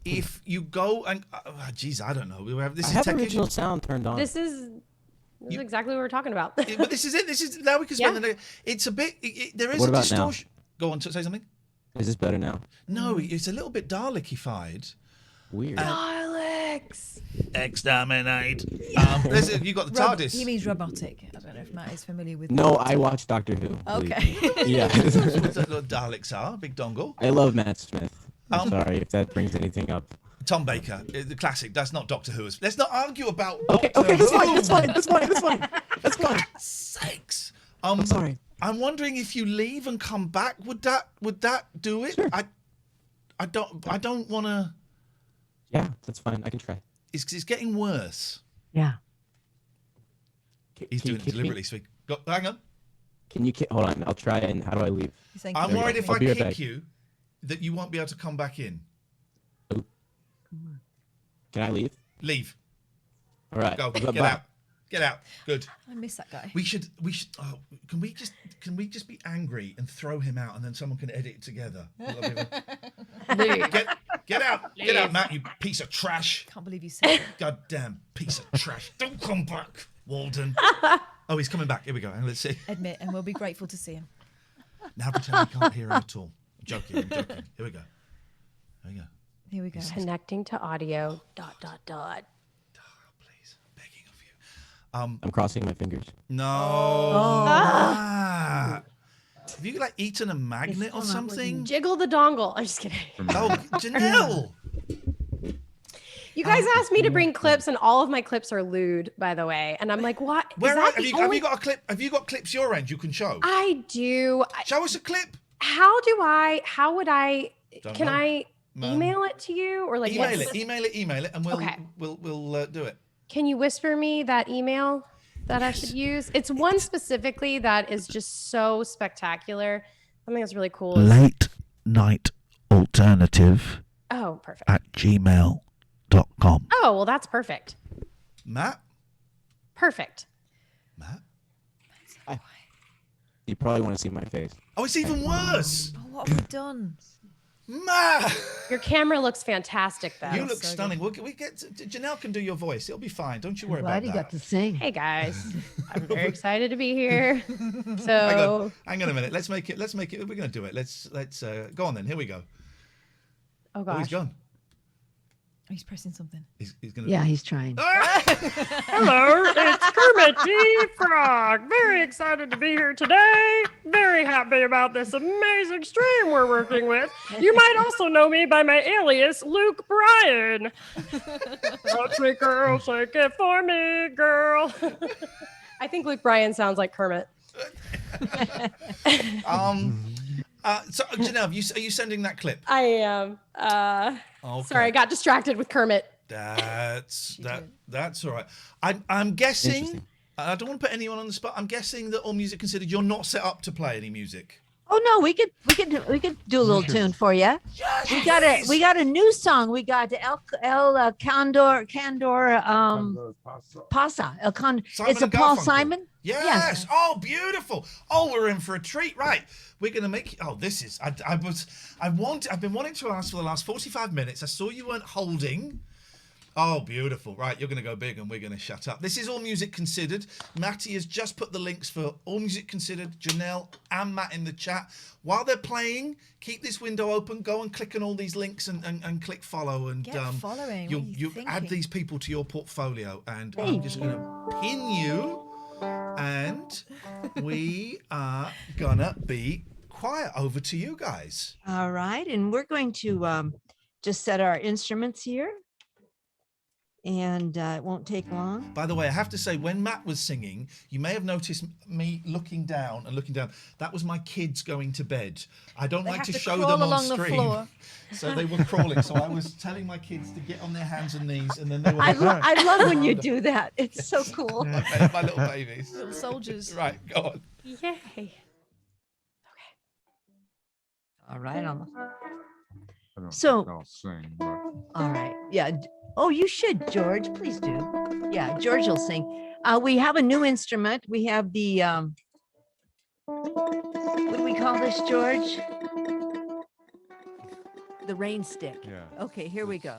if you go and I don't know. I have original sound turned on. This is exactly what we're talking about. But this is it. This is now we can spend the day. It's a bit. There is what a about distortion. Now? Go on, say something. Is this better now? No, it's a little bit Dalek-ified. Weird. Daleks. Exterminate. You got the TARDIS. He means robotic. I don't know if Matt is familiar with. No, I watch Doctor Who. Okay. Yeah. That's what Daleks are. Big dongle. I love Matt Smith. I'm sorry if that brings anything up. Tom Baker, the classic. That's not Doctor Who. Let's not argue about. Okay, that's fine. Sakes. I'm sorry. I'm wondering if you leave and come back, would that do it? Sure. I don't want to. Yeah, that's fine. I can try. It's getting worse. Yeah. He's doing it deliberately. So hang on. Can you hold on? I'll try. And how do I leave? I'm worried if I kick you, that you won't be able to come back in. Oh. Can I leave? Leave. All right. Go. Get out. Get out. Good. I miss that guy. We should. Oh, can we just be angry and throw him out, and then someone can edit it together? Get out. Get out, Matt. You piece of trash. Can't believe you said it. Goddamn piece of trash. Don't come back, Walden. Oh, he's coming back. Here we go. And let's see. Admit, and we'll be grateful to see him. Now pretend we can't hear him at all. I'm joking. Here we go. Here we go. Connecting to audio. ... I'm crossing my fingers. No. Have you like eaten a magnet or something? Jiggle the dongle. I'm just kidding. Oh, Janell. You guys asked me to bring clips, and all of my clips are lewd, by the way. And I'm like, what? Have you got a clip? Have you got clips your end you can show? I do. Show us a clip. How would I? Can I email it to you or like email it, and we'll do it. Can you whisper me that email that I should use? It's one specifically that is just so spectacular. Something that's really cool. Late night alternative. Oh, perfect. @gmail.com. Oh, well, that's perfect. Matt? Perfect. Matt? You probably want to see my face. Oh, it's even worse. Oh, what have we done? Matt! Your camera looks fantastic, though. You look stunning. Janell can do your voice. It'll be fine. Don't you worry Glad about you that. got to sing. Hey, guys. I'm very excited to be here. So hang on a minute. Let's make it. We're going to do it. Let's go on then. Here we go. Oh, gosh. Oh, he's gone. He's pressing something. He's going Yeah, he's trying. Hello, it's Kermit the Frog. Very excited to be here today. Very happy about this amazing stream we're working with. You might also know me by my alias, Luke Bryan. Touch me, girl, shake it for me, girl. I think Luke Bryan sounds like Kermit. So Janell, are you sending that clip? I am. Okay. Sorry, I got distracted with Kermit. That's all right. I'm guessing. Interesting. I don't want to put anyone on the spot. I'm guessing that all music considered, you're not set up to play any music. Oh no, we could do a little tune for you. We got a new song. We got El Condor Pasa. El Condor. It's a and Paul Garfunkel. Simon. Yes. Oh, beautiful. Oh, we're in for a treat. Right. We're gonna make. Oh, this is. I've been wanting to ask for the last 45 minutes. I saw you weren't holding. Oh, beautiful. Right, you're going to go big and we're going to shut up. This is All Music Considered. Matty has just put the links for All Music Considered, Janelle and Matt in the chat. While they're playing, keep this window open. Go and click on all these links and click follow. And Get following. you add these people to your portfolio. And I'm just going to pin you. And we are going to be quiet. Over to you guys. All right. And we're going to just set our instruments here. And it won't take long. By the way, I have to say, when Matt was singing, you may have noticed me looking down. That was my kids going to bed. I don't like to show them on stream. So they were crawling. So I was telling my kids to get on their hands and knees, and then they were. I love when you do that. It's so cool. My little babies. Little soldiers. Right, go on. Yay. Okay. All right. I don't So- think I'll sing, but All right. Yeah. Oh, you should, George. Please do. Yeah, George will sing. We have a new instrument. We have the what do we call this, George? The rain stick. Yeah. Okay, here we go.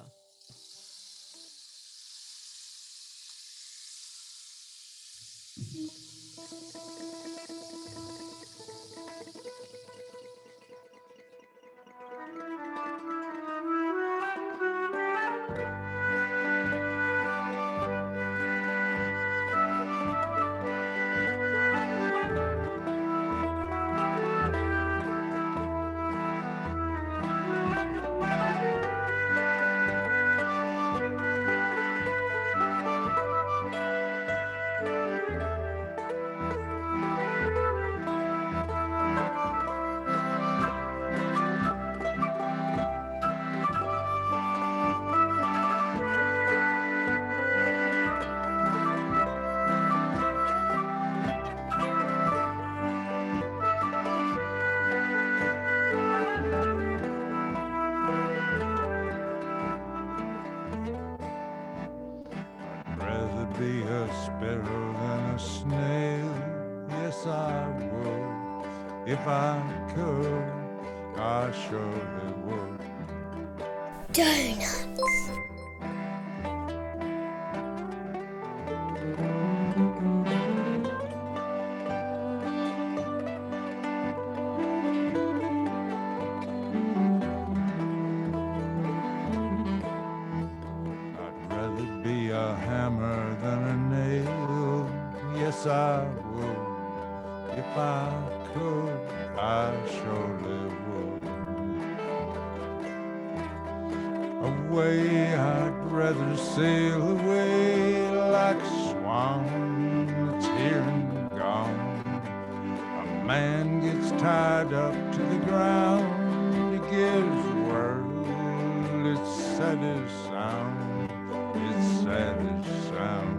rather be a sparrow than a snail. Yes, I would. If I could, I surely would. Donuts. I'd rather be a hammer than a nail. Yes, I would. If I could, I surely would. Away, I'd rather sail away like a swan that's here and gone. A man gets tied up to the ground. He gives world its saddest sound. Its saddest sound.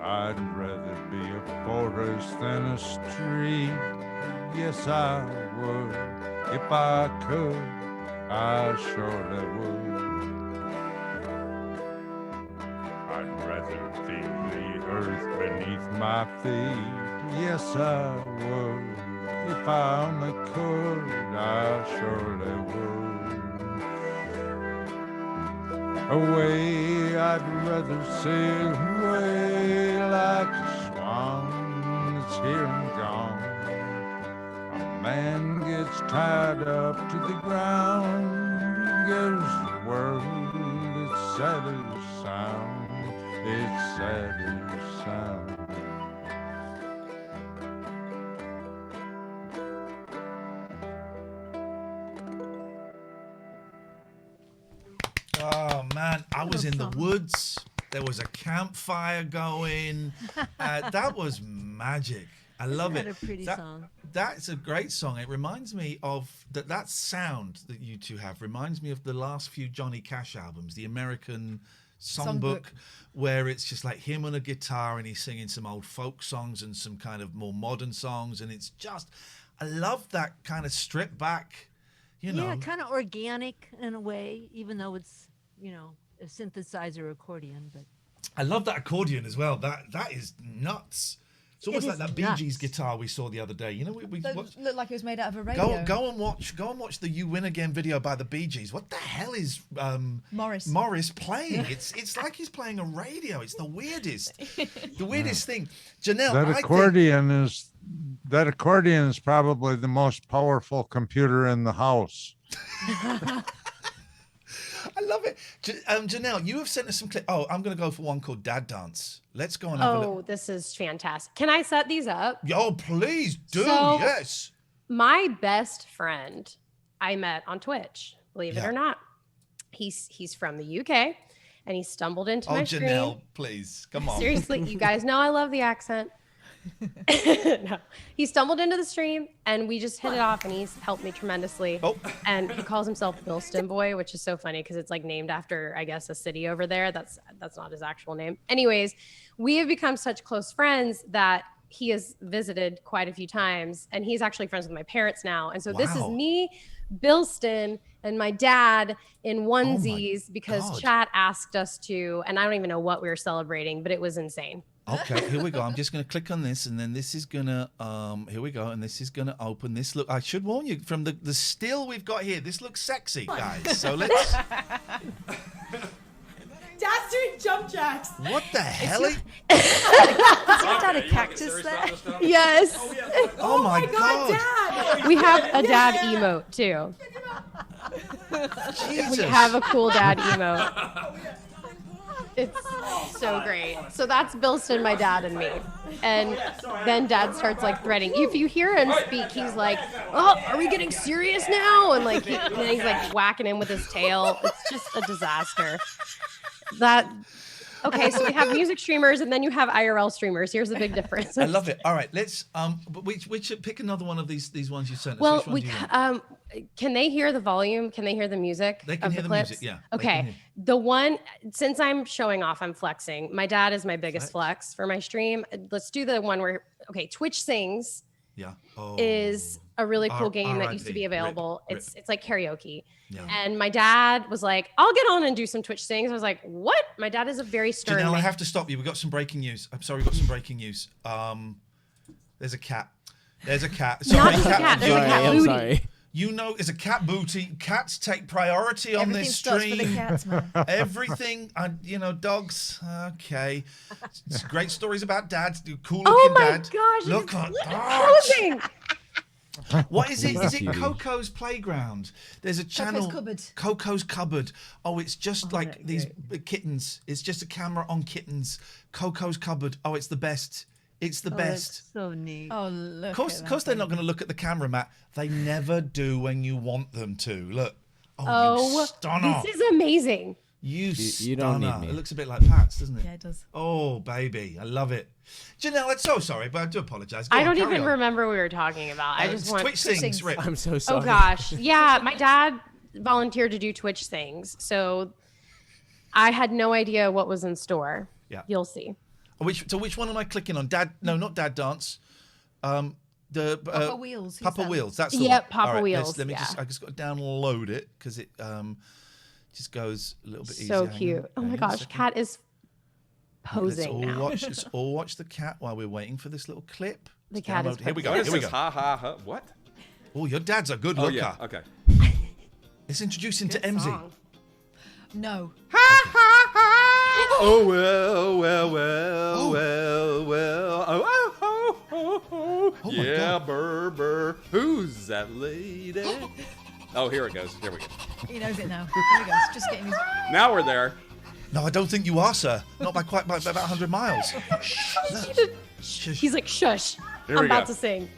I'd rather be a forest than a street. Yes, I would. If I could, I surely would. I'd rather feel the earth beneath my feet. Yes, I would. If I only could, I surely would. Away, I'd rather sail away like a swan that's here and gone. A man gets tied up to the ground, gives the world its saddest sound, its saddest sound. Oh man, I was in the woods. There was a campfire going. That was magic. I love Isn't it. that a pretty song? That's a great song. It reminds me of that sound that you two have reminds me of the last few Johnny Cash albums, the American Songbook, where it's just like him on a guitar and he's singing some old folk songs and some kind of more modern songs, and it's just, I love that kind of stripped back, you know. Yeah, kind of organic in a way, even though it's, you know, a synthesizer accordion. But I love that accordion as well. That is nuts. It's almost like that Bee Gees guitar we saw the other day. You know, we Looked like it was made out of a radio. go and watch the "You Win Again" video by the Bee Gees. What the hell is Morris playing? It's like he's playing a radio. It's the weirdest thing. Janelle, that accordion is probably the most powerful computer in the house. I love it. Janelle, you have sent us some clips. Oh, I'm going to go for one called Dad Dance. Let's go and have a look. Oh, this is fantastic. Can I set these up? Oh, please do. So, yes. My best friend I met on Twitch, believe it or not. He's from the UK and he stumbled into my stream. Oh, Janelle, please. Come on. Seriously, you guys know I love the accent. No. He stumbled into the stream and we just hit it off and he's helped me tremendously. And he calls himself Bilston Boy, which is so funny because it's like named after, I guess, a city over there. That's not his actual name. Anyways, we have become such close friends that he has visited quite a few times and he's actually friends with my parents now. And so this is me, Bilston, and my dad in onesies because chat asked us to, and I don't even know what we were celebrating, but it was insane. Okay, here we go. I'm just going to click on this, and then this is going to, here we go, and this is going to open. This look, I should warn you, from the still we've got here, this looks sexy, guys. So let's... Dad's doing jump jacks. What the hell? Is your dad a cactus there? Yes. Oh my God. Dad. We have a dad emote, too. Jesus. We have a cool dad emote. It's so great. So that's Bilston, my dad, and me. And then dad starts like threading. If you hear him speak, he's like, "Oh, are we getting serious now?" And like and then he's like whacking him with his tail. It's just a disaster. Okay, so we have music streamers and then you have IRL streamers. Here's the big difference. I love it. All right, let's which pick another one of these ones you sent us. Well, Which one do you want? Can they hear the volume? Can they hear the music? They can of hear the the clips? music, yeah. Okay. The one, since I'm showing off, I'm flexing. My dad is my biggest flex for my stream. Let's do the one where, okay, Twitch Sings is a really cool game that used to be available. It's like karaoke. Yeah. And my dad was like, I'll get on and do some Twitch Sings. I was like, what? My dad is a very stern Janelle, man. I have to stop you. We've got some breaking news. I'm sorry, we've got some breaking news. There's a cat. There's a cat. Sorry, Not just a cat. There's a cat booty. Sorry. You know, it's a cat booty. Cats take priority on this stream. Everything starts for the cats, man. Everything, dogs. Okay. It's great stories about dads. Cool looking dad. Gosh. Look at that. What is it? Is it Coco's Playground? There's a channel. Coco's Cupboard. Oh, it's just like these kittens. It's just a camera on kittens. Coco's Cupboard. Oh, it's the best. It's the best. So neat. Oh, look. Of course they're not going to look at the camera, Matt. They never do when you want them to. Look. You stunner. This is amazing. You don't need stunner. me. It looks a bit like Pat's, doesn't it? Yeah, it does. Oh, baby. I love it. Janelle, I'm so sorry, but I do apologize. I don't even remember what we were talking about. I just want Twitch Sings, Rick. I'm so sorry. Oh gosh. Yeah, my dad volunteered to do Twitch Things. So I had no idea what was in store. Yeah. You'll see. Which one am I clicking on? No, not Dad Dance. The Papa Wheels. Papa Wheels. That's the Yep, one. Papa All right, Wheels. Let me yeah. I just got to download it because it just goes a little bit easier. So Hang cute. on, Oh my hang on a gosh, second. cat is posing now. Let's all watch the cat while we're waiting for this little clip. The cat is. Here we go. What is Here we this? go. Ha ha ha. What? Oh, your dad's a good Oh looker. yeah. Okay. Let's introduce him to Good Emmzy. song. No. Oh well, well, well, well, well. Oh, oh, oh, oh, oh. my Yeah, God. burr, burr. Who's that lady? Oh, here it goes. Here we go. He knows it now. There he goes. Just getting his. Now we're there. No, I don't think you are, sir. Not by about 100 miles. He's like, shush. Here I'm we about go. to sing.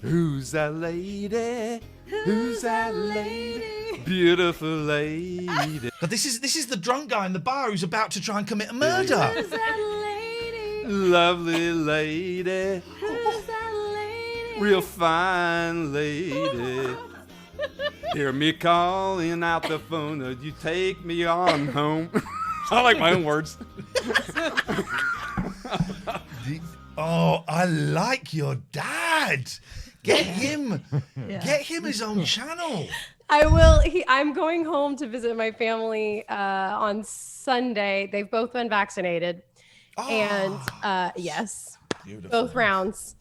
Who's that lady? Who's that lady? Beautiful lady. But this is the drunk guy in the bar who's about to try and commit a murder. Who's that lady? Lovely lady. Who's that lady? Real fine lady. Hear me calling out the phone. You take me on home. I like my own words. Oh, I like your dad. Get him his own channel. I will. I'm going home to visit my family on Sunday. They've both been vaccinated, and yes, Beautiful. both rounds.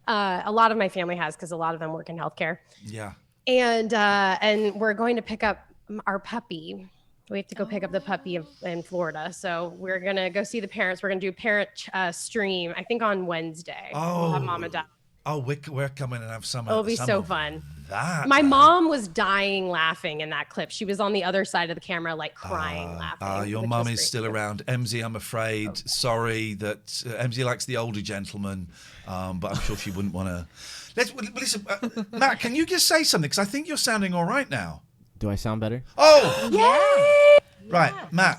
A lot of my family has because a lot of them work in healthcare. Yeah. And we're going to pick up our puppy. We have to go pick up the puppy in Florida. So we're gonna go see the parents. We're gonna do a parent stream. I think on Wednesday. We'll have mom and dad. Oh, we're coming and have some. It'll be some so of fun. That. My mom was dying laughing in that clip. She was on the other side of the camera, like crying, laughing. Your which mum was is great. still around. Emmzy, I'm afraid. Sorry that Emmzy likes the older gentleman, but I'm sure she wouldn't want to. Listen, Matt, can you just say something? Because I think you're sounding all right now. Do I sound better? Oh! Yay! Right, Matt,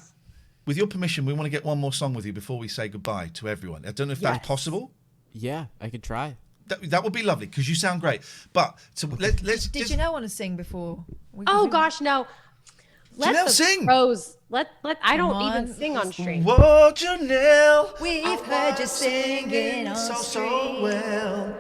with your permission, we want to get one more song with you before we say goodbye to everyone. I don't know if that's possible. Yeah, I could try. That would be lovely because you sound great. But so let's Did Janelle want to sing before? Oh gosh, no. Let Janelle, the sing. pros. Let. I don't Come even on. sing on stream. Whoa, Janelle. We've heard you singing on so well.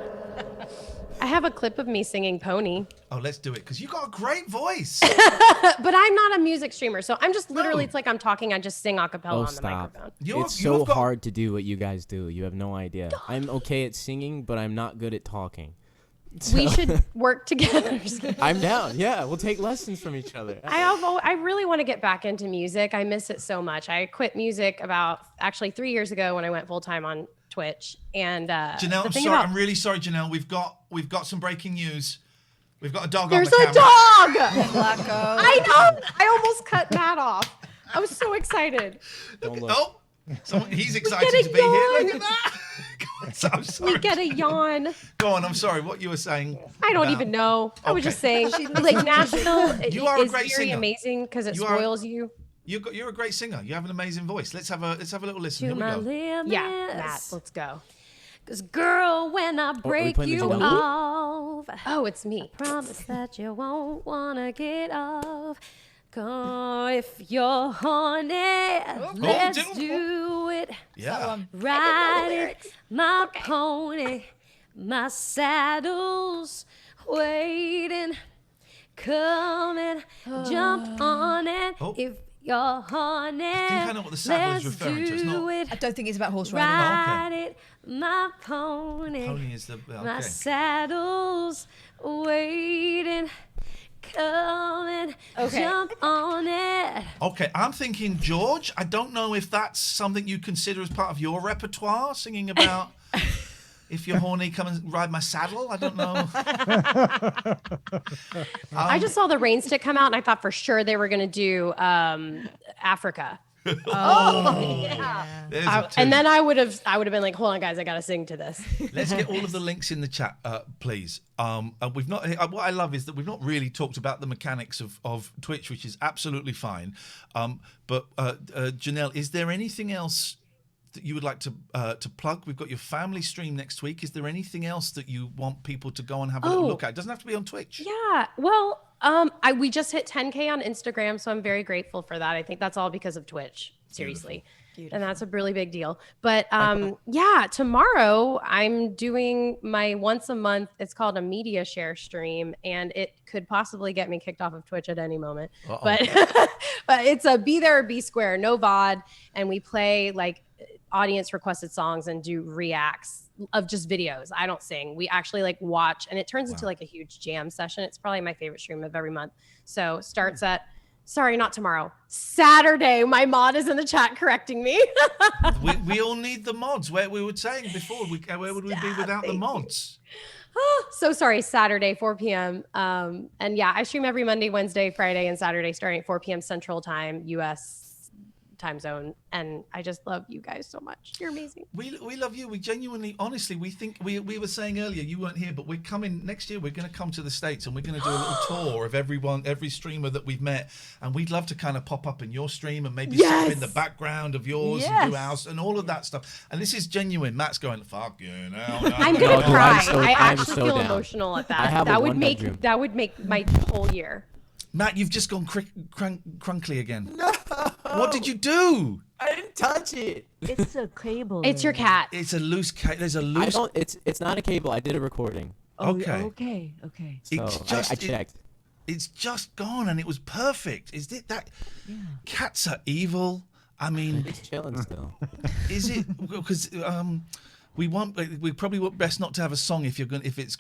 I have a clip of me singing Pony. Oh, let's do it because you got a great voice. But I'm not a music streamer, so I'm just literally. It's like I'm talking. I just sing a cappella Oh, on the stop. microphone. It's so hard to do what you guys do. You have no idea. I'm okay at singing, but I'm not good at talking. We So- should work together. I'm down. Yeah, we'll take lessons from each other. I really want to get back into music. I miss it so much. I quit music about 3 years ago when I went full time on Twitch. And Janelle, I'm sorry. I'm really sorry, Janelle. We've got some breaking news. We've got a dog on There's the a camera. dog. Blacko. I know. I almost cut Matt off. I was so excited. Oh, he's excited get a to be here. Look yawn. at that. So I'm sorry. We get a yawn. Go on. I'm sorry. What you were saying? I don't about- even know. I was Okay. just saying, like Nashville You are a is great very singer. amazing because it You are- spoils you. You're a great singer. You have an amazing voice. Let's have a little listen. Here we My go. limits. Yeah, Matt, let's go. Cause girl, when I break playing the you jingle? off, oh, it's me. Promise that you won't wanna get off. Cause if you're horny, let's do it. Yeah. Ride it, my pony, my saddle's waiting. Come and jump on it if you're horny. I think I know what the saddle is referring to. It's not. I don't think it's about horse riding. Ride it, my pony. Pony is the. My Okay. saddle's waiting. Come and Okay. jump on it. Okay, I'm thinking George. I don't know if that's something you consider as part of your repertoire, singing about if you're horny, come and ride my saddle. I don't know. I just saw the rain stick come out, and I thought for sure they were going to do Africa. Oh, yeah. There's a And two. then I would have been like, hold on, guys, I got to sing to this. Let's get all of the links in the chat, please. We've not. What I love is that we've not really talked about the mechanics of Twitch, which is absolutely fine. But Janelle, is there anything else that you would like to plug? We've got your family stream next week. Is there anything else that you want people to go and have a little look at? It doesn't have to be on Twitch. Yeah. Well, we just hit 10K on Instagram, so I'm very grateful for that. I think that's all because of Twitch. Seriously. And that's a really big deal. But yeah, tomorrow I'm doing my once a month, it's called a media share stream, and it could possibly get me kicked off of Twitch at any moment. But but it's a be there or be square, no VOD, and we play like audience requested songs and do reacts of just videos. I don't sing. We actually like watch, and it turns into like a huge jam session. It's probably my favorite stream of every month. So starts at sorry, not tomorrow. Saturday. My mod is in the chat correcting me. we all need the mods. Where we were saying before, where would we be without the mods? So sorry, Saturday, 4 p.m. And yeah, I stream every Monday, Wednesday, Friday, and Saturday starting at 4 p.m. Central Time, U.S. time zone. And I just love you guys so much. You're amazing. We love you. We genuinely, honestly, we think we were saying earlier, you weren't here, but we're coming next year. We're going to come to the States and we're going to do a little tour of every streamer that we've met. And we'd love to kind of pop up in your stream and maybe sit in the background of yours and do ours and all of that stuff. And this is genuine. Matt's going, fuck you know. I'm going to cry. I actually so feel down. emotional at that. That would make my whole year. Matt, you've just gone crunkly again. No. What did you do? I didn't touch it. It's a cable. It's your cat. It's a loose cable. There's a loose. It's not a cable. I did a recording. Okay. So I checked. It's just gone, and it was perfect. Is it that? Yeah. Cats are evil. I mean, it's chilling still. Is it? Because we probably want best not to have a song if it's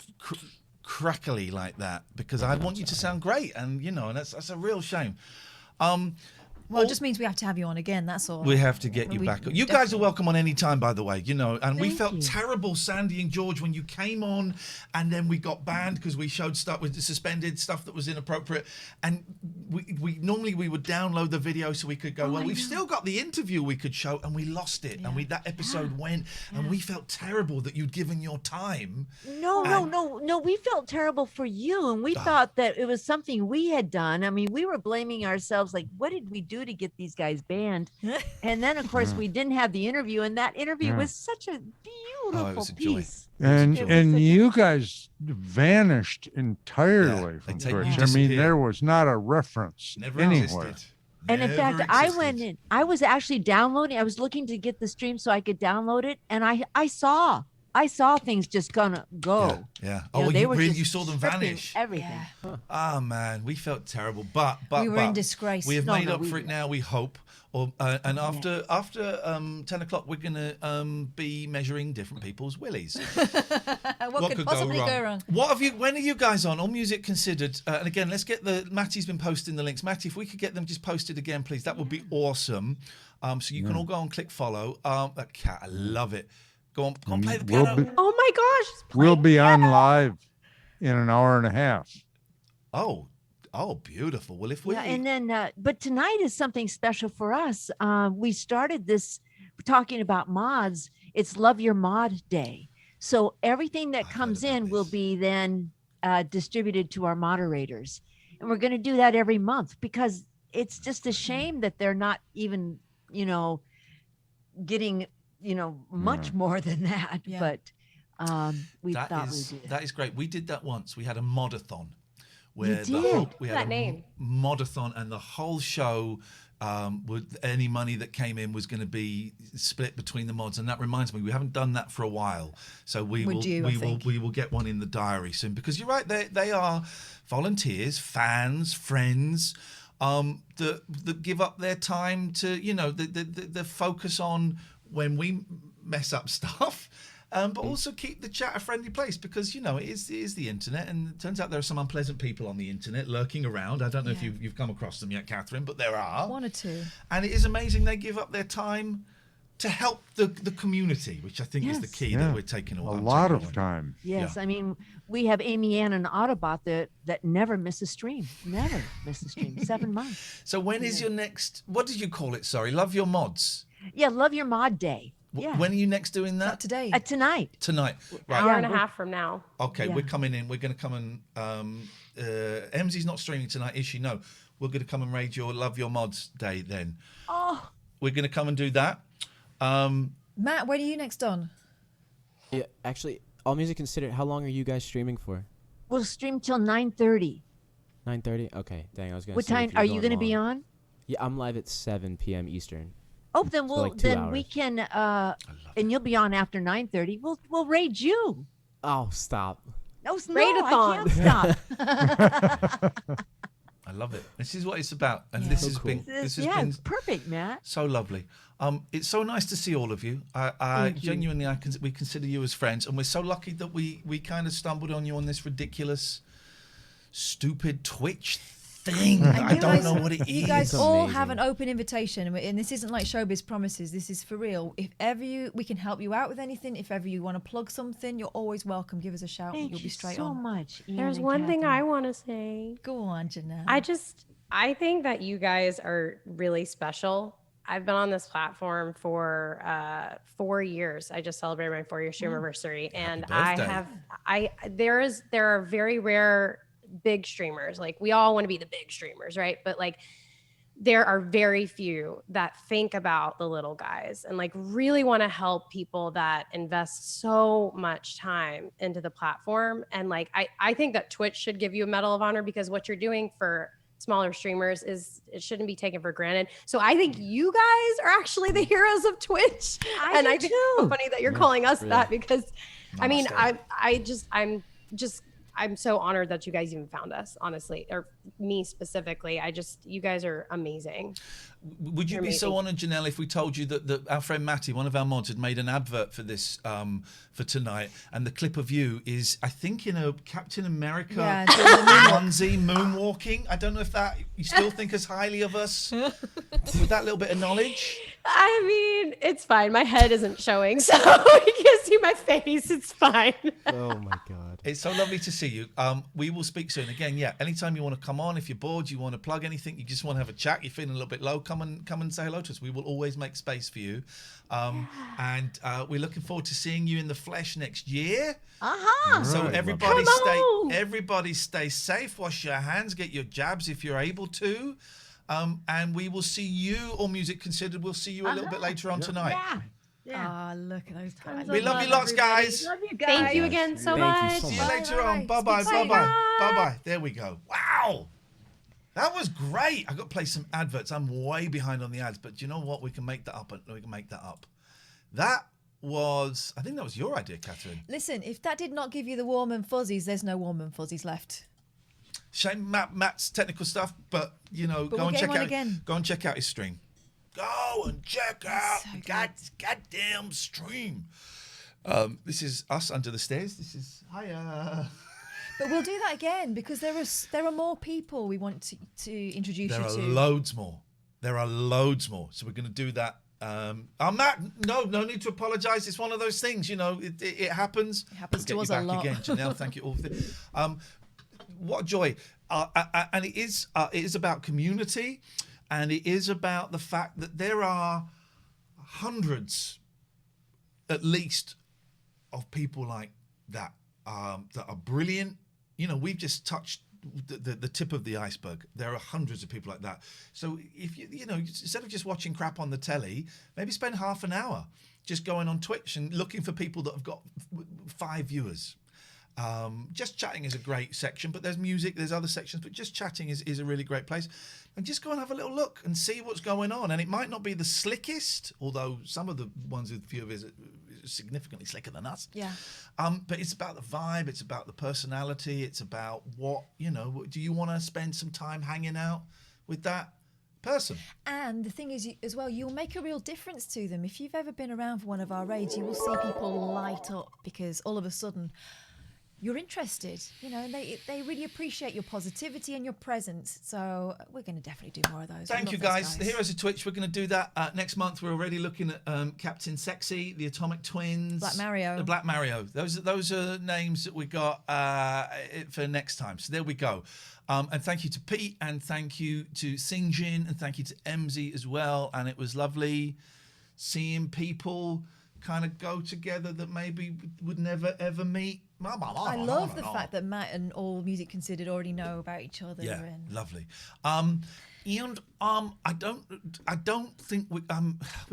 crackly like that, because I want you to sound great, and and that's a real shame. Well, it just means we have to have you on again, that's all. We have to get you back. You guys are welcome on any time, by the way, and we felt terrible, Sandy and George, when you came on and then we got banned because we showed stuff with suspended stuff that was inappropriate, and we normally would download the video so we could go, we've still got the interview we could show, and we lost it, and that episode went, and we felt terrible that you'd given your time. No, we felt terrible for you, and we thought that it was something we had done. I mean, we were blaming ourselves, like, what did we do to get these guys banned? And then of course we didn't have the interview, and that interview was such a beautiful piece. And you guys vanished entirely from Twitch. I mean, there was not a reference anywhere. And in fact, I went in, I was actually downloading, I was looking to get the stream so I could download it, and I saw things just gonna go. Yeah. You saw them vanish. Everything. Yeah. Oh man, we felt terrible, but we were in disgrace. We have made up for it now. We hope. And after 10 o'clock, we're gonna be measuring different people's willies. what could possibly go wrong? When are you guys on? All Music Considered. And again, let's get Matty's been posting the links. Matty, if we could get them just posted again, please, that would be awesome. So you can all go and click follow. That cat, I love it. Go on play the piano. Oh my gosh. We'll be on live in an hour and a half. Oh, beautiful. Well, if we... Yeah, and then, but tonight is something special for us. We started this talking about mods. It's Love Your Mod Day. So everything that comes in will be then distributed to our moderators. And we're going to do that every month, because it's just a shame that they're not even, getting much more than that. Yeah. But we thought we'd do that. That is great. We did that once. We had a modathon where we had a modathon, and the whole show with any money that came in was going to be split between the mods. And that reminds me, we haven't done that for a while, so we will get one in the diary soon, because you're right, they are volunteers, fans, friends, that give up their time to the focus on when we mess up stuff, but also keep the chat a friendly place, because it is the internet, and it turns out there are some unpleasant people on the internet lurking around. I don't know if you've come across them yet, Catherine, but there are one or two, and it is amazing they give up their time to help the community, which I think is the key that we're taking away. A lot of time. Yes, yeah. I mean, we have Amy Ann and Autobot that never miss a stream. Never miss a stream. 7 months. So when is your next? What did you call it? Sorry, Love Your Mods. Yeah, Love Your Mod Day. Yeah. When are you next doing that? Today. Tonight. Tonight. Right. Hour and a half from now. Okay, we're coming in. We're going to come and Emmzy's not streaming tonight, is she? No. We're going to come and raid your Love Your Mods Day then. Oh. We're going to come and do that. Matt, when are you next on? Yeah, actually, All Music Considered, how long are you guys streaming for? We'll stream till 9:30. 9:30? Okay, dang, I was going to What time are you going to be on? Yeah, I'm live at 7 p.m. Eastern. Oh, then we'll like 2 then we hours. can and you'll be on after 9:30. We'll raid you. Oh, stop. No, I Raid-a-thon. can't stop. I love it. This is what it's about, and Yeah. this So has cool. been this has Yeah, been perfect, Matt. so lovely. It's so nice to see all of you. I Thank you. genuinely, we consider you as friends, and we're so lucky that we kind of stumbled on you on this ridiculous, stupid Twitch thing. And I you don't guys- know what it is. You guys all have an open invitation, and this isn't like Showbiz Promises. This is for real. If ever we can help you out with anything, if ever you want to plug something, you're always welcome. Give us a shout. Thank You'll be you straight so on. much. Iain There's and one thing Katherine. I want to say. Go on, Janelle. I think that you guys are really special. I've been on this platform for 4 years. I just celebrated my 4-year stream anniversary, and there are very rare big streamers. Like, we all want to be the big streamers, right? But like, there are very few that think about the little guys and like really want to help people that invest so much time into the platform. And like, I think that Twitch should give you a Medal of Honor, because what you're doing for smaller streamers it shouldn't be taken for granted. So I think you guys are actually the heroes of Twitch. I think it's so funny that you're calling us that, because I mean, I'm so honored that you guys even found us, honestly, or me specifically. You guys are amazing. Would you be so honored, Janelle, if we told you that our friend Matty, one of our mods, had made an advert for this for tonight, and the clip of you is, I think, in a Captain America onesie moonwalking. I don't know if you still think as highly of us with that little bit of knowledge. I mean, it's fine. My head isn't showing, so you can see my face. It's fine. Oh my God. It's so lovely to see you. We will speak soon. Again, yeah, anytime you want to come on, if you're bored, you want to plug anything, you just want to have a chat, you're feeling a little bit low, come and say hello to us. We will always make space for you. And we're looking forward to seeing you in the flesh next year. Uh-huh. So Right. everybody stay safe, wash your hands, get your jabs if you're able to. And we will see you, All Music Considered, we'll see you a little bit later on tonight. Yeah. Oh, look at those times. We love you lots, guys. Love you guys. Thank you again so much. See you later on. Bye-bye, bye-bye, bye-bye. There we go. Wow. That was great. I got to play some adverts. I'm way behind on the ads, but do you know what? We can make that up. That was, I think that was your idea, Katherine. Listen, if that did not give you the warm and fuzzies, there's no warm and fuzzies left. Shame Matt's technical stuff, but But go we'll and get check him on out. again. Go and check out his stream. Go and check out goddamn stream. This is us under the stairs. This is hiya. But we'll do that again, because there are more people we want to introduce There you are to. loads more. So we're going to do that. Matt, no need to apologise. It's one of those things, it happens. It happens We'll to us get a you back lot. again, Janelle. Thank you all. What a joy. And it is about community, and it is about the fact that there are hundreds, at least, of people like that that are brilliant. We've just touched the tip of the iceberg. There are hundreds of people like that. So if you instead of just watching crap on the telly, maybe spend half an hour just going on Twitch and looking for people that have got 5 viewers. Just chatting is a great section, but there's music, there's other sections, but just chatting is a really great place. And just go and have a little look and see what's going on. And it might not be the slickest, although some of the ones with viewers are significantly slicker than us. Yeah. But it's about the vibe, it's about the personality, it's about what, do you want to spend some time hanging out with that person? And the thing is, as well, you'll make a real difference to them. If you've ever been around for one of our raids, you will see people light up because all of a sudden you're interested, and they really appreciate your positivity and your presence. So we're going to definitely do more of those. Thank you, guys. The Heroes of Twitch, we're going to do that next month. We're already looking at Captain Sexy, the Atomic Twins, Black Mario. The Black Mario. Those are names that we got for next time. So there we go. And thank you to Pete, and thank you to Sinjin, and thank you to Emmzy as well. And it was lovely seeing people kind of go together that maybe would never ever meat. I love the fact that Matt and All Music Considered already know about each other. Yeah, and lovely. And I don't think we've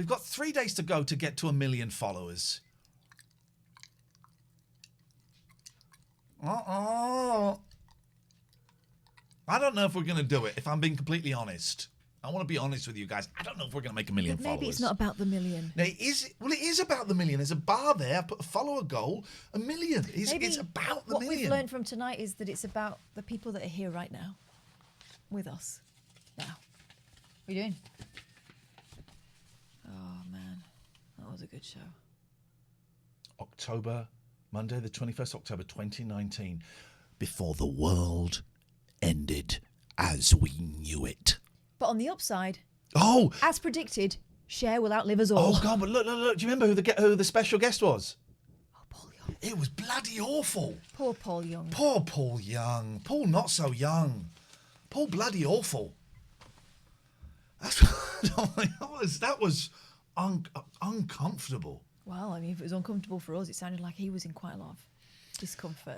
got 3 days to go to get to 1 million followers. I don't know if we're going to do it, if I'm being completely honest. I want to be honest with you guys. I don't know if we're going to make 1 million But maybe followers. it's not about the million. No, it is. Well, it is about the million. There's a bar there. I put a follower goal. 1 million. It's about the what million. we've learned from tonight is that it's about the people that are here right now, with us. Now, what are you doing? Oh man, that was a good show. Monday the 21st October 2019, before the world ended as we knew it. But on the upside, Oh, as predicted, Cher will outlive us all. oh God! But look! Do you remember who the special guest was? Oh, Paul Young. It was bloody awful. Poor Paul Young. Poor Paul Young. Paul not so young. Paul bloody awful. That was uncomfortable. Well, I mean, if it was uncomfortable for us, it sounded like he was in quite a lot of discomfort.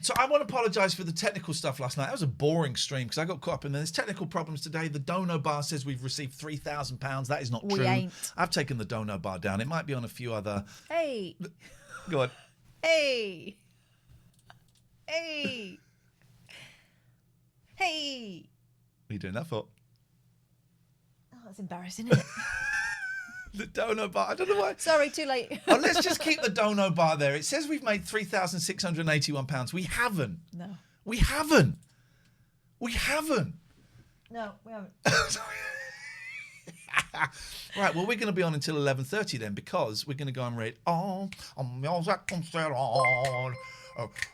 So I want to apologise for the technical stuff last night. That was a boring stream because I got caught up in there's technical problems today. The Dono bar says we've received £3,000. That is not We true. ain't. I've taken the Dono bar down. It might be on a few other. Hey. Go on. Hey. Hey. Hey. What are you doing that for? Oh, that's embarrassing, isn't it? The Dono bar. I don't know why. Sorry, too late. Oh, let's just keep the Dono bar there. It says we've made £3,681. We haven't. No. We haven't. We haven't. No, we haven't. Right, well, we're going to be on until 11:30 then because we're going to go and read on music on.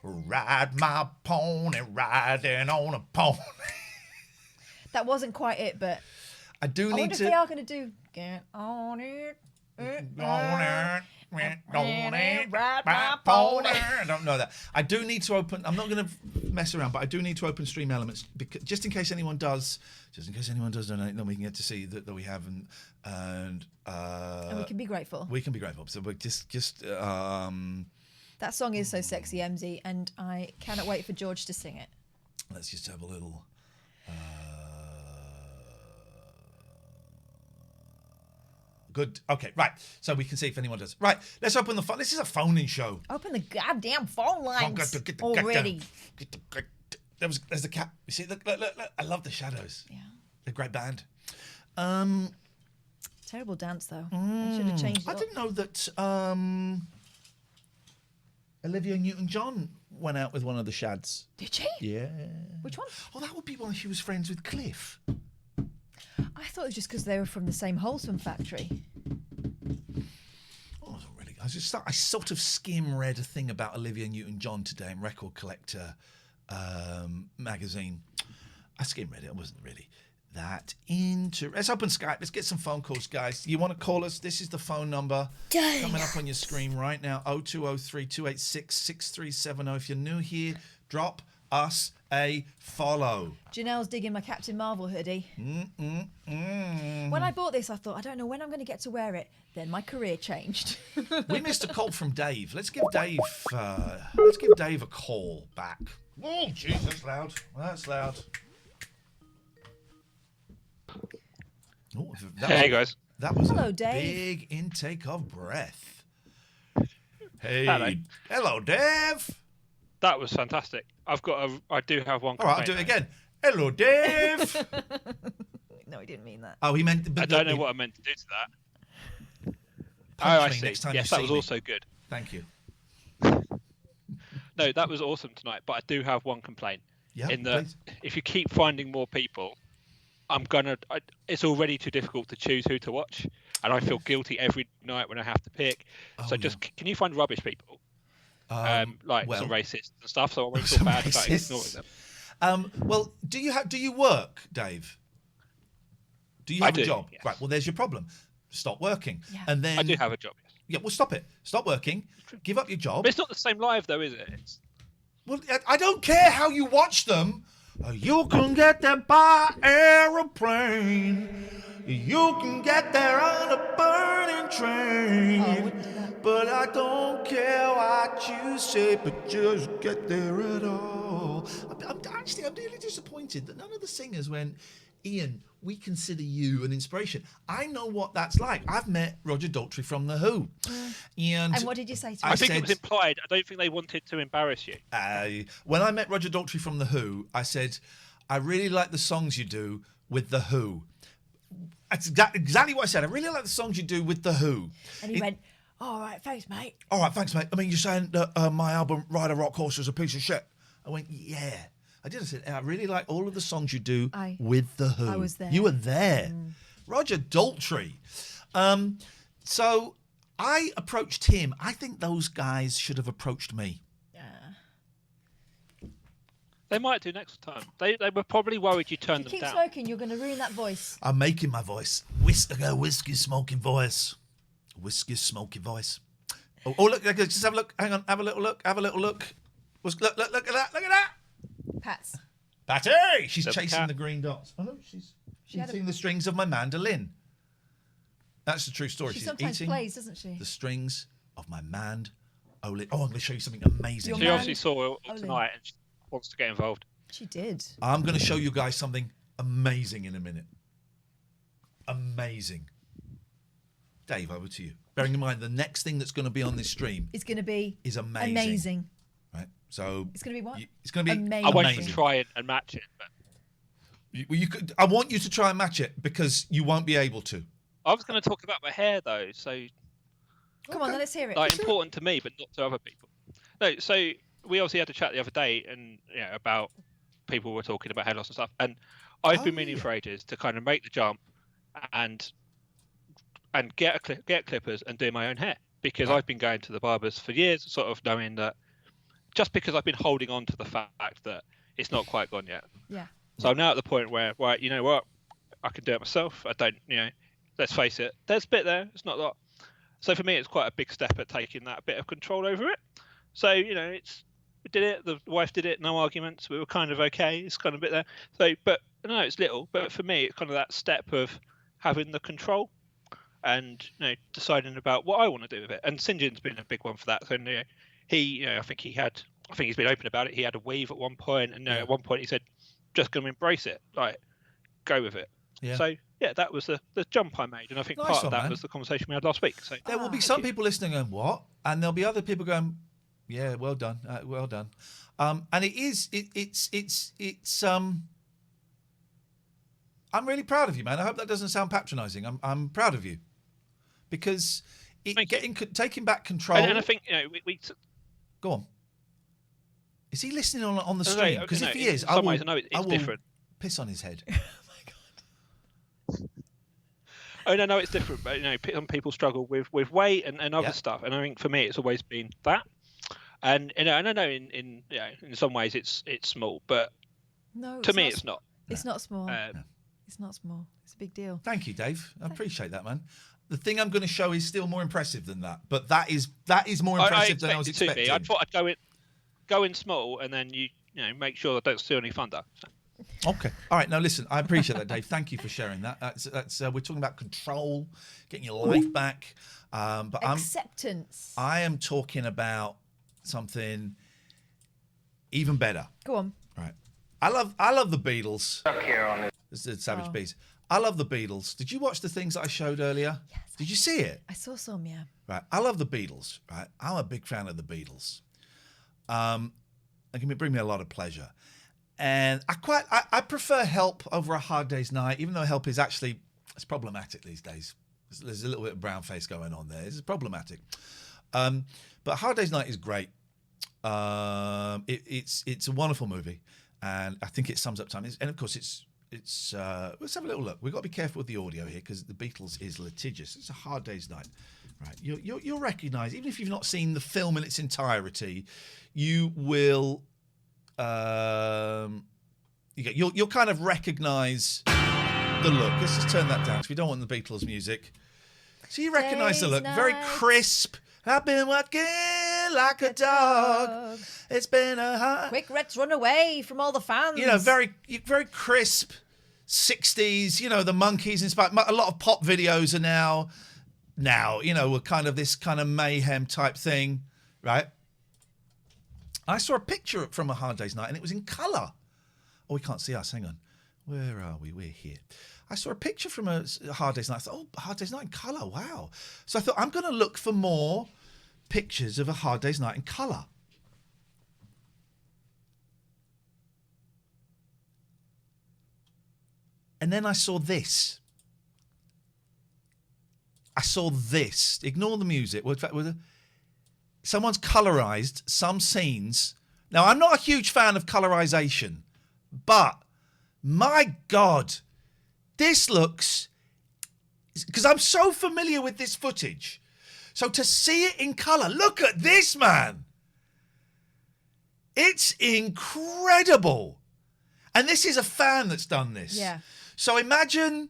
Ride my pony, riding on a pony. That wasn't quite it, but I do I need wonder if to. they are going to do get on it. Ride my pony. I don't know that. I do need to open. I'm not going to mess around, but I do need to open Stream Elements because just in case anyone does donate, then we can get to see that we have and we can be grateful. We can be grateful. So we're just. That song is so sexy, Emmzy, and I cannot wait for George to sing it. Let's just have a little. Good. Okay, right. So we can see if anyone does. Right, let's open the phone. This is a phoning show. Open the goddamn phone lines Get the already. There's the cat. You see, look. I love the Shadows. Yeah. They're a great band. Terrible dance, though. They should have changed it I up. didn't know that Olivia Newton-John went out with one of the Shads. Did she? Yeah. Which one? Oh, that would be when she was friends with Cliff. I thought it was just because they were from the same Wholesome factory. Oh, really? I sort of skim read a thing about Olivia Newton-John today in Record Collector magazine. I skim read it. It wasn't really that into. Let's open Skype. Let's get some phone calls, guys. You want to call us? This is the phone number coming up on your screen right now. 0203 286 6370. If you're new here, drop us a follow. Janelle's digging my Captain Marvel hoodie. When I bought this, I thought, I don't know when I'm going to get to wear it. Then my career changed. We missed a call from Dave. Let's give Dave a call back. Oh, jeez, that's loud. That's loud. Oh, Hey, guys. That was Hello, a Dave. big intake of breath. Hey. Hello. Dave. That was fantastic. I do have one. All right, I'll do it again. Hello, Dave. No, he didn't mean that. Oh, he meant. I don't know what I meant to do to that. Punch I me see. next time Yes, you that was see me. also good. Thank you. No, that was awesome tonight. But I do have one complaint. Yeah, In that, please. if you keep finding more people, it's already too difficult to choose who to watch, and I feel guilty every night when I have to pick. So can you find rubbish people? Some racists and stuff. So I won't feel bad about ignoring them. Well, do you work, Dave? Do you have a job? Yes. Right. Well, there's your problem. Stop working, and then I do have a job. Yes. Yeah. Well, stop it. Stop working. Give up your job. But it's not the same live, though, is it? Well, I don't care how you watch them. You can get there by aeroplane. You can get there on a burning train. But I don't care what you say, but just get there at all. I'm really disappointed that none of the singers went, Ian, we consider you an inspiration. I know what that's like. I've met Roger Daltrey from The Who. And what did you say to I him? think it was implied. I don't think they wanted to embarrass you. When I met Roger Daltrey from The Who, I said, I really like the songs you do, with The Who. That's exactly what I said. I really like the songs you do with The Who. And he went, all right, thanks, mate. All right, thanks, mate. I mean, you're saying that my album, Ride a Rock Horse, was a piece of shit. I went, yeah. I did. I said, I really like all of the songs you do with The Who. I was there. You were there. Roger Daltrey. So I approached him. I think those guys should have approached me. They might do next time. They were probably worried you turned If them you keep down. smoking, you're going to ruin that voice. I'm making my voice. Whiskey smoking voice. Whiskey smoky voice. Oh, look, just have a look. Hang on, have a little look. Look at that. Pats. Patty! She's There's a chasing cat. the green dots. Oh no, she's had eating the strings of my mandolin. That's the true story. She She's sometimes eating plays, doesn't she? the strings of my mandolin. Oh, I'm going to show you something amazing. She obviously saw it tonight and she wants to get involved. She did. I'm going to show you guys something amazing in a minute. Amazing. Dave, over to you. Bearing in mind, the next thing that's going to be on this stream It's going to be is amazing. Amazing. Right? So It's going to be what? it's going to be amazing. I won't even try and match it. But you could. I want you to try and match it because you won't be able to. I was going to talk about my hair though, so Come on, then, let's hear it. like important to me, but not to other people. No, so we obviously had a chat the other day, and about people were talking about hair loss and stuff, and I've been meaning for ages to kind of make the jump and get clippers and do my own hair because I've been going to the barbers for years, sort of knowing that just because I've been holding on to the fact that it's not quite gone yet. Yeah. So I'm now at the point where, right, you know what, I can do it myself. I don't, let's face it, there's a bit there. It's not a lot. So for me, it's quite a big step at taking that bit of control over it. So, we did it. The wife did it. No arguments. We were kind of okay. It's kind of a bit there. So, but no, it's little. But for me, it's kind of that step of having the control and, deciding about what I want to do with it. And Sinjin's been a big one for that. So, he, I think he's been open about it. He had a weave at one point, and at one point he said, "Just going to embrace it, like go with it." Yeah. So that was the jump I made, and I think Nice part one, of that man. was the conversation we had last week. So There will be some people listening going, "What?" and there'll be other people going, "Yeah, well done, well done." And it's I'm really proud of you, man. I hope that doesn't sound patronising. I'm proud of you because taking back control. And I think we go on. Is he listening on the No, stream? no, Because no, if he in is, some I will, ways, I know it's I will different. piss on his head. Oh no, it's different. But some people struggle with weight and other stuff, and I think for me, it's always been that. And and I know in some ways it's small, but No, to me it's not. It's not small. It's not small. It's a big deal. Thank you, Dave. I appreciate that, man. The thing I'm going to show is still more impressive than that, but that is more impressive than I was expected it expecting. to be. I thought I'd go in small, and then you make sure I don't steal any thunder. Okay. All right. Now listen, I appreciate that, Dave. Thank you for sharing that. That's we're talking about control, getting your life back. But Acceptance. I am talking about something even better. Go on. Right. I love the Beatles. This is Savage Oh. Bees. I love the Beatles. Did you watch the things that I showed earlier? Yes. Did you see it? I saw some, yeah. Right. I love the Beatles. Right. I'm a big fan of the Beatles. It can bring me a lot of pleasure. And I prefer Help over A Hard Day's Night, even though Help is actually, it's problematic these days. There's a little bit of brown face going on there. It's problematic. But A Hard Day's Night is great. It's a wonderful movie, and I think it sums up time. And of course, it's let's have a little look. We've got to be careful with the audio here because the Beatles is litigious. It's A Hard Day's Night, right? You'll recognise, even if you've not seen the film in its entirety, you will. You'll kind of recognise the look. Let's just turn that down because we don't want the Beatles music. So you recognise the look, very crisp. I've been working like a dog. It's been a hard... Quick, let's run away from all the fans. Very crisp 60s. The Monkees inspired. A lot of pop videos are now, were kind of this kind of mayhem type thing, right? I saw a picture from A Hard Day's Night and it was in colour. Oh, we can't see us. Hang on. Where are we? We're here. I saw a picture from A Hard Day's Night. I thought, A Hard Day's Night in colour. Wow. So I thought, I'm going to look for more pictures of A Hard Day's Night in colour. And then I saw this. Ignore the music. Well, in fact, someone's colorized some scenes. Now, I'm not a huge fan of colorization, but my God, this looks... Because I'm so familiar with this footage. So to see it in color, look at this, man. It's incredible. And this is a fan that's done this. Yeah. So imagine,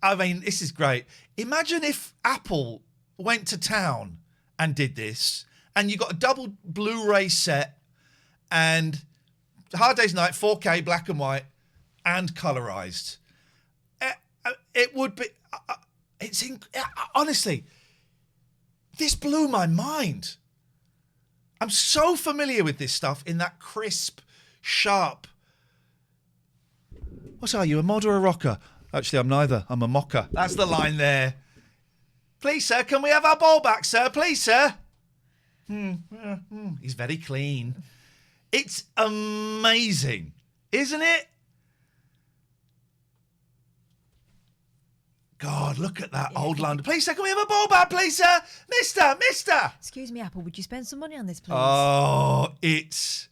I mean, this is great. Imagine if Apple went to town and did this, and you got a double Blu-ray set and Hard Day's Night, 4K, black and white, and colorized. It would be, honestly, this blew my mind. I'm so familiar with this stuff in that crisp, sharp. What are you, a mod or a rocker? Actually, I'm neither. I'm a mocker. That's the line there. Please, sir, can we have our ball back, sir? Please, sir. He's very clean. It's amazing, isn't it? God, look at that old London. Please, sir, can we have a ball back, please, sir? Mister. Excuse me, Apple, would you spend some money on this, please? Oh, it's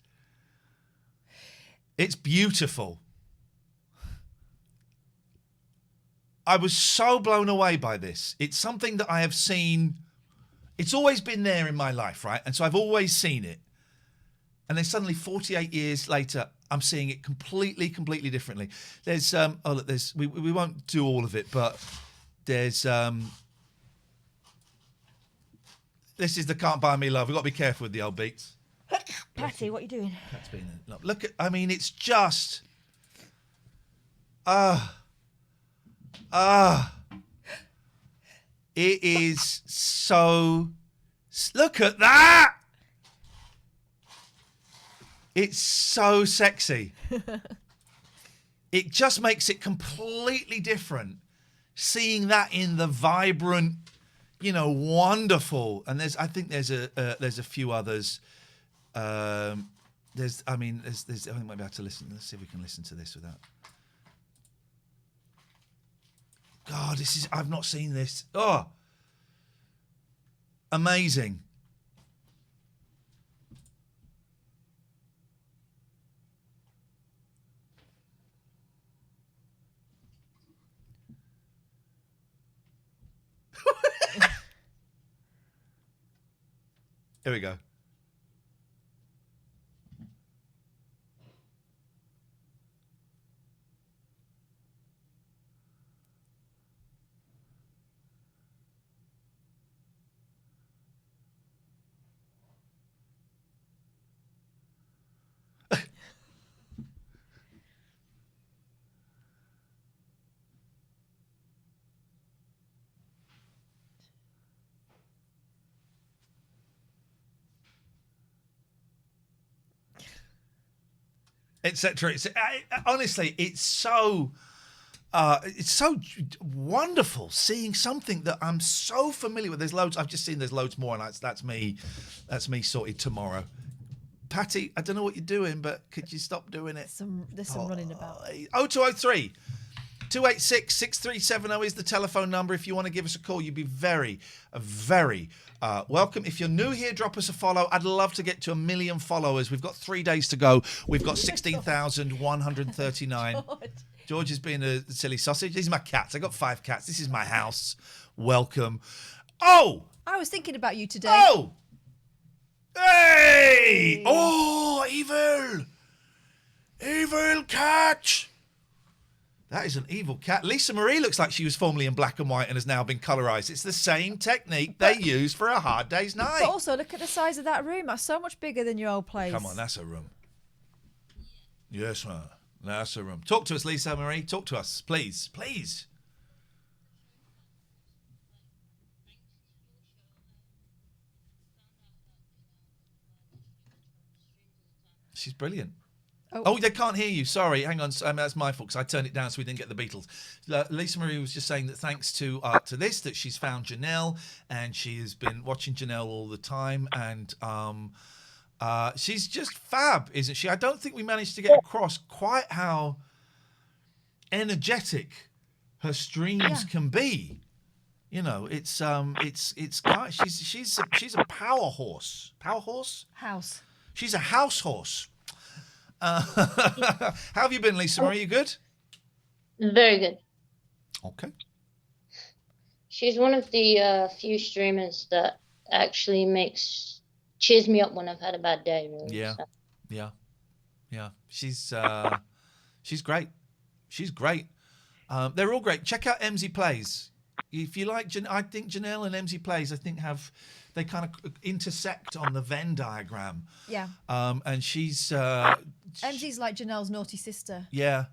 beautiful. I was so blown away by this. It's something that I have seen. It's always been there in my life, right? And so I've always seen it. And then suddenly, 48 years later, I'm seeing it completely differently. There's look, we won't do all of it, but there's this is the Can't Buy Me Love. We've got to be careful with the old beats. Patty, what are you doing? That's been look at. I mean, it's just it is so. Look at that. It's so sexy. It just makes it completely different. Seeing that in the vibrant, wonderful. And I think there's a few others. I think we might be able to listen. Let's see if we can listen to this without. God, I've not seen this. Oh, amazing. Here we go. Etc. Honestly, it's so wonderful seeing something that I'm so familiar with. There's loads. I've just seen there's loads more, and that's me sorted tomorrow. Patty, I don't know what you're doing, but could you stop doing it? There's some running about. 0203 286 6370 is the telephone number. If you want to give us a call, you'd be very, very welcome. If you're new here, drop us a follow. I'd love to get to 1 million followers. We've got 3 days to go. We've got 16,139. George is being a silly sausage. These are my cats. I got 5 cats. This is my house. Welcome. Oh! I was thinking about you today. Oh! Hey! Oh, evil! Evil cat! That is an evil cat. Lisa Marie looks like she was formerly in black and white and has now been colorized. It's the same technique they use for A Hard Day's Night. But also, look at the size of that room. That's so much bigger than your old place. Come on, that's a room. Yes, ma'am. That's a room. Talk to us, Lisa Marie. Talk to us, please. Please. She's brilliant. Oh, they can't hear you. Sorry, hang on. That's my fault because I turned it down so we didn't get the Beatles. Lisa Marie was just saying that thanks to this, that she's found Janell and she has been watching Janell all the time, and she's just fab, isn't she? I don't think we managed to get across quite how energetic her streams can be. You know, it's she's a power horse. Power horse? House. She's a house horse. How have you been, Lisa Marie? You good? Very good. Okay. She's one of the few streamers that actually cheers me up when I've had a bad day. Really. Yeah, so. yeah. She's great. She's great. They're all great. Check out Emmzy Plays. If you like, I think Janelle and Emmzy Plays, they kind of intersect on the Venn diagram. Yeah. And she's Emmzy's like Janelle's naughty sister. yeah.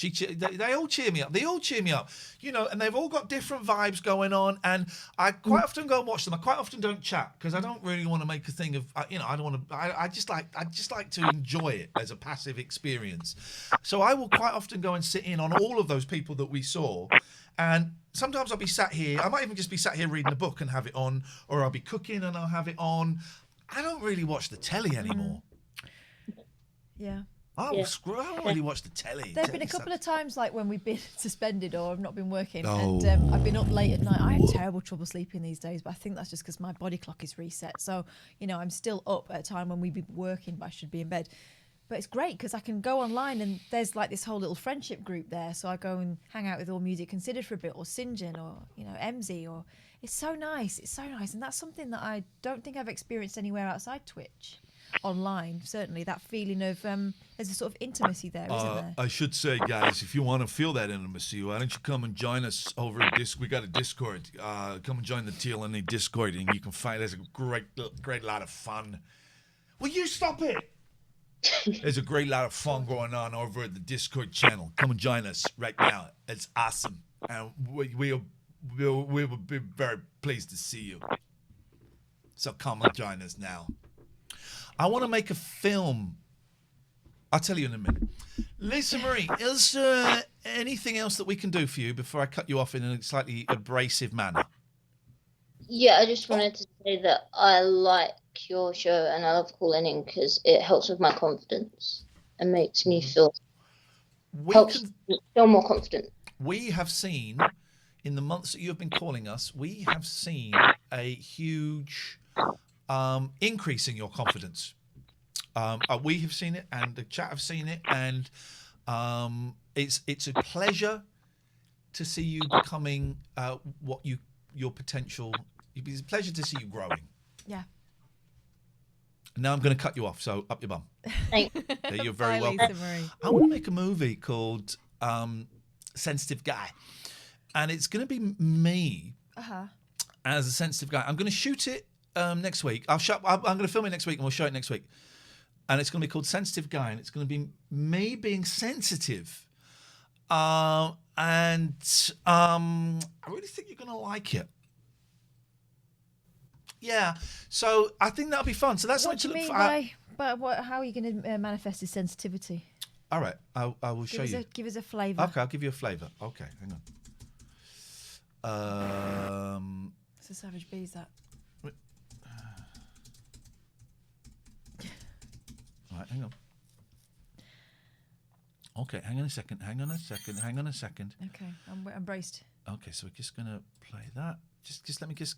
They all cheer me up. They all cheer me up, you know, and they've all got different vibes going on. And I quite often go and watch them. I quite often don't chat because I don't really want to make a thing of, you know, I don't want to. I just like to enjoy it as a passive experience. So I will quite often go and sit in on all of those people that we saw, and sometimes I'll be sat here. I might even just be sat here reading a book and have it on, or I'll be cooking and I'll have it on. I don't really watch the telly anymore. Yeah. I don't really watch the telly. There have been a couple of times like when we've been suspended or I've not been working Oh. and I've been up late at night. I have terrible trouble sleeping these days, but I think that's just because my body clock is reset. So, you know, I'm still up at a time when we'd be working, but I should be in bed. But it's great because I can go online and there's like this whole little friendship group there. So I go and hang out with All Music Considered for a bit, or Sinjin, or, you know, Emmzy, or it's so nice. It's so nice. And that's something that I don't think I've experienced anywhere outside Twitch. Online, certainly that feeling of there's a sort of intimacy there, isn't there? I should say, guys, if you want to feel that intimacy, why don't you come and join us over at We got a Discord. Come and join the TLNA Discord, and you can find there's a great lot of fun. Will you stop it? There's a great lot of fun going on over at the Discord channel. Come and join us right now. It's awesome, and we will be very pleased to see you. So come and join us now. I want to make a film. I'll tell you in a minute. Lisa Marie, is there anything else that we can do for you before I cut you off in a slightly abrasive manner? Yeah, I just wanted to say that I like your show and I love calling in because it helps with my confidence and makes me feel more confident. We have seen, in the months that you have been calling us, we have seen a huge increase in your confidence. We have seen it, and the chat have seen it, and it's a pleasure to see you becoming your potential. It's a pleasure to see you growing. Yeah. Now I'm going to cut you off, so up your bum. Thanks. You're very Bye, welcome. Lisa Marie. I want to make a movie called Sensitive Guy, and it's going to be me as a sensitive guy. I'm going to shoot it next week. I'm going to film it next week, and we'll show it next week. And it's going to be called Sensitive Guy, and it's going to be me being sensitive. And I really think you're going to like it. Yeah, so I think that'll be fun. So that's what do you mean by how are you going to manifest his sensitivity? All right, I will show you. Give us a flavour. Okay, I'll give you a flavour. Okay, hang on. It's a Savage Bees, that. All right, hang on. Okay, hang on a second. Okay, I'm braced. Okay, so we're just gonna play that. Just let me just.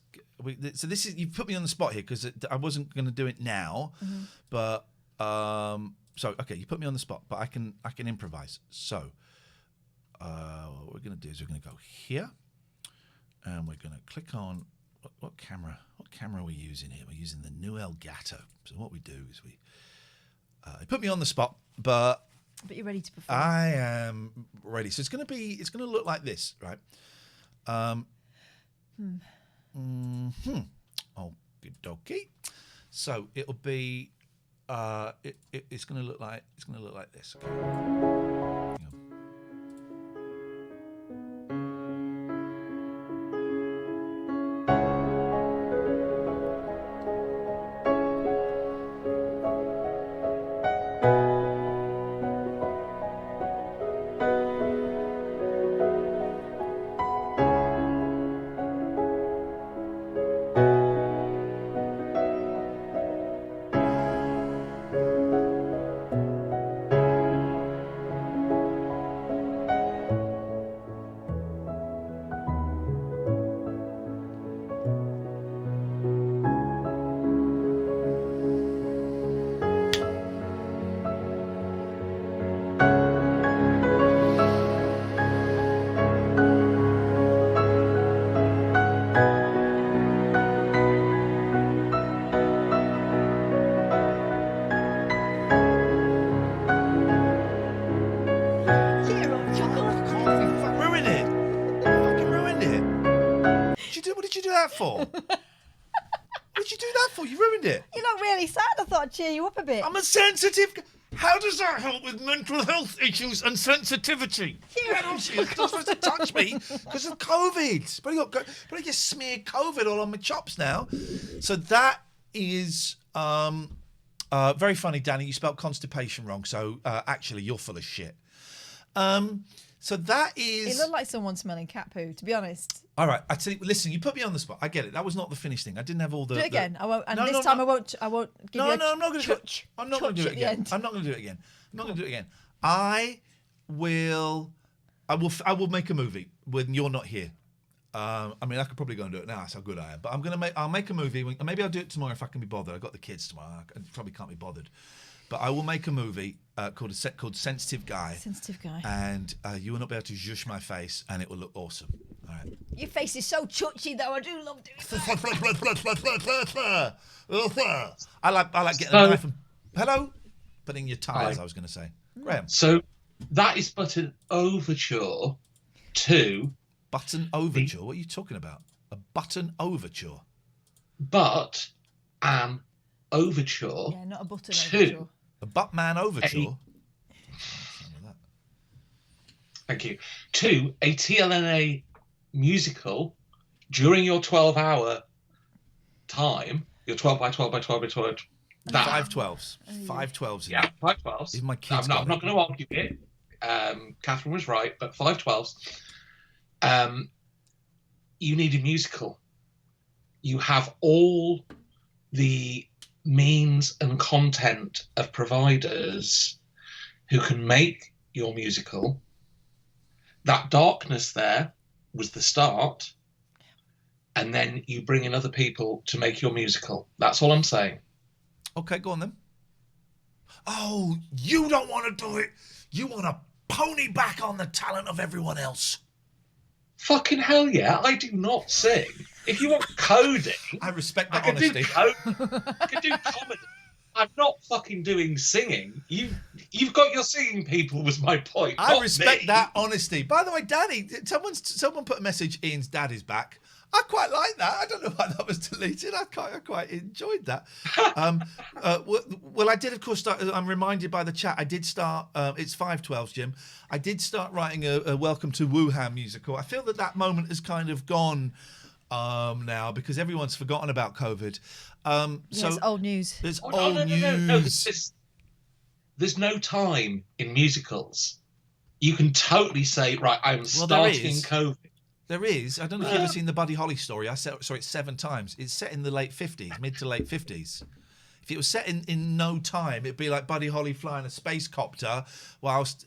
So this is, you put me on the spot here because I wasn't gonna do it now, but so okay, you put me on the spot, but I can improvise. So what we're gonna do is we're gonna go here, and we're gonna click on what camera are we using here? We're using the new Elgato. So what we do is we put me on the spot, but you're ready to perform. I am ready. So it's going to look like this, right? Okie dokie. So it'll be it's going to look like this. Okay. Hang on. that for? What'd you do that for? You ruined it. You look really sad. I thought I'd cheer you up a bit. I'm a sensitive. How does that help with mental health issues and sensitivity? You're not supposed to touch me because of COVID. But I get smeared COVID all on my chops now. So that is very funny, Danny. You spelled constipation wrong. So actually, you're full of shit. So that is. It looked like someone smelling cat poo, to be honest. All right, I tell you. Listen, you put me on the spot. I get it. That was not the finished thing. I didn't have all the. Do it again. I won't. And No, this no, time no. I won't. I won't give you. I'm not going to. I'm not going to do it at the again. end. I'm not going to do it again. I'm not going to do it again. I will make a movie when you're not here. I mean, I could probably go and do it now. That's how good I am. But I'll make a movie. Maybe I'll do it tomorrow if I can be bothered. I've got the kids tomorrow. I probably can't be bothered. But I will make a movie called Sensitive Guy. Sensitive Guy. And you will not be able to zhush my face, and it will look awesome. All right. Your face is so chuchy, though. I do love doing that. I like getting a knife and putting your tires. I was going to say, Graham. So that is but an overture to button overture. What are you talking about? A button overture. But an overture. Yeah, not a button to overture. A Buttman overture. Thank you. To a TLNA musical during your 12-hour time. Your 12 by 12 by 12 by 12. 5 12s. 5 12s. Yeah, 5 12s. Even my kids. I'm not going to argue it. Catherine was right, but 5 12s. You need a musical. You have all the means and content of providers who can make your musical. That darkness there was the start, and then you bring in other people to make your musical. That's all I'm saying. Okay, go on then. Oh, you don't want to do it. You want to pony back on the talent of everyone else. Fucking hell yeah, I do not sing. If you want coding, I respect that I can honesty. I can do comedy. I'm not fucking doing singing. You've got your singing people was my point. I not respect me. that honesty. By the way, Danny, someone put a message, Ian's dad is back. I quite like that. I don't know why that was deleted. I quite enjoyed that. Well, I did, of course, start. I'm reminded by the chat. I did start. It's 5 12s, Jim. I did start writing a Welcome to Wuhan musical. I feel that moment has kind of gone now because everyone's forgotten about COVID. So it's old news. It's Oh, old news. No. There's no time in musicals. You can totally say, right, I'm starting in COVID. There is. I don't know if you've ever seen the Buddy Holly story. I saw it 7 times. It's set in the late 50s, mid to late 50s. If it was set in no time, it'd be like Buddy Holly flying a space copter whilst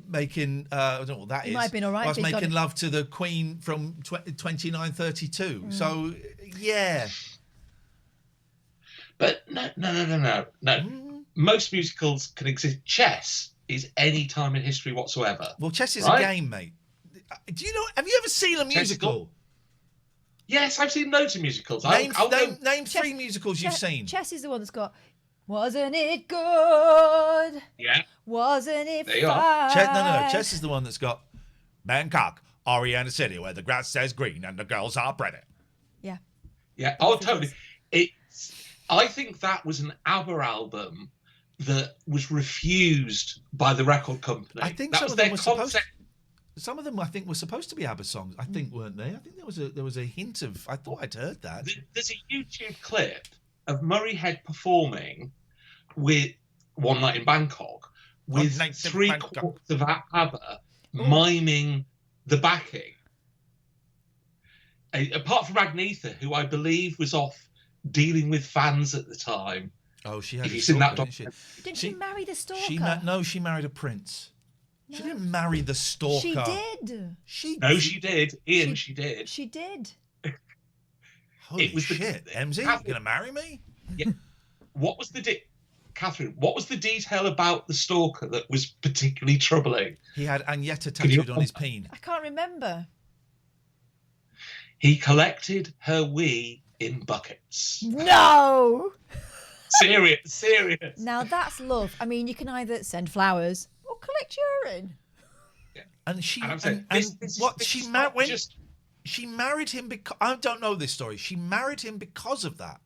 making, I don't know what that is. Might have been all right whilst if he'd making got it. love to the Queen from 2932. So, yeah. But no. Most musicals can exist. Chess is any time in history whatsoever. Well, chess is right? a game, mate. Do you know? Have you ever seen a musical? Yes, I've seen loads of musicals. Name 3 musicals you've seen. Chess is the one that's got, wasn't it good? Yeah. Wasn't it There you fine? are. No. Chess is the one that's got Bangkok, Ariana City, where the grass says green and the girls are pretty. Yeah. Yeah. Oh, totally. I think that was an ABBA album that was refused by the record company. I think that some was of them their were supposed. concept. Some of them, I think, were supposed to be ABBA songs. I think, weren't they? I think there was a hint of. I thought I'd heard that. There's a YouTube clip of Murray Head performing with One Night in Bangkok with Night in 3 Bangkok. quarters of ABBA miming the backing. Apart from Agnetha, who I believe was off dealing with fans at the time. Oh, she had. If you've seen that didn't she? Didn't she marry the stalker? She married a prince. She didn't marry the stalker. She did. No, she did. Ian, she did. She did. Holy shit, Emmzy, you gonna marry me? Yeah. What was Catherine? What was the detail about the stalker that was particularly troubling? He had Agnetha tattooed on his peen. I can't remember. He collected her wee in buckets. No. Serious. Now that's love. I mean, you can either send flowers or collect urine. And she And I'm saying, and this what is she not went. just She married him because I don't know this story. She married him because of that.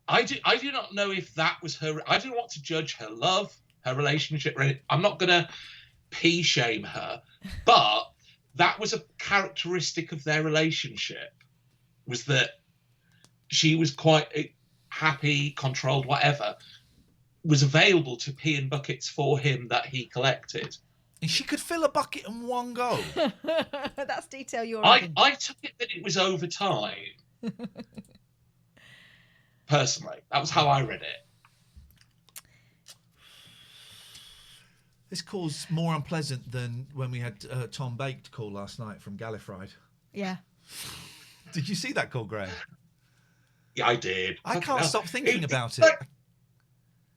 I do not know if that was her. I don't want to judge her love, her relationship. I'm not going to pee shame her, but that was a characteristic of their relationship. Was that she was quite happy, controlled, whatever, was available to pee in buckets for him that he collected. And she could fill a bucket in one go. That's detail you're I took it that it was over time. Personally, that was how I read it. This call's more unpleasant than when we had Tom Baked call last night from Gallifrey. Yeah. Did you see that call, Graham? Yeah, I did. I can't stop thinking about it. Like,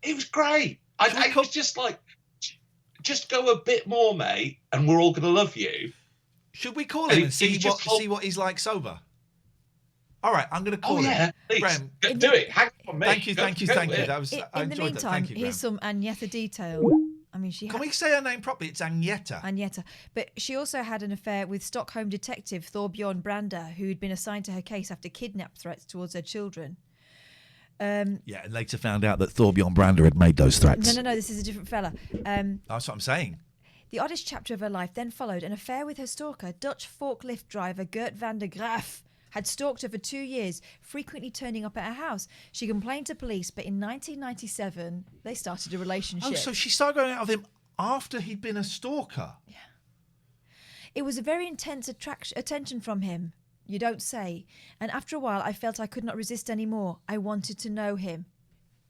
it was great. I was just like, just go a bit more, mate, and we're all going to love you. Should we call him and see what he's like sober? All right, I'm going to call him. Please. Graham, do it. Hang on, mate. Thank you. That was. I In the enjoyed meantime, that. Thank you, here's Graham. some Agnetha detail. I mean, Can we say her name properly? It's Agnetha. Agnetha. But she also had an affair with Stockholm detective Thorbjorn Brander, who had been assigned to her case after kidnap threats towards her children. Yeah, and later found out that Thorbjorn Brander had made those threats. No, this is a different fella. That's what I'm saying. The oddest chapter of her life then followed an affair with her stalker, Dutch forklift driver Gert van der Graaf. Had stalked her for 2 years, frequently turning up at her house. She complained to police, but in 1997, they started a relationship. Oh, so she started going out with him after he'd been a stalker? Yeah. It was a very intense attention from him, you don't say. And after a while, I felt I could not resist anymore. I wanted to know him.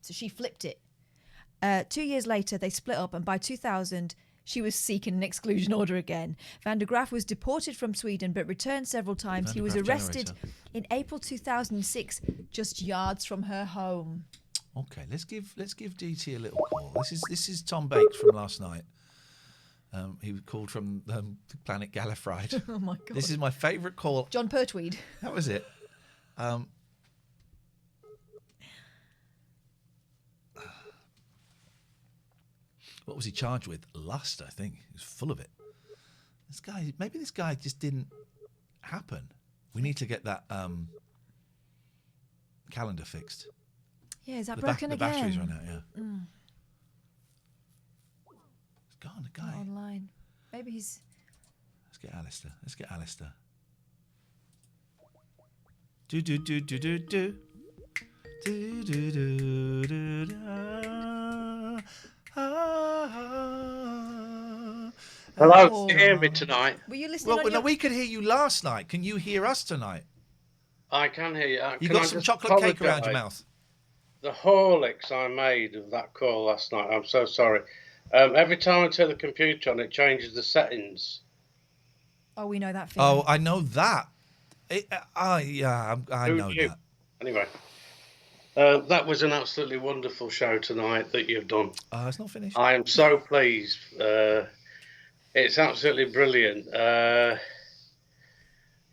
So she flipped it. 2 years later, they split up, and by 2000, she was seeking an exclusion order again. Van der Graaf was deported from Sweden but returned several times. He was arrested in April 2006, just yards from her home. Okay, let's give DT a little call. This is Tom Baked from last night. He was called from the planet Gallifrey. Oh my God! This is my favourite call. John Pertwee. That was it. What was he charged with? Lust, I think. He was full of it. Maybe this guy just didn't happen. We need to get that calendar fixed. Yeah, is that broken the again? The batteries run out, yeah. It's gone, the guy. Not online. Maybe he's... Let's get Alistair. Do. Do. Hello, can you hear me tonight? Were you listening? Well, we could hear you last night. Can you hear us tonight? I can hear you. You got some chocolate cake around your mouth. The horlicks I made of that call last night. I'm so sorry. Every time I turn the computer on, it changes the settings. Oh, we know that feeling. Oh, I know that. I know that. Anyway, that was an absolutely wonderful show tonight that you've done. It's not finished. I am so pleased. It's absolutely brilliant.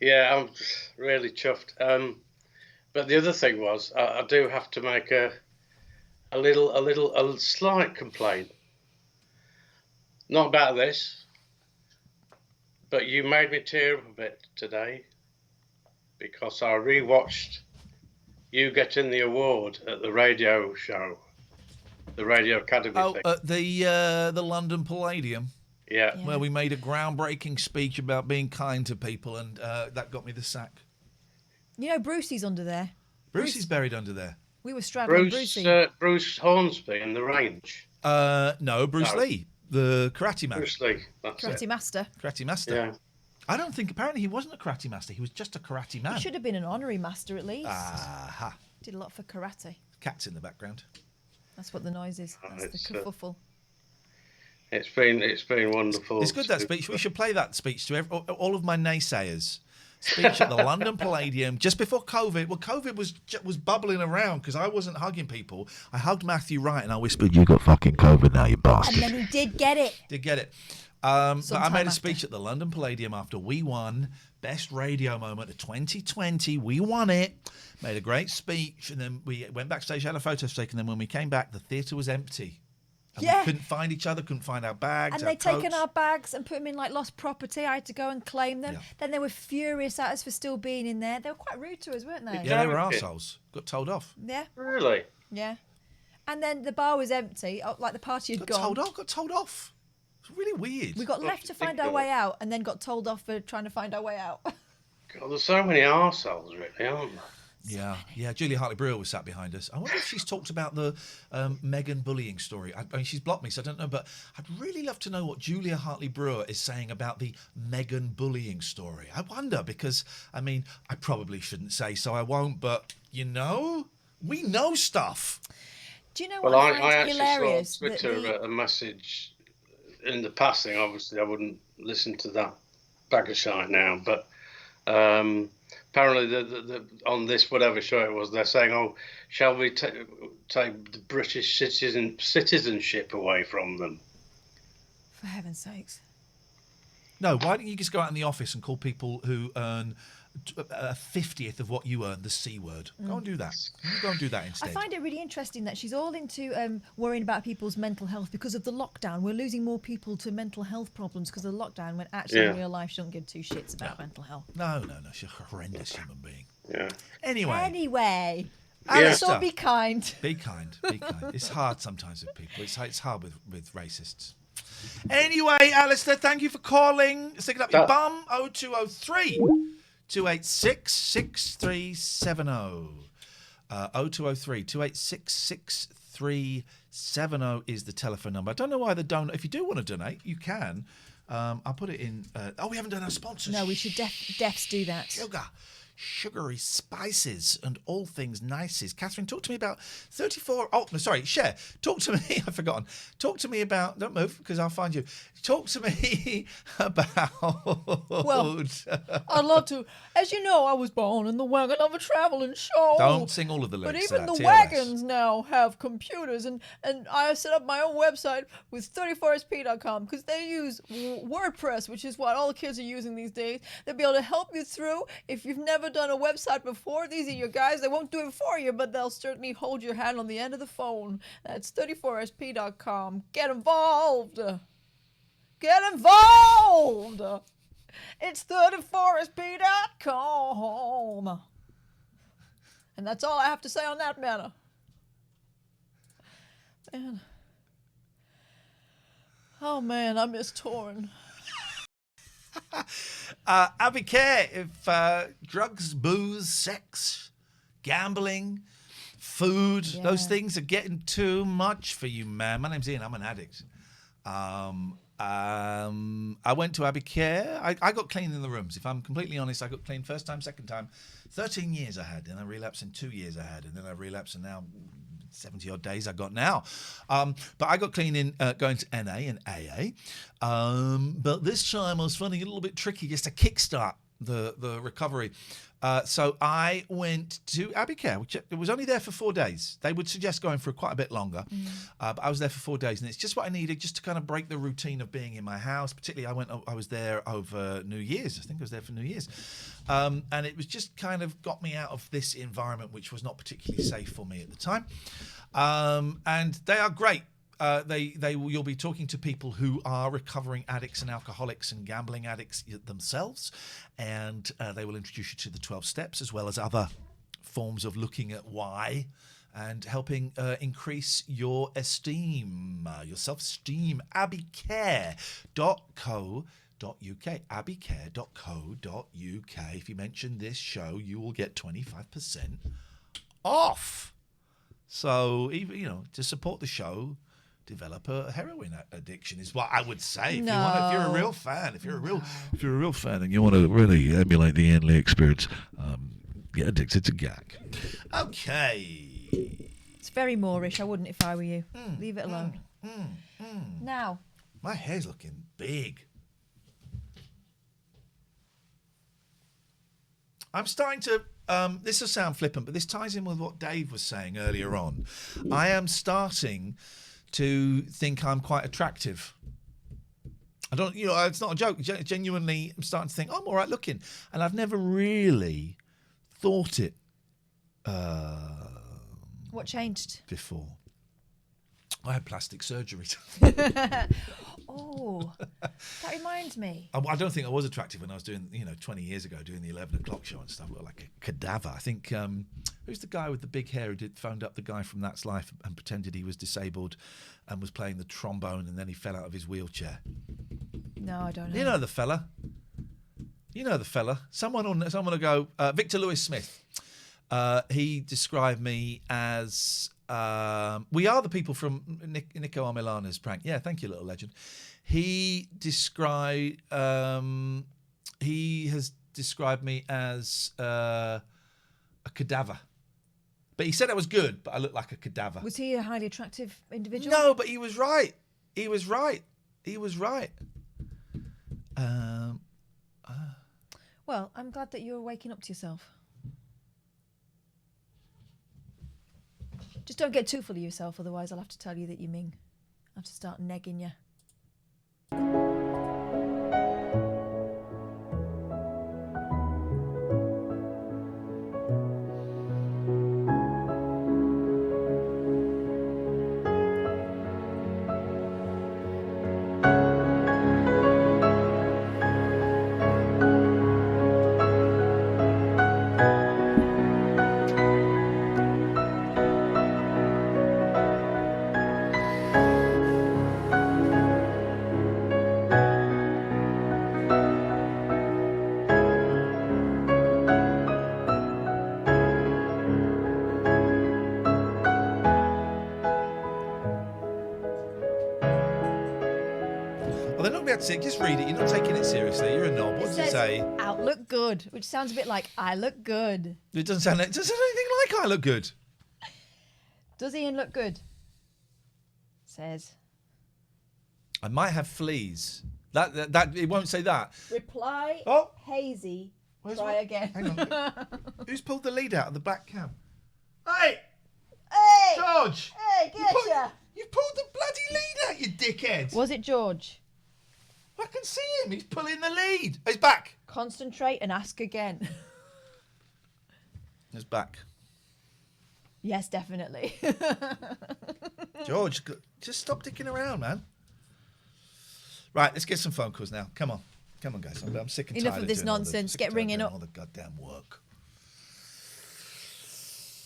Yeah, I'm really chuffed. But the other thing was, I do have to make a slight complaint. Not about this, but you made me tear up a bit today because I rewatched you getting the award at the radio show, the Radio Academy thing. At the London Palladium. Yeah. Where we made a groundbreaking speech about being kind to people, and that got me the sack. You know, Brucey's under there. Brucey's buried under there. We were straddling Brucey. Bruce Hornsby in the range. No, Bruce Lee, the karate man. Bruce Lee, that's Karate Master. Karate Master. Yeah. I don't think, apparently he wasn't a karate master. He was just a karate man. He should have been an honorary master at least. Aha. Did a lot for karate. Cat's in the background. That's what the noise is. That's the kerfuffle. It's been wonderful. It's good, that speech. We should play that speech to all of my naysayers. Speech at the London Palladium just before COVID. Well, COVID was bubbling around because I wasn't hugging people. I hugged Matthew Wright and I whispered, "You got fucking COVID now, you bastard." And then he did get it. But I made a speech at the London Palladium after we won Best Radio Moment of 2020. We won it. Made a great speech, and then we went backstage, had a photo taken. And then when we came back, the theatre was empty. And we couldn't find each other, couldn't find our bags. And they'd taken our bags and put them in like lost property. I had to go and claim them. Then they were furious at us for still being in there. They were quite rude to us, weren't they? Yeah, they were arseholes. Got told off. Yeah. Really? Yeah. And then the bar was empty. Like the party had gone. Got told off. It's really weird. We got left to find our way out and then got told off for trying to find our way out. God, there's so many arseholes, really, aren't there? Yeah. Julia Hartley-Brewer was sat behind us. I wonder if she's talked about the Meghan bullying story. I mean, she's blocked me, so I don't know. But I'd really love to know what Julia Hartley-Brewer is saying about the Meghan bullying story. I wonder because, I mean, I probably shouldn't say, so I won't. But we know stuff. Do you know what I find actually hilarious? saw on Twitter a message in the passing. Obviously, I wouldn't listen to that bag of shite now, but. Apparently, the on this whatever show it was, they're saying, "Oh, shall we take the British citizenship away from them?" For heaven's sakes! No, why don't you just go out in the office and call people who earn a 50th of what you earn the C word? Go and do that. You go and do that instead. I find it really interesting that she's all into worrying about people's mental health because of the lockdown. We're losing more people to mental health problems because of the lockdown when actually in real life she doesn't give two shits about mental health. No. She's a horrendous human being. Yeah. Anyway. Alistair, So be kind. Be kind. It's hard sometimes with people. It's hard with racists. Anyway, Alistair, thank you for calling. Stick it up your bum. 0203 286 6370. 0203 286 6370 is the telephone number. I don't know why they don't. If you do want to donate, you can. I'll put it in. We haven't done our sponsors. No, we should defs do that. Sugary spices and all things nices. Catherine, talk to me about 34. Oh, no, sorry, Cher. Talk to me. I've forgotten. Talk to me about. Don't move because I'll find you. Talk to me about. Well, I'd love to. As you know, I was born in the wagon of a traveling show. Don't sing all of the lyrics. But even to the that, TLS. wagons now have computers, and I set up my own website with 34sp.com because they use WordPress, which is what all the kids are using these days. They'll be able to help you through if you've never done a website before. These are your guys. They won't do it for you, but they'll certainly hold your hand on the end of the phone. That's 34sp.com. Get involved. Get involved. It's 34sp.com. And that's all I have to say on that matter. Man. Oh man, I miss touring. Abby Care, if drugs, booze, sex, gambling, food, those things are getting too much for you, man. My name's Iain. I'm an addict. I went to Abbey Care. I got clean in the rooms. If I'm completely honest, I got clean first time, second time. 13 years I had, and I relapsed in 2 years I had, and then I relapsed, and now 70 odd days I got now. But I got clean in going to NA and AA. But this time I was finding it a little bit tricky just to kickstart the recovery. So I went to Abbey Care, which it was only there for 4 days. They would suggest going for quite a bit longer. But I was there for 4 days, and it's just what I needed just to kind of break the routine of being in my house. Particularly, I was there over New Year's. I think I was there for New Year's. And it was just kind of got me out of this environment, which was not particularly safe for me at the time. And they are great. You'll be talking to people who are recovering addicts and alcoholics and gambling addicts themselves, and they will introduce you to the 12 steps as well as other forms of looking at why and helping increase your esteem, your self-esteem. abbycare.co.uk. abbycare.co.uk. If you mention this show, you will get 25% off. So, even to support the show, develop a heroin addiction is what I would say. If you're a real fan, if you're a real fan, and you want to really emulate the Ian Lee experience, get addicted to gag. Okay. It's very Moorish. I wouldn't if I were you. Leave it alone. Now, my hair's looking big. I'm starting to. This will sound flippant, but this ties in with what Dave was saying earlier on. I am starting to think I'm quite attractive. I don't, it's not a joke. Genuinely, I'm starting to think I'm all right looking, and I've never really thought it. What changed? Before. I had plastic surgery. Oh, that reminds me. I don't think I was attractive when I was doing, 20 years ago, doing the 11 o'clock show and stuff. I looked like a cadaver. I think, who's the guy with the big hair who phoned up the guy from That's Life and pretended he was disabled and was playing the trombone and then he fell out of his wheelchair? No, I don't know. You know the fella. Someone will go, Victor Lewis Smith. He described me as... we are the people from Nico Armilana's prank. Yeah, thank you, little legend. He has described me as a cadaver. But he said I was good, but I looked like a cadaver. Was he a highly attractive individual? No, but he was right. Well, I'm glad that you're waking up to yourself. Just don't get too full of yourself, otherwise I'll have to tell you that you're Ming. I'll have to start negging you. Just read it. You're not taking it seriously. You're a knob. What does it say? Outlook good, which sounds a bit like I look good. It doesn't sound anything like I look good. Does Ian look good? Says. I might have fleas. That it won't say that. Reply. Hazy. Try again. Hang on. Who's pulled the lead out of the back cam? Hey, George. Hey, getcha. You pulled the bloody lead out, you dickhead. Was it George? I can see him. He's pulling the lead. He's back. Concentrate and ask again. He's back. Yes, definitely. George, just stop dicking around, man. Right, let's get some phone calls now. Come on, guys. I'm sick and tired. Enough of this nonsense. Get ringing up. All the goddamn work.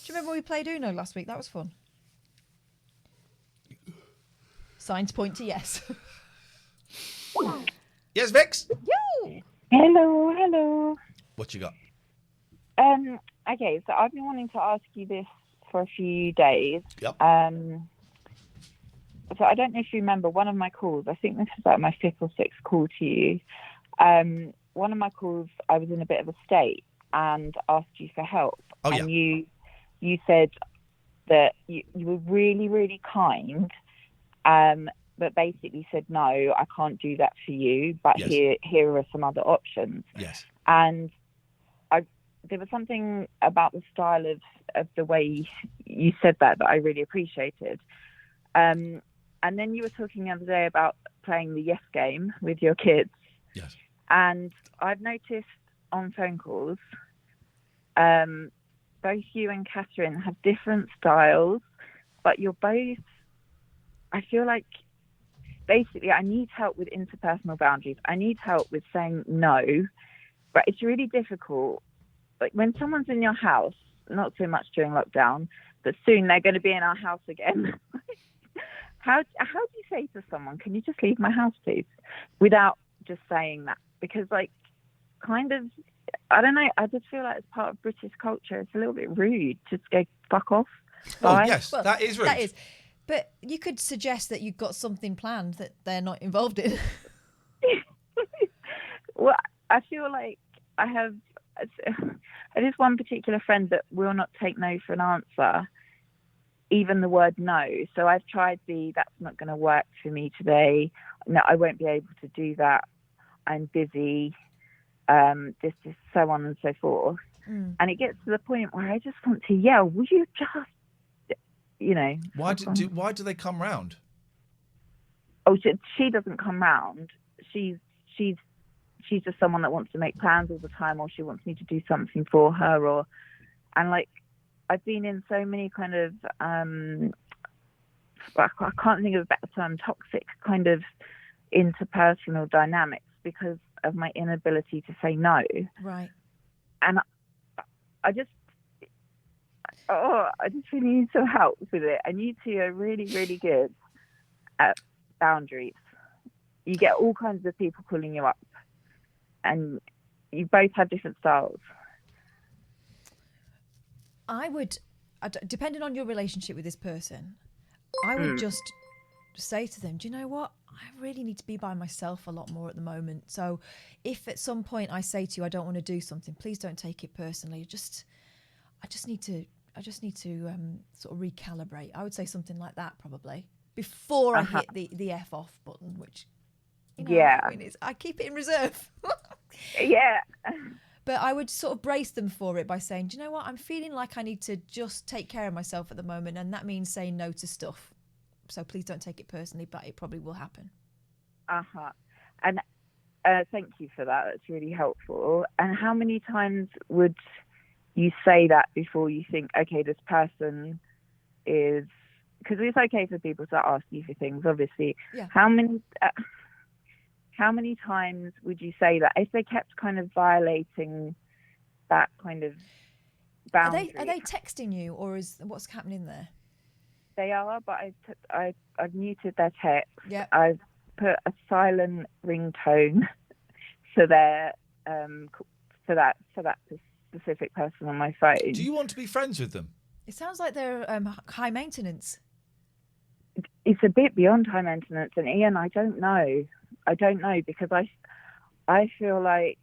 Do you remember we played Uno last week? That was fun. Signs point to yes. Yes, Vix? Yo! Hello. What you got? Okay, so I've been wanting to ask you this for a few days. Yep. So I don't know if you remember one of my calls. I think this is like my 5th or 6th call to you. One of my calls, I was in a bit of a state and asked you for help. Oh, yeah. And you said that you were really, really kind, but basically said, no, I can't do that for you, but yes. here are some other options. Yes. And there was something about the style of the way you said that I really appreciated. And then you were talking the other day about playing the yes game with your kids. Yes. And I've noticed on phone calls, both you and Katherine have different styles, but you're both, I feel like, basically, I need help with interpersonal boundaries. I need help with saying no, but it's really difficult. Like when someone's in your house, not so much during lockdown, but soon they're going to be in our house again. How do you say to someone, can you just leave my house, please? Without just saying that. Because kind of, I don't know, I just feel like it's part of British culture. It's a little bit rude to just go fuck off. Oh, yes, that is rude. That is. But you could suggest that you've got something planned that they're not involved in. Well, I feel like I have just one particular friend that will not take no for an answer, even the word no. So I've tried that's not going to work for me today. No, I won't be able to do that. I'm busy. This is so on and so forth. And it gets to the point where I just want to yell, will you just, Why do they come round? Oh, she doesn't come round. She's just someone that wants to make plans all the time, or she wants me to do something for her, and I've been in so many kind of I can't think of a better term, toxic kind of interpersonal dynamics because of my inability to say no. Right. And I just really need some help with it. And you two are really, really good at boundaries. You get all kinds of people calling you up, and you both have different styles. I would, depending on your relationship with this person, I would just say to them, do you know what? I really need to be by myself a lot more at the moment. So if at some point I say to you, I don't want to do something, please don't take it personally. I just need to sort of recalibrate. I would say something like that probably before I hit the F off button, which, you know, I mean, I keep it in reserve. Yeah. But I would sort of brace them for it by saying, do you know what? I'm feeling like I need to just take care of myself at the moment. And that means saying no to stuff. So please don't take it personally, but it probably will happen. And thank you for that. That's really helpful. And how many times would you say that before you think, okay, this person is... Because it's okay for people to ask you for things, obviously. Yeah. How many times would you say that if they kept kind of violating that kind of boundary? Are they texting you, or is what's happening there? They are, but I've muted their text. Yeah. I've put a silent ringtone for their for that specific person on my phone. Do you want to be friends with them? It sounds like they're high maintenance. It's a bit beyond high maintenance, and Iain, I don't know because I feel like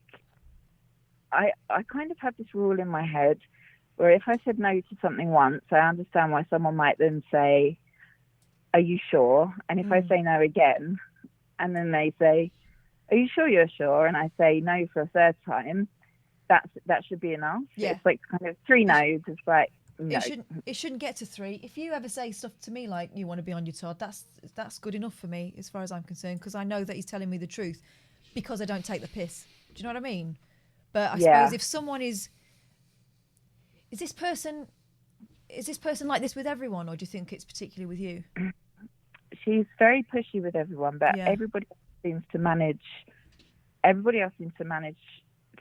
I kind of have this rule in my head where if I said no to something once, I understand why someone might then say, are you sure? And if I say no again, and then they say, are you sure you're sure? And I say no for a third time, that should be enough. Yeah. It's like kind of 3 no's. It's like, no. It shouldn't get to 3. If you ever say stuff to me like you want to be on your Todd, that's good enough for me as far as I'm concerned, because I know that he's telling me the truth because I don't take the piss. Do you know what I mean? But I suppose if someone is this person like this with everyone, or do you think it's particularly with you? She's very pushy with everyone, but everybody else seems to manage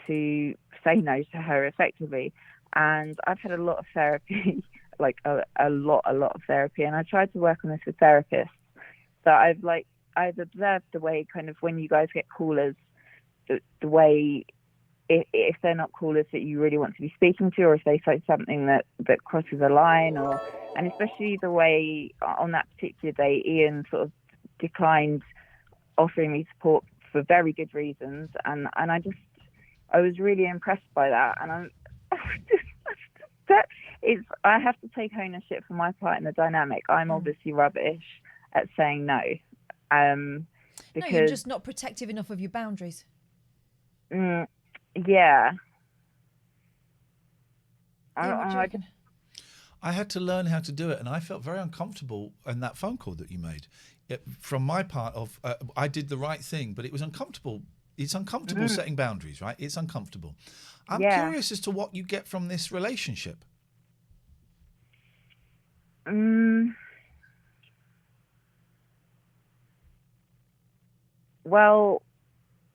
to say no to her effectively. And I've had a lot of therapy, like a lot of therapy, and I tried to work on this with therapists. So I've observed the way kind of when you guys get callers, the way if they're not callers that you really want to be speaking to, or if they say something that crosses a line, and especially the way on that particular day Iain sort of declined offering me support for very good reasons, and I was really impressed by that, and I have to take ownership for my part in the dynamic. I'm obviously rubbish at saying no. Because you're just not protective enough of your boundaries. Yeah. I had to learn how to do it, and I felt very uncomfortable in that phone call that you made. From my part of, I did the right thing, but it was uncomfortable. It's uncomfortable setting boundaries, right? It's uncomfortable. I'm curious as to what you get from this relationship. Well,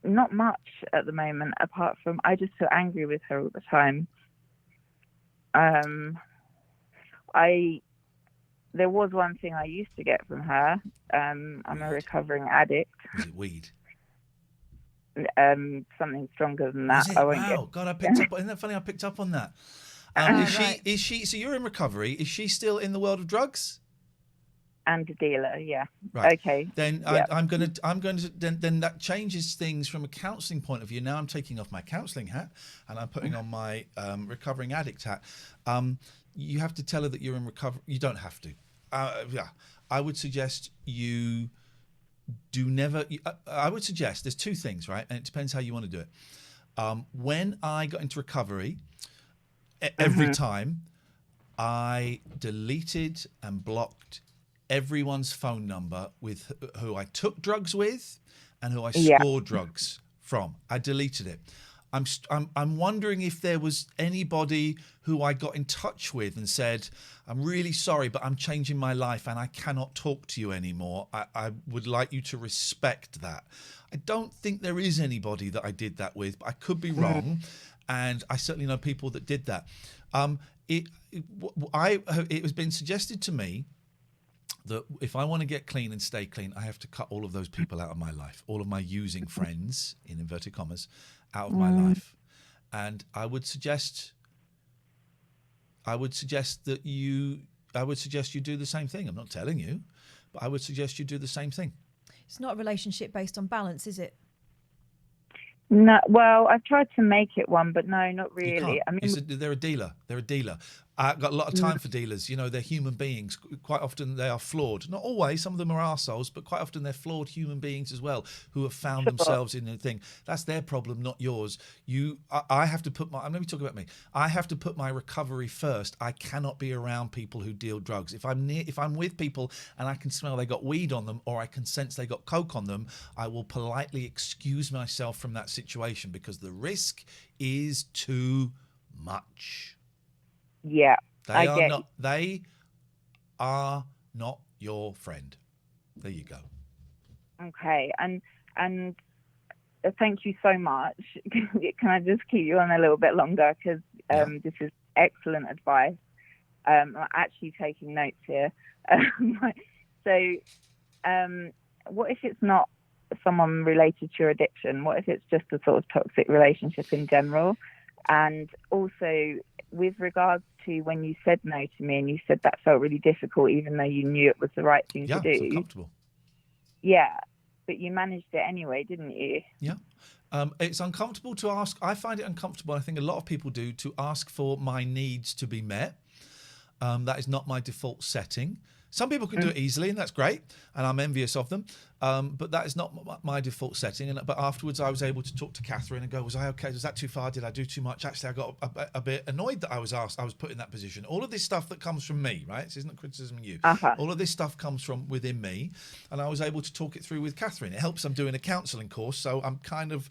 not much at the moment, apart from I just feel angry with her all the time. There was one thing I used to get from her. I'm a recovering addict. Was it weed? Something stronger than that. God, I picked up. Isn't that funny? I picked up on that. Is she? So you're in recovery. Is she still in the world of drugs? And a dealer, yeah. Right. Okay. Then I'm going to. Then that changes things from a counselling point of view. Now I'm taking off my counselling hat and I'm putting on my recovering addict hat. You have to tell her that you're in recovery. You don't have to. I would suggest you do never. I would suggest there's 2 things, right? And it depends how you want to do it. When I got into recovery, every time I deleted and blocked everyone's phone number with who I took drugs with and who I scored drugs from. I deleted it. I'm wondering if there was anybody who I got in touch with and said, I'm really sorry, but I'm changing my life and I cannot talk to you anymore. I would like you to respect that. I don't think there is anybody that I did that with, but I could be wrong. And I certainly know people that did that. It has been suggested to me that if I want to get clean and stay clean, I have to cut all of those people out of my life, all of my using friends, in inverted commas, out of my life. And I would suggest that you do the same thing. I'm not telling you, but I would suggest you do the same thing. It's not a relationship based on balance, is it? No, well, I've tried to make it one, but no, not really. I mean, They're a dealer. They're a dealer. I've got a lot of time for dealers. You know, they're human beings. Quite often they are flawed. Not always. Some of them are arseholes, but quite often they're flawed human beings as well who have found themselves in a thing. That's their problem, not yours. I have to put let me talk about me. I have to put my recovery first. I cannot be around people who deal drugs. If I'm with people and I can smell they got weed on them or I can sense they got coke on them, I will politely excuse myself from that situation because the risk is too much. Yeah, They are not your friend. There you go. Okay, and thank you so much. Can I just keep you on a little bit longer because this is excellent advice. I'm actually taking notes here. So, what if it's not someone related to your addiction? What if it's just a sort of toxic relationship in general? And also, with regards to when you said no to me and you said that felt really difficult, even though you knew it was the right thing to do. It's uncomfortable. Yeah, but you managed it anyway, didn't you? Yeah. It's uncomfortable to ask. I find it uncomfortable. I think a lot of people do to ask for my needs to be met. That is not my default setting. Some people can do it easily, and that's great, and I'm envious of them. But that is not my default setting. But afterwards, I was able to talk to Katherine and go, "Was I okay? Was that too far? Did I do too much?" Actually, I got a bit annoyed that I was put in that position. All of this stuff that comes from me, right? This isn't criticism of you. All of this stuff comes from within me, and I was able to talk it through with Katherine. It helps. I'm doing a counselling course, so I'm kind of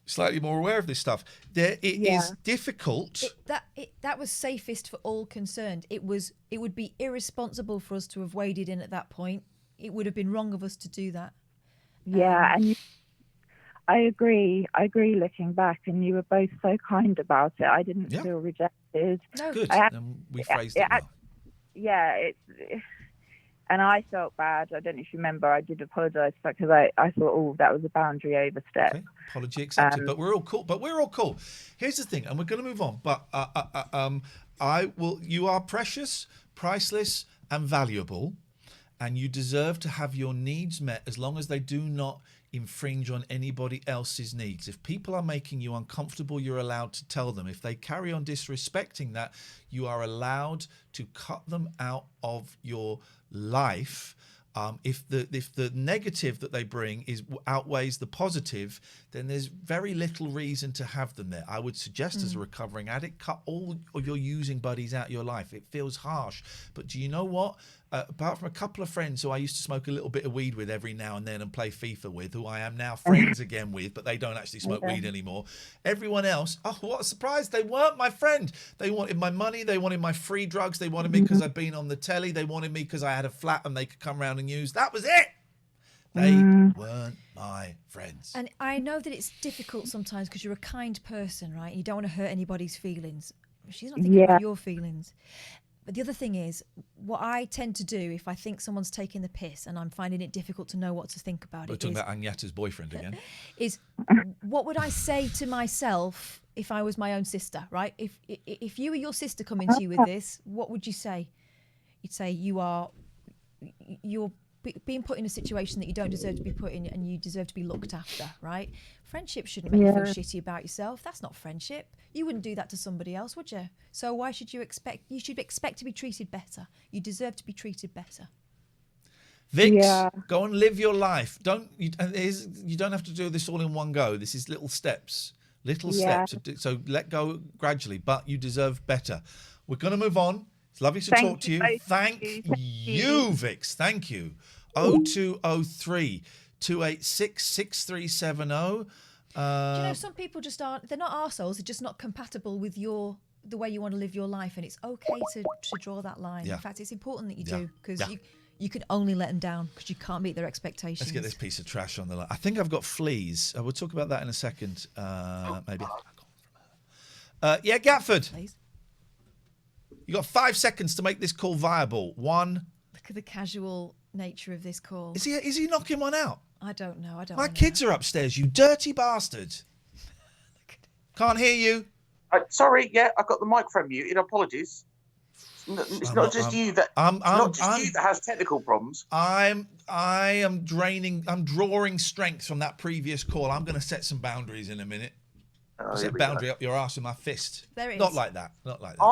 slightly more aware of this stuff. It is difficult. That was safest for all concerned. It would be irresponsible for us to have waded in at that point. It would have been wrong of us to do that. Yeah, and I agree. Looking back, and you were both so kind about it. I didn't feel rejected. No, good. We phrased it well. Yeah, and I felt bad. I don't know if you remember. I did apologise because I thought, oh, that was a boundary overstep. Okay. Apology accepted. But we're all cool. Here's the thing, and we're going to move on. But you are precious, priceless, and valuable, and you deserve to have your needs met as long as they do not infringe on anybody else's needs. If people are making you uncomfortable, you're allowed to tell them. If they carry on disrespecting that, you are allowed to cut them out of your life. If the negative that they bring outweighs the positive, then there's very little reason to have them there. I would suggest as a recovering addict, cut all of your using buddies out of your life. It feels harsh, but do you know what? Apart from a couple of friends who I used to smoke a little bit of weed with every now and then and play FIFA with, who I am now friends again with, but they don't actually smoke weed anymore. Everyone else, oh, what a surprise. They weren't my friend. They wanted my money. They wanted my free drugs. They wanted me because I'd been on the telly. They wanted me because I had a flat and they could come round and use. That was it. They weren't my friends. And I know that it's difficult sometimes because you're a kind person, right? You don't want to hurt anybody's feelings. She's not thinking about your feelings. But the other thing is, what I tend to do if I think someone's taking the piss and I'm finding it difficult to know what to think about We're talking about Agnieszka's boyfriend again. Is what would I say to myself if I was my own sister, right? If you or your sister come into you with this, what would you say? You'd say you're being put in a situation that you don't deserve to be put in and you deserve to be looked after, right? Friendship shouldn't make you feel shitty about yourself. That's not friendship. You wouldn't do that to somebody else, would you? So why should you expect? You should expect to be treated better. You deserve to be treated better. Vix, go and live your life. You don't have to do this all in one go. This is little steps. So let go gradually, but you deserve better. We're going to move on. It's lovely to talk to you. Thank you, Vix. Thank you. 0203 286 6370. Do you know, some people just aren't, they're not arseholes, they're just not compatible with the way you want to live your life, and it's okay to draw that line. Yeah. In fact, it's important that you Yeah. do, because Yeah. you can only let them down because you can't meet their expectations. Let's get this piece of trash on the line. I think I've got fleas. We'll talk about that in a second, maybe. Yeah, Gatford. Please. You got 5 seconds to make this call viable. 1. Look at the casual nature of this call. Is he knocking one out? I don't know. My kids are upstairs, you dirty bastard. Can't hear you. Sorry, yeah, I got the microphone muted. Apologies. It's not just you that has technical problems. I am drawing strength from that previous call. I'm going to set some boundaries in a minute. Set a boundary up your arse with my fist. There it Not is. like that. Not like that.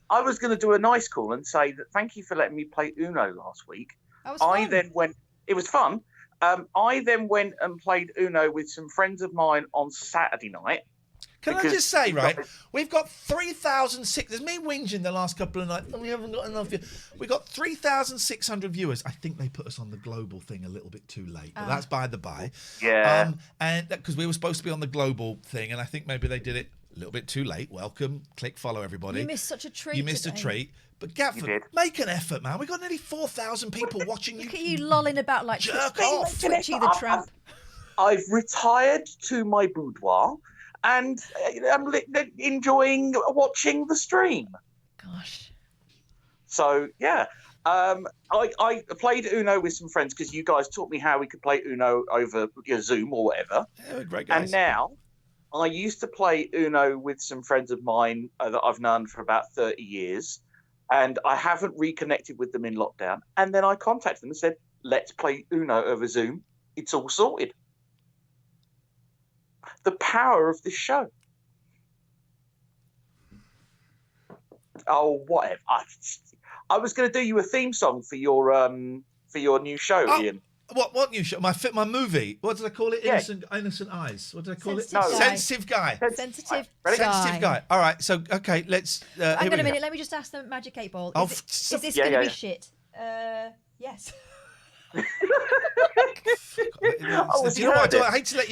I was going to do a nice call and say that thank you for letting me play Uno last week. That was fun. It was fun. I then went and played Uno with some friends of mine on Saturday night. Can I just say, right, we've got 3,006. There's me whinging the last couple of nights. We haven't got enough. We've got 3,600 viewers. I think they put us on the global thing a little bit too late, but that's by the by. Yeah. And because we were supposed to be on the global thing, and I think maybe they did it a little bit too late. Welcome, click follow, everybody. You missed such a treat. You missed a today. treat. But Gatford, make an effort, man. We've got nearly 4,000 people watching you. Look at you lolling about like Jerk off. Twitchy the tramp. I've retired to my boudoir and I'm enjoying watching the stream. Gosh. So, yeah. I played Uno with some friends because you guys taught me how we could play Uno over Zoom or whatever. Yeah, great guys. And now I used to play Uno with some friends of mine that I've known for about 30 years. And I haven't reconnected with them in lockdown. And then I contacted them and said, let's play Uno over Zoom. It's all sorted. The power of this show. Oh, whatever. I was going to do you a theme song for your new show, Ian. What new show? My movie. What did I call it? Yeah. Innocent Eyes. What did I call it? Sensitive Guy. Sensitive Guy. Sensitive Sensitive Guy. All right. So okay, let's. Hang on a minute. Let me just ask the Magic 8 Ball. Is this going to be shit? Yes. Do you know what? I hate to let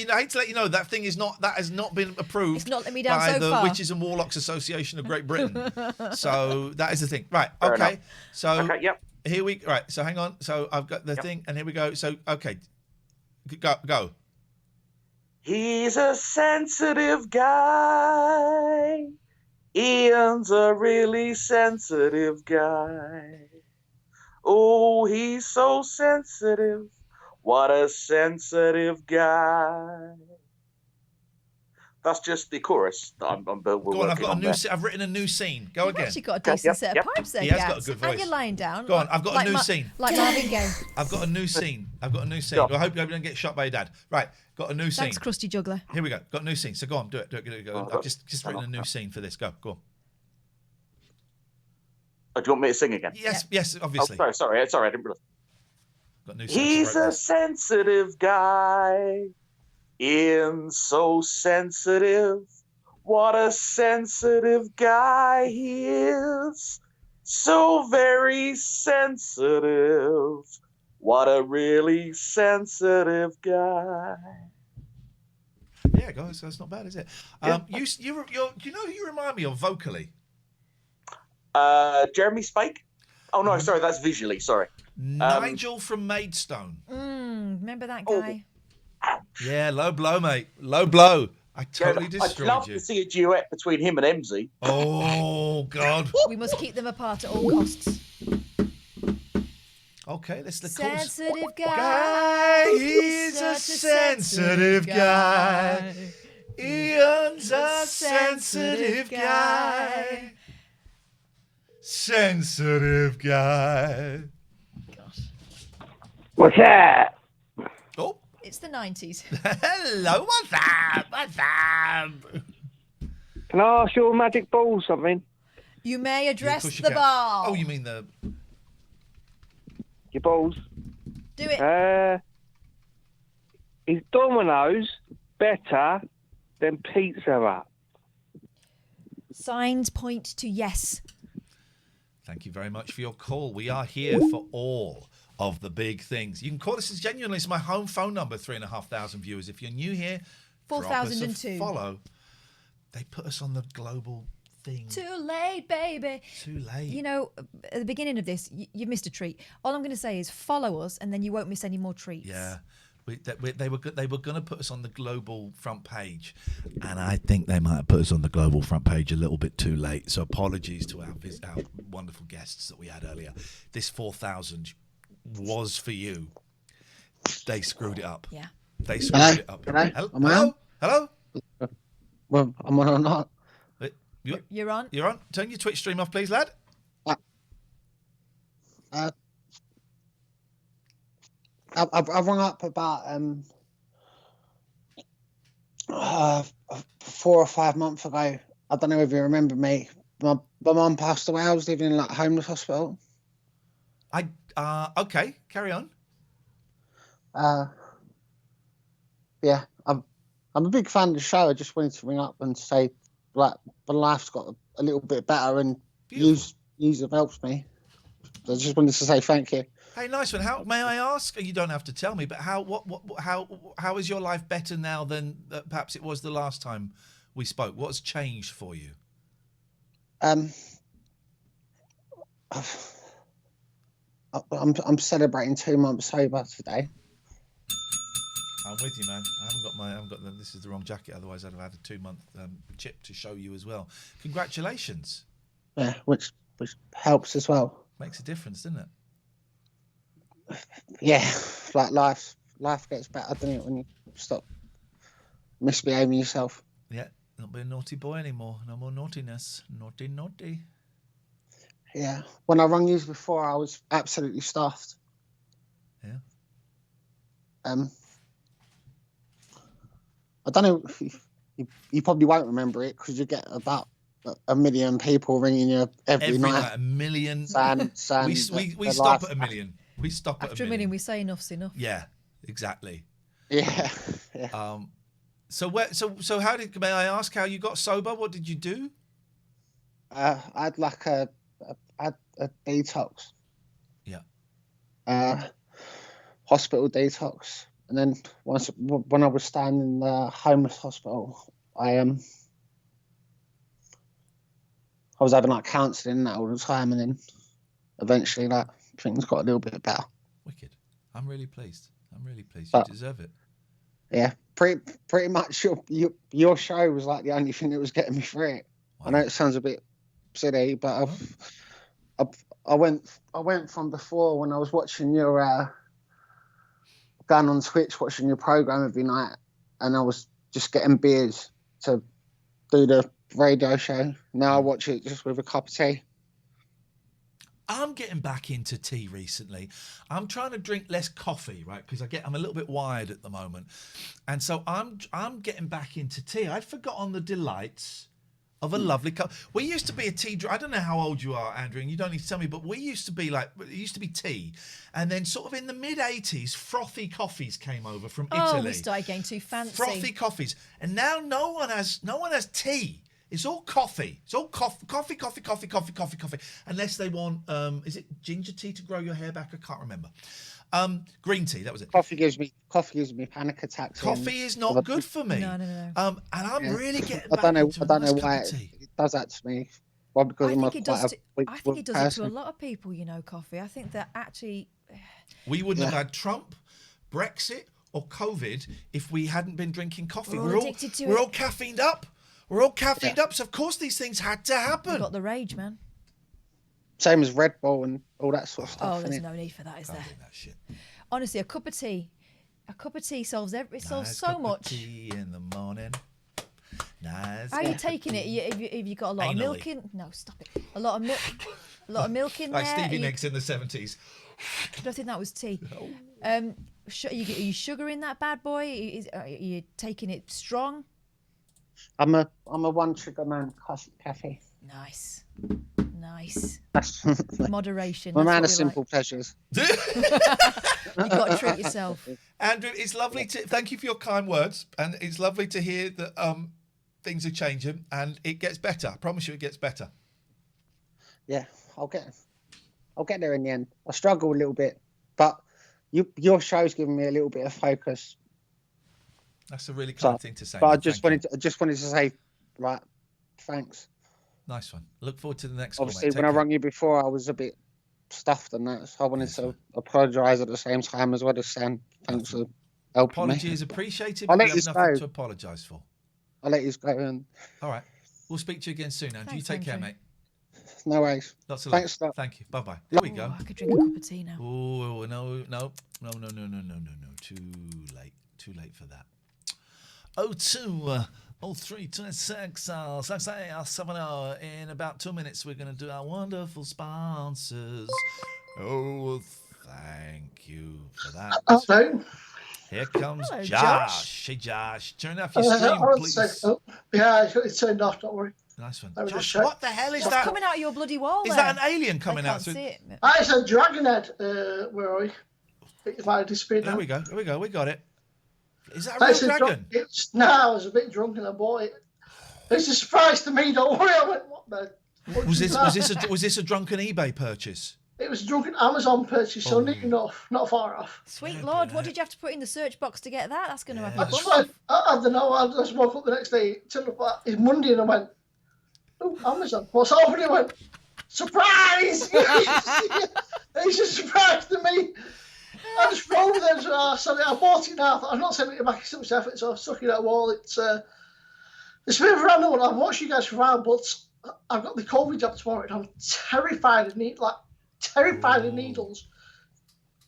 you know that thing is not. That has not been approved. It's not let me down by so the far. Witches and Warlocks Association of Great Britain. So that is the thing. Right. Fair Okay. enough. So Okay, yep. Here we right. So hang on. So I've got the thing, and here we go. So okay, go. He's a sensitive guy. Ian's a really sensitive guy. Oh, he's so sensitive. What a sensitive guy. That's just the chorus that we're Go on. I've working got a on new. there. I've written a new scene. Go You've again. actually got a decent set of pipes there, He has got a Gats. good And voice. you're lying down. Go on. I've got like a new scene. Like Marvin Gaye. I've got a new scene. Go. I hope you don't get shot by your dad. Right. Got a new scene. Thanks, Krusty Juggler. Here we go. Got a new scene. So go on. Do it. Go. I've just written a new scene for this. Go on. Oh, do you want me to sing again? Yes, obviously. Oh, sorry, I didn't realize. Got a new He's a sensitive guy. Ian's so sensitive. What a sensitive guy he is. So very sensitive. What a really sensitive guy. Yeah, guys, that's not bad, is it? You know who you remind me of vocally? Jeremy Spake? Oh, no, sorry, that's visually, sorry. Nigel from Maidstone. Remember that guy? Yeah, low blow, mate. Low blow. I totally I'd destroyed love you. to see a duet between him and Emmzy. Oh, God. We must keep them apart at all costs. Okay, let's the Sensitive guy. He's a sensitive guy. Ian's a sensitive guy. Sensitive guy. What's that? Oh. It's the 90s. Hello, what's up? What's up? Can I ask your magic ball something? You may address Of course you the can. ball. Oh, you mean the... Your balls? Do it. Is Domino's better than Pizza Hut? Signs point to yes. Thank you very much for your call. We are here for all of the big things. You can call us as genuinely. It's my home phone number, 3,500 viewers. If you're new here, 4,002. Follow. They put us on the global thing. Too late, baby. Too late. You know, at the beginning of this, you missed a treat. All I'm going to say is follow us, and then you won't miss any more treats. Yeah. They were going to put us on the global front page, and I think they might have put us on the global front page a little bit too late. So apologies to our wonderful guests that we had earlier. This 4,000 was for you. They screwed it up. Yeah. They screwed it up. Hello? Hello? Well, am I or not? You're on. You're on. Turn your Twitch stream off, please, lad. I've rung up about 4 or 5 months ago. I don't know if you remember me. My mum passed away. I was living in like a homeless hospital. Okay, carry on. Yeah, I'm a big fan of the show. I just wanted to ring up and say, like, my life's got a little bit better, and use have helped me. So I just wanted to say thank you. Hey, nice one. How may I ask? You don't have to tell me, but how is your life better now than perhaps it was the last time we spoke? What's changed for you? I'm celebrating 2 months sober today. I'm with you, man. I haven't got this is the wrong jacket. Otherwise, I'd have had a 2-month chip to show you as well. Congratulations. Yeah, which helps as well. Makes a difference, doesn't it? Yeah, like life gets better, doesn't it, when you stop misbehaving yourself. Yeah, not be a naughty boy anymore. No more naughtiness. Naughty. Yeah, when I rang you before, I was absolutely stuffed. Yeah. I don't know if you probably won't remember it because you get about 1 million people ringing you every night. Night, 1 million. We stop at 1 million. We stop After at 1 million. we say enough's enough. Yeah, exactly. Yeah. So how may I ask how you got sober? What did you do? I had like a detox. Yeah. Hospital detox, and then when I was staying in the homeless hospital, I was having like counselling and that all the time, and then eventually like things got a little bit better. Wicked. I'm really pleased. You deserve it. Yeah, pretty much your show was like the only thing that was getting me through it. Wow. I know it sounds a bit silly, but I went from before when I was watching your going on Twitch watching your program every night, and I was just getting beers to do the radio show. Now I watch it just with a cup of tea. I'm getting back into tea recently. I'm trying to drink less coffee, right? Because I'm a little bit wired at the moment, and so I'm getting back into tea. I'd forgotten the delights of a lovely cup. We used to be a tea. I don't know how old you are, Andrew, and you don't need to tell me, but it used to be tea, and then sort of in the mid-80s, frothy coffees came over from Italy. Oh, we started getting too fancy. Frothy coffees, and now no one has tea. It's all coffee. It's all coffee. Unless they want, is it ginger tea to grow your hair back? I can't remember. Green tea, that was it. Coffee gives me panic attacks. Coffee is not good for me. No. And I'm really getting back I don't know why it does that to me. Well, because I think it does it to a lot of people, coffee. I think that actually... We wouldn't have had Trump, Brexit or COVID if we hadn't been drinking coffee. We're all caffeined up. We're all caffeined up, so of course these things had to happen. You've got the rage, man. Same as Red Bull and all that sort of stuff. Oh, there's no need for that, is there? That shit. Honestly, a cup of tea solves so much. Tea in the morning. Nice. How are you taking it? Have you got a lot of milk in? No, stop it. A lot of milk in like there. Like Stevie Nicks in the 70s. I don't think that was tea. Are you sugaring that bad boy? Are you taking it strong? I'm a one sugar man. Cafe. Nice. Moderation. I'm a man of simple pleasures. You've got to treat yourself. Andrew, it's lovely to thank you for your kind words, and it's lovely to hear that things are changing and it gets better. I promise you, it gets better. Yeah, I'll get there in the end. I struggle a little bit, but your show's given me a little bit of focus. That's a really kind thing to say. But I mate. just Thank wanted to say, right, thanks. you. Nice one. Look forward to the next Obviously, call, mate. when I Take care. rang you before, I was a bit stuffed and that, so I wanted to apologise at the same time as well as saying thanks for helping me. Apology is appreciated, I'll but let we have you nothing go. to apologise for. I'll let you go. And All right. We'll speak to you again soon, Andrew. You Thanks, take care, Andrew. mate. no worries. Lots of Thanks, love. Scott. Thank you. Bye-bye. There we go. I could drink a cup of tea now. Oh, no. Too late. Too late for that. 02 0326 70 in about 2 minutes we're going to do our wonderful sponsors. Oh, thank you for that. Hello. Here comes Hello, Josh. Josh. Hey, Josh. Turn off your stream, please. Yeah, it's turned off, don't worry. Nice one. Let me Josh, just check. what the hell is What's that? coming out of your bloody wall Is there? that an alien coming I out? can't see it. It's a dragon head. Where are we? It might have disappeared now. Here we go. We got it. Is that a real It's dragon? No, I was a bit drunk and I bought it. It's a surprise to me, don't worry. I went, what the? Was this a drunken eBay purchase? It was a drunken Amazon purchase, so neat enough, not far off. Sweet Lord, what did you have to put in the search box to get that? That's going to have I you just bum went, I don't know, I just woke up the next day, turned up, it's Monday, and I went, oh, Amazon, what's over? And I went, surprise! It's a surprise to me. I just rolled with it, so I bought it now. I'm not sending it back, it's too much effort, so I've stuck it at the wall. It's a bit of a random one. I've watched you guys for a while, but I've got the COVID jab tomorrow, and I'm terrified of needles,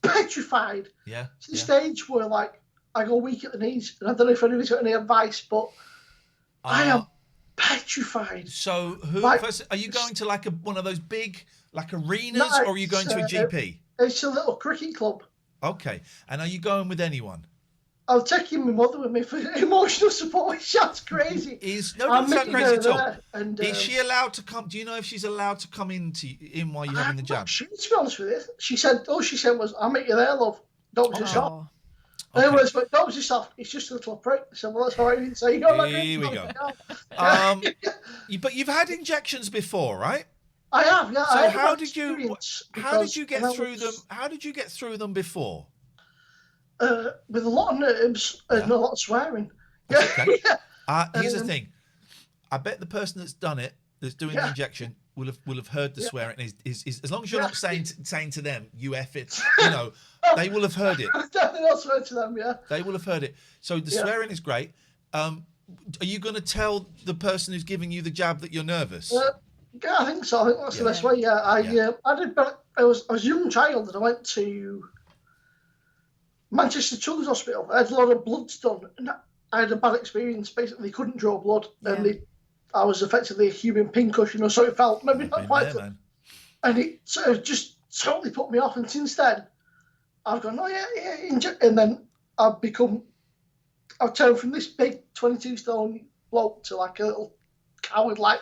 petrified. Yeah. To the stage where, like, I go weak at the knees, and I don't know if anybody's got any advice, but I am petrified. So, first, are you going to like one of those big like arenas, No, or are you going to a GP? It's a little cricket club. Okay. And are you going with anyone? I'm taking my mother with me for emotional support. It sounds crazy. Doesn't sound crazy at all. And, is she allowed to come? Do you know if she's allowed to come in while you're having the jab? To be honest with you, she said was, "I'll meet you there, love. Don't be soft." Okay. It was, but don't be soft. It's just a little prick. I said, "Well, that's all right." So you go. Here we go. But you've had injections before, right? I have. Yeah. So how did you get through them? How did you get through them before? With a lot of nerves and a lot of swearing. Okay. Here's the thing. I bet the person that's done it, that's doing the injection, will have heard the swearing. Is as long as you're not saying to them, "You F it," they will have heard it. Definitely not swear to them. Yeah. They will have heard it. So the swearing is great. Are you going to tell the person who's giving you the jab that you're nervous? Yeah, I think so. I think that's the best way. Yeah. I did. But I was a young child and I went to Manchester Children's Hospital. I had a lot of bloods done, and I had a bad experience. Basically, they couldn't draw blood, and I was effectively a human pincushion, or so it felt. Maybe not quite. And it sort of just totally put me off. And since then, I've gone, and then I've turned from this big 22-stone bloke to like a little coward. Like,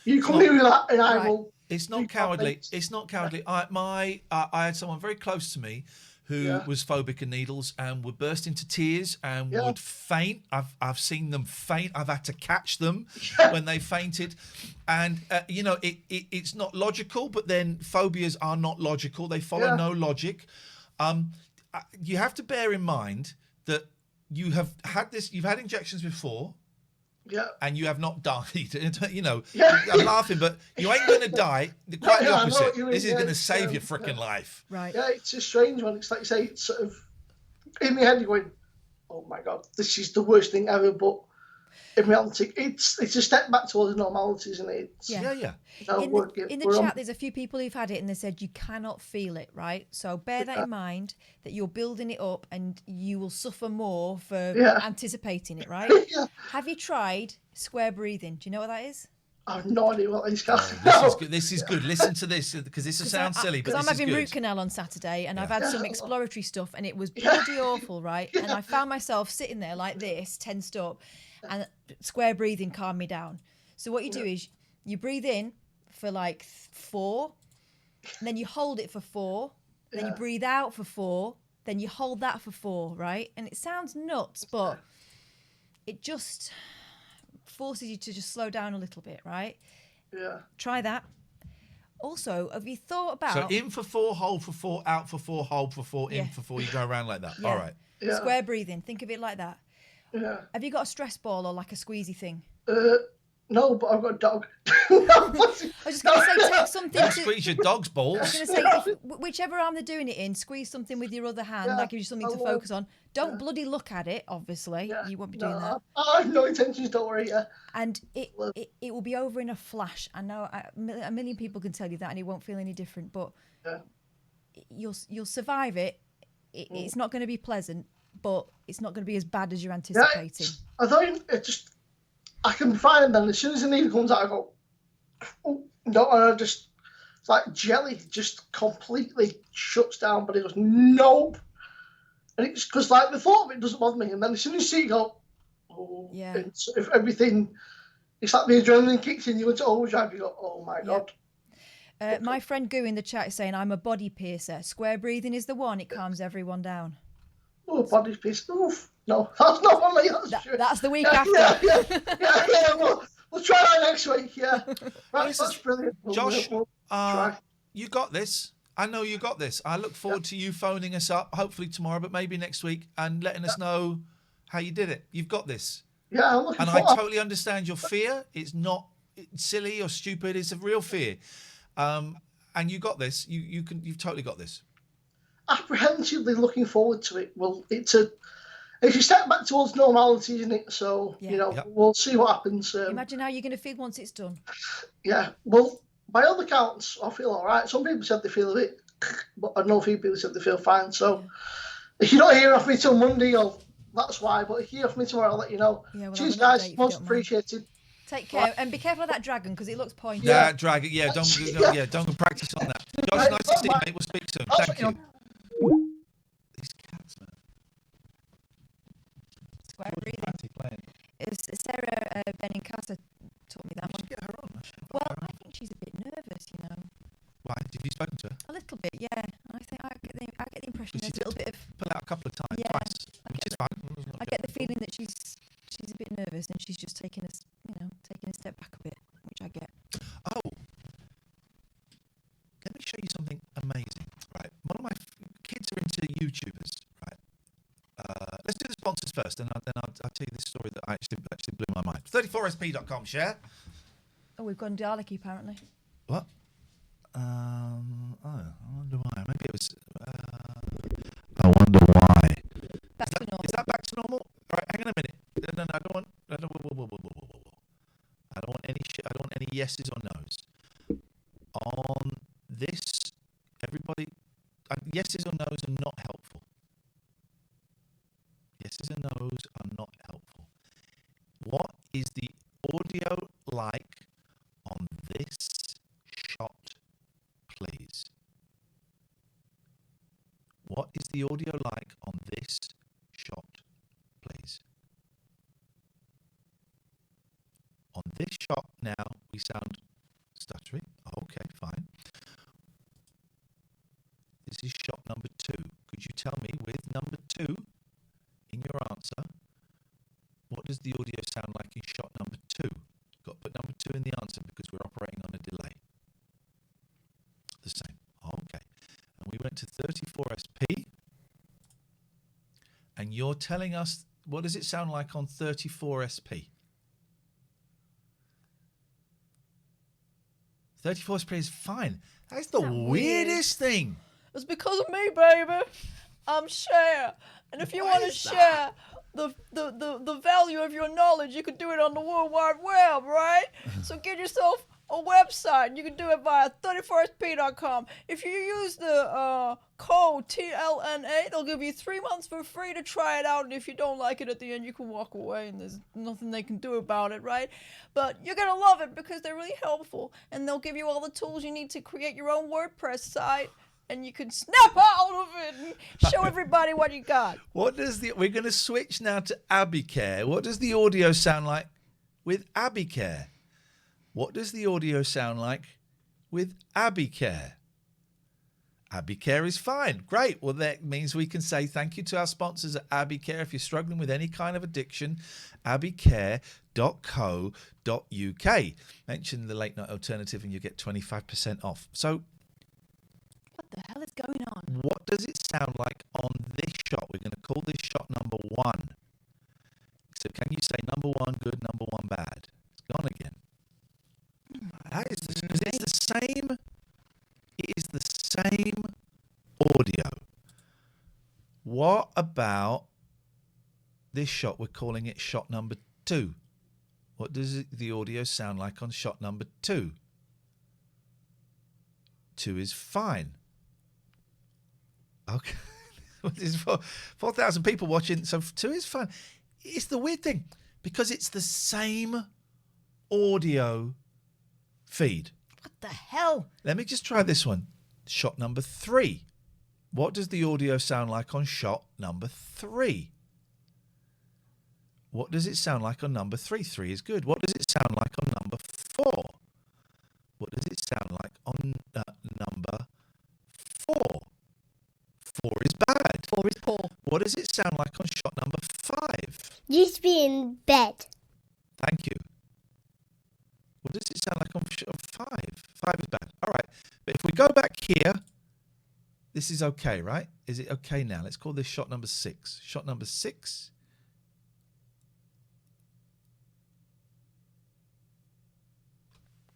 you come here with that, and I will. It's not cowardly. It's not cowardly. I had someone very close to me who was phobic of needles and would burst into tears and would faint. I've seen them faint. I've had to catch them when they fainted. And, it's not logical, but then phobias are not logical. They follow no logic. You have to bear in mind that you've had injections before. Yeah. And you have not died. I'm laughing, but you ain't going to die. Quite the opposite. This is going to save your freaking life. Right. Yeah, it's a strange one. It's like you say, it's sort of in my head, you're going, oh my God, this is the worst thing ever. But in reality, it's a step back towards normality, isn't it? In the chat, there's a few people who've had it and they said you cannot feel it, right? So bear that in mind, that you're building it up and you will suffer more for anticipating it, right? Have you tried square breathing? Do you know what that is? I have no idea what these guys This is good. Listen to this, because this will sound silly, but because this I'm is having good. root canal on Saturday, and I've had some exploratory stuff, and it was bloody awful, right? And I found myself sitting there like this, tensed up, and square breathing calmed me down. So what you do is you breathe in for like 4, and then you hold it for 4, then you breathe out for 4, then you hold that for 4, right? And it sounds nuts, but it just forces you to just slow down a little bit, right? Yeah. Try that. Also, have you thought about... So in for 4, hold for 4, out for 4, hold for 4, in for 4. You go around like that. Yeah. All right. Square breathing. Think of it like that. Yeah. Have you got a stress ball or like a squeezy thing? No, but I've got a dog. I was just going to say, take something You to squeeze your dog's balls. I was going to say, whichever arm they're doing it in, squeeze something with your other hand. That gives you something to focus on. Don't bloody look at it, obviously. You won't be doing that. I have no intentions, don't worry. Yeah. And it will be over in a flash. I know a million people can tell you that, and it won't feel any different. But you'll survive it. It's not going to be pleasant, but it's not going to be as bad as you're anticipating. I thought I can find them as soon as the needle comes out. I go, oh, no, and I just, it's like jelly, just completely shuts down. But it goes, nope. And it's because like the thought of it doesn't bother me, and then as soon as you see it go, oh, yeah, if everything, it's like the adrenaline kicks in you into overdrive. You go, oh my god. My friend Goo in the chat is saying, I'm a body piercer. Square breathing is the one. It calms everyone down. Oh, body piercer. Oof. No, that's not one of me. That's the week after. Yeah. We'll try that next week. Yeah. That's brilliant. Josh, you got this. I know you got this. I look forward to you phoning us up, hopefully tomorrow, but maybe next week, and letting us know how you did it. You've got this. Yeah, I'm looking and forward. I totally understand your fear. It's not silly or stupid. It's a real fear. And you got this. You've totally got this. Apprehensively looking forward to it. Well, it's a step back towards normality, isn't it? So we'll see what happens. Imagine how you're going to feel once it's done. Yeah. Well, by all accounts, I feel all right. Some people said they feel a bit, but I know a few people said they feel fine. So if you don't hear off me till Monday, that's why. But if you hear off me tomorrow, I'll let you know. Yeah, cheers, guys. Most appreciated. Take care and be careful of that dragon because it looks pointy. Yeah, dragon. Yeah, don't practice on that. Josh, nice to see you, mate. We'll speak soon. Thank you. These cats, man. Square breathing. It was Sarah Benincasa taught me that one. Get her on. Well, I think she's a bit nervous, you know. Why? Did you spoken to her? A little bit, yeah. I think I get the impression there's a little bit of pull out a couple of times, twice, which is fine. I get the feeling that she's a bit nervous and she's just taking a step back a bit, which I get. Oh, let me show you something amazing. Right, one of my kids are into YouTubers. Right, let's do the sponsors first, and then I'll tell you this story that actually blew my mind. 34sp.com, share. Oh, we've gone Daleki apparently. What? I wonder why. Maybe it was. I wonder why. Is that back to normal? All right, hang on a minute. No, I don't want. I don't want any shit. I don't want any yeses or nos. On this, everybody, yeses or nos are not helpful. Yeses and nos are not helpful. What is the audio like on this shot, please? What is the audio like on this shot, please? On this shot now, we sound stuttery. Okay, fine. This is shot number 2. Could you tell me with number 2 in your answer, what does the audio sound like in shot number 2? Got to put number 2 in the answer because we're operating on a delay. The same. Okay. And we went to 34SP. And you're telling us, what does it sound like on 34SP? 34SP is fine. That's the weirdest thing. It's because of me, baby. I'm Cher. And if you want to share the value of your knowledge, you can do it on the World Wide Web, right? So get yourself a website. You can do it via 34sp.com. If you use the code TLNA, they'll give you 3 months for free to try it out. And if you don't like it at the end, you can walk away and there's nothing they can do about it, right? But you're going to love it because they're really helpful. And they'll give you all the tools you need to create your own WordPress site. And you can snap out of it and show everybody what you got. We're going to switch now to AbbeyCare. What does the audio sound like with AbbeyCare? What does the audio sound like with AbbeyCare? AbbeyCare is fine. Great. Well, that means we can say thank you to our sponsors at AbbeyCare. If you're struggling with any kind of addiction, abbeycare.co.uk. Mention the Late Night Alternative and you get 25% off. So, what the hell is going on? What does it sound like on this shot? We're going to call this shot number 1. number one good, number one bad. It's gone again. That is because it's the same. It is the same audio. What about this shot? We're calling it shot number 2. What does the audio sound like on shot number 2? 2 is fine. Okay. There's 4,000 people watching, so 2 is fine. It's the weird thing, because it's the same audio feed. What the hell? Let me just try this one. Shot number 3. What does the audio sound like on shot number 3? What does it sound like on number 3? 3 is good. What does it sound like on number 4? What does it sound like on number 4? 4 is bad. 4 is poor. What does it sound like on shot number 5? Used to be in bed. Thank you. What does it sound like on shot 5? 5 is bad. All right. But if we go back here, this is okay, right? Is it okay now? Let's call this shot number 6. Shot number 6.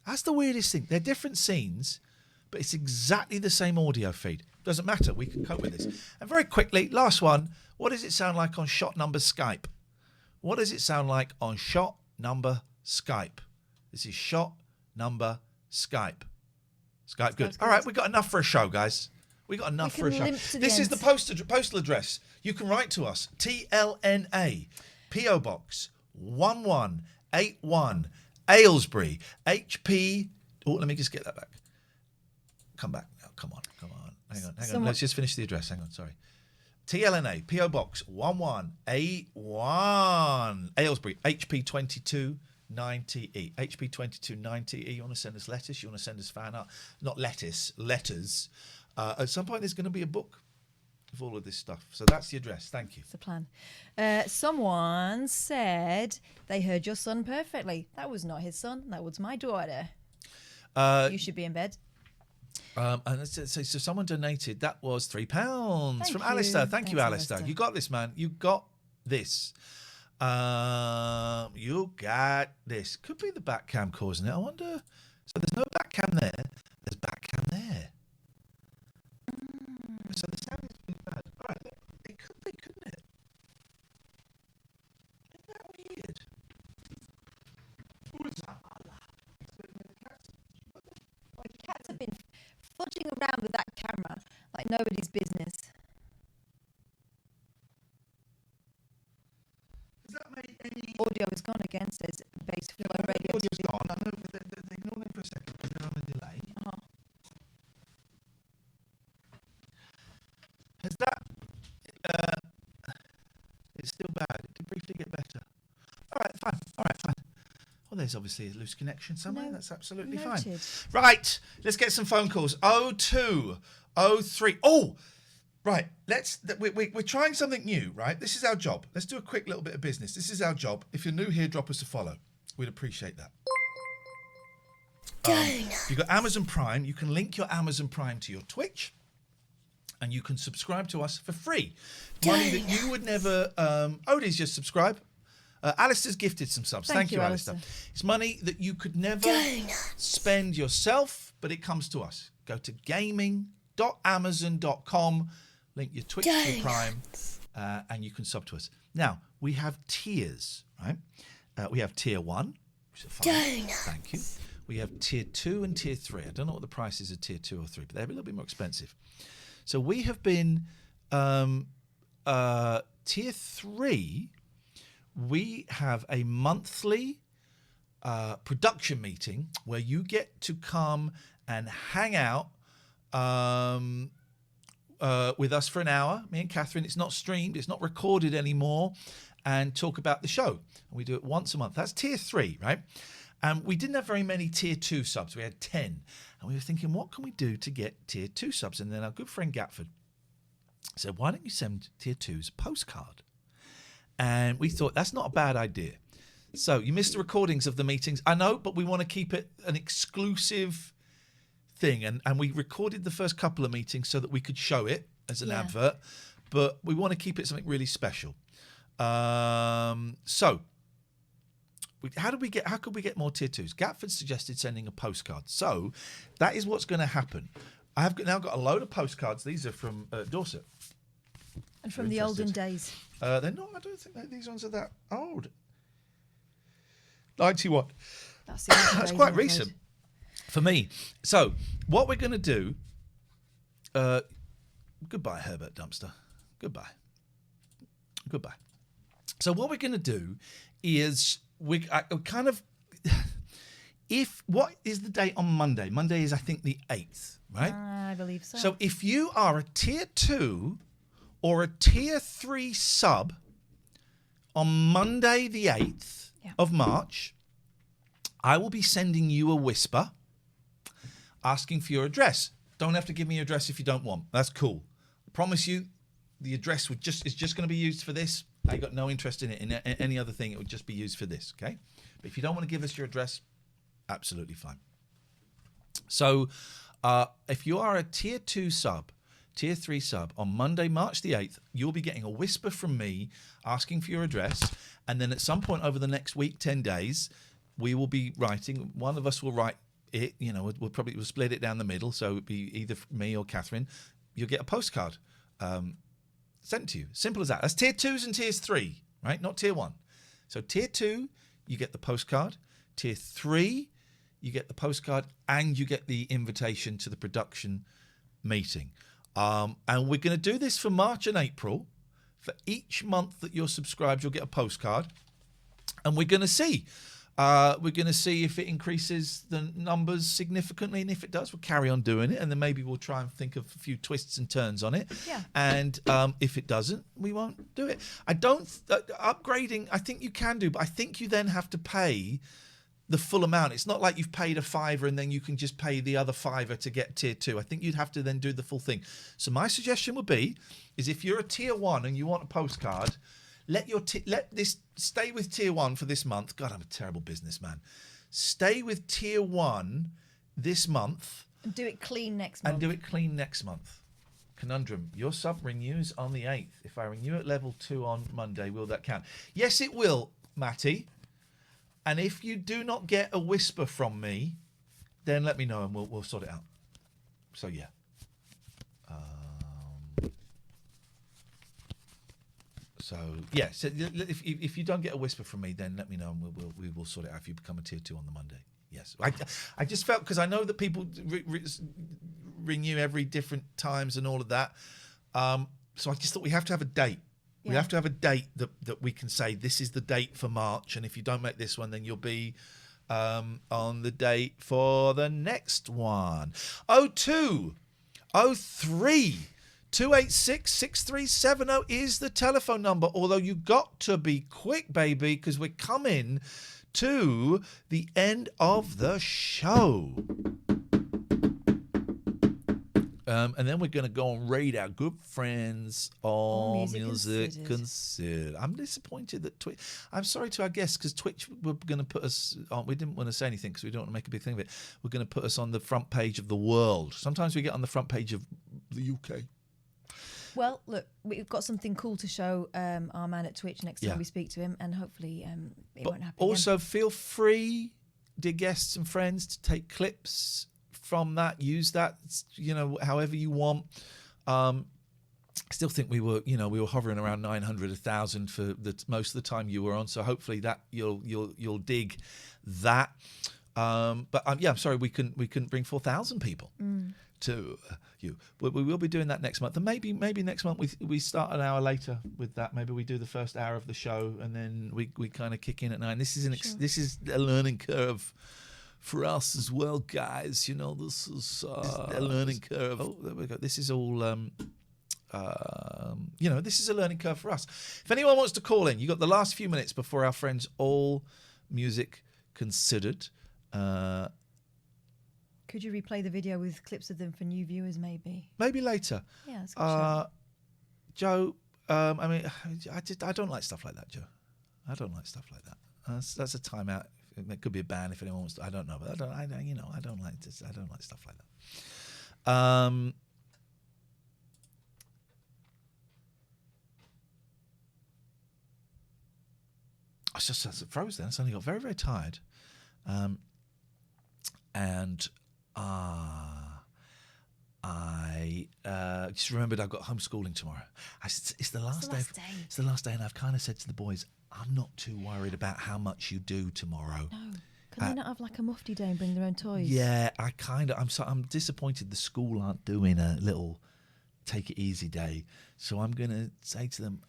That's the weirdest thing. They're different scenes, but it's exactly the same audio feed. Doesn't matter. We can cope with this. And very quickly, last one. What does it sound like on shot number Skype? What does it sound like on shot number Skype? This is shot number Skype. Skype, good. All right, we've got enough for a show, guys. We got enough for a show. This is the postal address. You can write to us. TLNA, PO Box 1181, Aylesbury, HP. Oh, let me just get that back. Come back now. Come on. Hang on. Let's just finish the address. Hang on. Sorry. TLNA, PO Box 1181, Aylesbury, HP 2290E. HP 2290E. You want to send us letters? You want to send us fan art? Not lettuce, letters. At some point, there's going to be a book of all of this stuff. So that's the address. Thank you. It's the plan. Someone said they heard your son perfectly. That was not his son. That was my daughter. You should be in bed. And so someone donated. That was £3 from you. Alistair. Thank you, Thanks, Alistair. Alistair. You got this, man. You got this. You got this. Could be the back cam causing it. I wonder. So there's no back cam there. There's back cam there. So the sound is pretty bad. All right, it could be, couldn't it? Isn't that weird? What is that? Cats have been fudging around with that camera like nobody's business. Does that make any... Audio is gone again, says Bass Flow Radio. Audio's gone. I know, but ignore them for a second. They're on a delay. Has that... it's still bad. It did briefly get better. All right, fine. Well, there's obviously a loose connection somewhere. No, That's absolutely noted. fine. Right, let's get some phone calls. 02, 03. Oh, right. We're trying something new, right? This is our job. Let's do a quick little bit of business. This is our job. If you're new here, drop us a follow. We'd appreciate that. You've got Amazon Prime. You can link your Amazon Prime to your Twitch, and you can subscribe to us for free. Money that you would never... Odie's just subscribe. Alistair's gifted some subs. Thank you, Alistair. It's money that you could never spend yourself, but it comes to us. Go to gaming.amazon.com, link your Twitch to your Prime, and you can sub to us. Now, we have tiers, right? We have tier 1, which is fine. Thank you. We have tier 2 and tier 3. I don't know what the prices of tier 2 or 3, but they're a little bit more expensive. So we have been tier 3. We have a monthly production meeting where you get to come and hang out with us for an hour, me and Katherine. It's not streamed, it's not recorded anymore, and talk about the show. And we do it once a month. That's tier 3, right? And we didn't have very many tier 2 subs. We had 10. And we were thinking, what can we do to get tier 2 subs? And then our good friend Gatford said, why don't you send tier 2s a postcard? And we thought, that's not a bad idea. So you missed the recordings of the meetings. I know, but we want to keep it an exclusive thing. And we recorded the first couple of meetings so that we could show it as an advert. But we want to keep it something really special. So How could we get more tier 2s? Gatford suggested sending a postcard. So that is what's going to happen. I have now got a load of postcards. These are from Dorset. And from the olden days. They're not. I don't think these ones are that old. 91. That's quite recent for me. So what we're going to do. Goodbye, Herbert Dumpster. Goodbye. So what we're going to do is what is the date on Monday? Monday is, I think, the 8th, right? I believe so. So if you are a tier 2 or a tier 3 sub on Monday the 8th of March, I will be sending you a whisper asking for your address. Don't have to give me your address if you don't want. That's cool. I promise you the address is just going to be used for this. I got no interest in it. In any other thing, it would just be used for this, okay? But if you don't want to give us your address, absolutely fine. So if you are a tier 2 sub, tier 3 sub, on Monday, March the 8th, you'll be getting a whisper from me asking for your address. And then at some point over the next week, 10 days, we will be writing. One of us will write it. We'll split it down the middle. So it'll be either me or Catherine. You'll get a postcard sent to you. Simple as that. That's tier 2s and tiers 3, right? Not tier 1. So tier 2, you get the postcard. Tier 3, you get the postcard and you get the invitation to the production meeting. And we're going to do this for March and April. For each month that you're subscribed, you'll get a postcard. And we're going to see. If it increases the numbers significantly. And if it does, we'll carry on doing it. And then maybe we'll try and think of a few twists and turns on it. Yeah. And if it doesn't, we won't do it. I don't... upgrading, I think you can do. But I think you then have to pay the full amount. It's not like you've paid a $5 and then you can just pay the other $5 to get tier 2. I think you'd have to then do the full thing. So my suggestion would be, is if you're a tier 1 and you want a postcard... Let this stay with tier 1 for this month. God, I'm a terrible businessman. Stay with tier 1 this month. And do it clean next month. Conundrum. Your sub renews on the 8th. If I renew at level 2 on Monday, will that count? Yes, it will, Matty. And if you do not get a whisper from me, then let me know and we'll sort it out. So yeah. So if you don't get a whisper from me, then let me know and we will sort it out if you become a tier 2 on the Monday. Yes, I just felt, because I know that people renew every different times and all of that. So I just thought we have to have a date. Yeah. We have to have a date that we can say this is the date for March, and if you don't make this one, then you'll be on the date for the next one. 02 03 286 6370 is the telephone number, although you got to be quick, baby, because we're coming to the end of the show. And then we're going to go and raid our good friends on Music Considered. I'm disappointed that Twitch... I'm sorry to our guests, because Twitch were going to put us on... We didn't want to say anything because we don't want to make a big thing of it. We're going to put us on the front page of the world. Sometimes we get on the front page of the UK. Well, look, we've got something cool to show our man at Twitch next time we speak to him, and hopefully it won't happen also, again. feel free, dear guests and friends, to take clips from that, use that, however you want. I still think we were hovering around 900, 1,000 for most of the time you were on. So hopefully that you'll dig that. I'm sorry we couldn't bring 4,000 people to you, but we will be doing that next month. And maybe next month we start an hour later with that. Maybe we do the first hour of the show and then we kind of kick in at 9. This is a learning curve for us as well, guys. This is a learning curve. Oh, there we go. This is all, this is a learning curve for us. If anyone wants to call in, you got the last few minutes before our friends All Music Considered. Could you replay the video with clips of them for new viewers, maybe? Maybe later. Yeah, that's good. Joe, I don't like stuff like that, Joe. I don't like stuff like that. That's a timeout. It could be a ban if anyone wants to. I don't know, but I don't like this. I don't like stuff like that. I just froze then. I suddenly got very, very tired. And I just remembered I've got homeschooling tomorrow. It's the last day. It's the last day, and I've kind of said to the boys, I'm not too worried about how much you do tomorrow. No. Can they not have like a mufti day and bring their own toys? Yeah, I'm disappointed the school aren't doing a little take it easy day. So I'm going to say to them,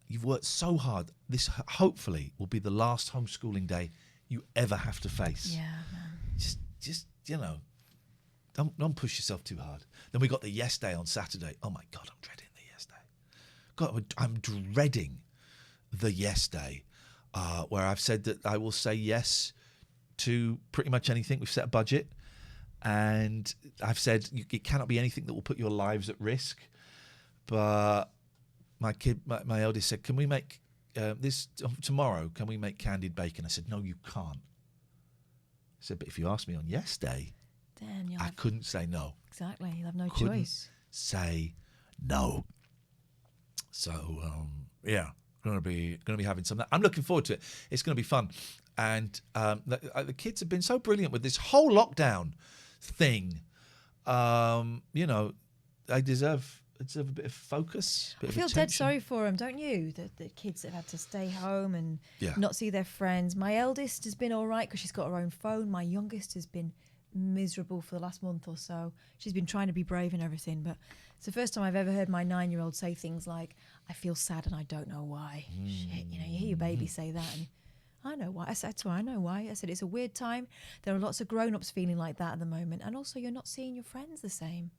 you've worked so hard. This hopefully will be the last homeschooling day you ever have to face. Yeah, man. Just don't push yourself too hard. Then we got the yes day on Saturday. Oh my God, I'm dreading the yes day. God, I'm dreading the yes day, where I've said that I will say yes to pretty much anything. We've set a budget, and I've said it cannot be anything that will put your lives at risk. But my eldest said, "Can we make this tomorrow? Can we make candied bacon?" I said, "No, you can't." I said, "But if you asked me on yes day, then I couldn't say no." Exactly, you'll have no Couldn't choice. say no. So yeah, gonna be having some of that. I'm looking forward to it. It's gonna be fun, and the kids have been so brilliant with this whole lockdown thing. You know, they deserve a bit of focus. I feel dead sorry for them, don't you? The kids that have had to stay home and not see their friends. My eldest has been all right because she's got her own phone. My youngest has been miserable for the last month or so. She's been trying to be brave and everything, but it's the first time I've ever heard my 9-year-old say things like, "I feel sad and I don't know why." Shit, you know, you hear your baby say that, and I know why. I said to her, I know why. I said, it's a weird time. There are lots of grown-ups feeling like that at the moment, and also you're not seeing your friends the same.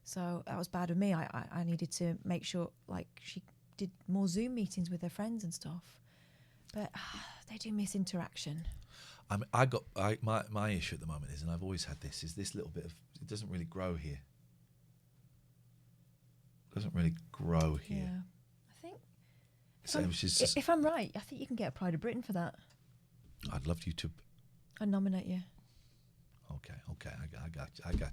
So that was bad of me. I needed to make sure, like, she did more Zoom meetings with her friends and stuff. But they do miss interaction. My issue at the moment is, and I've always had this, is this little bit of, it doesn't really grow here. Doesn't really grow here. Yeah. I think, if I'm right, I think you can get a Pride of Britain for that. I'd love you to. I'd nominate you. Okay,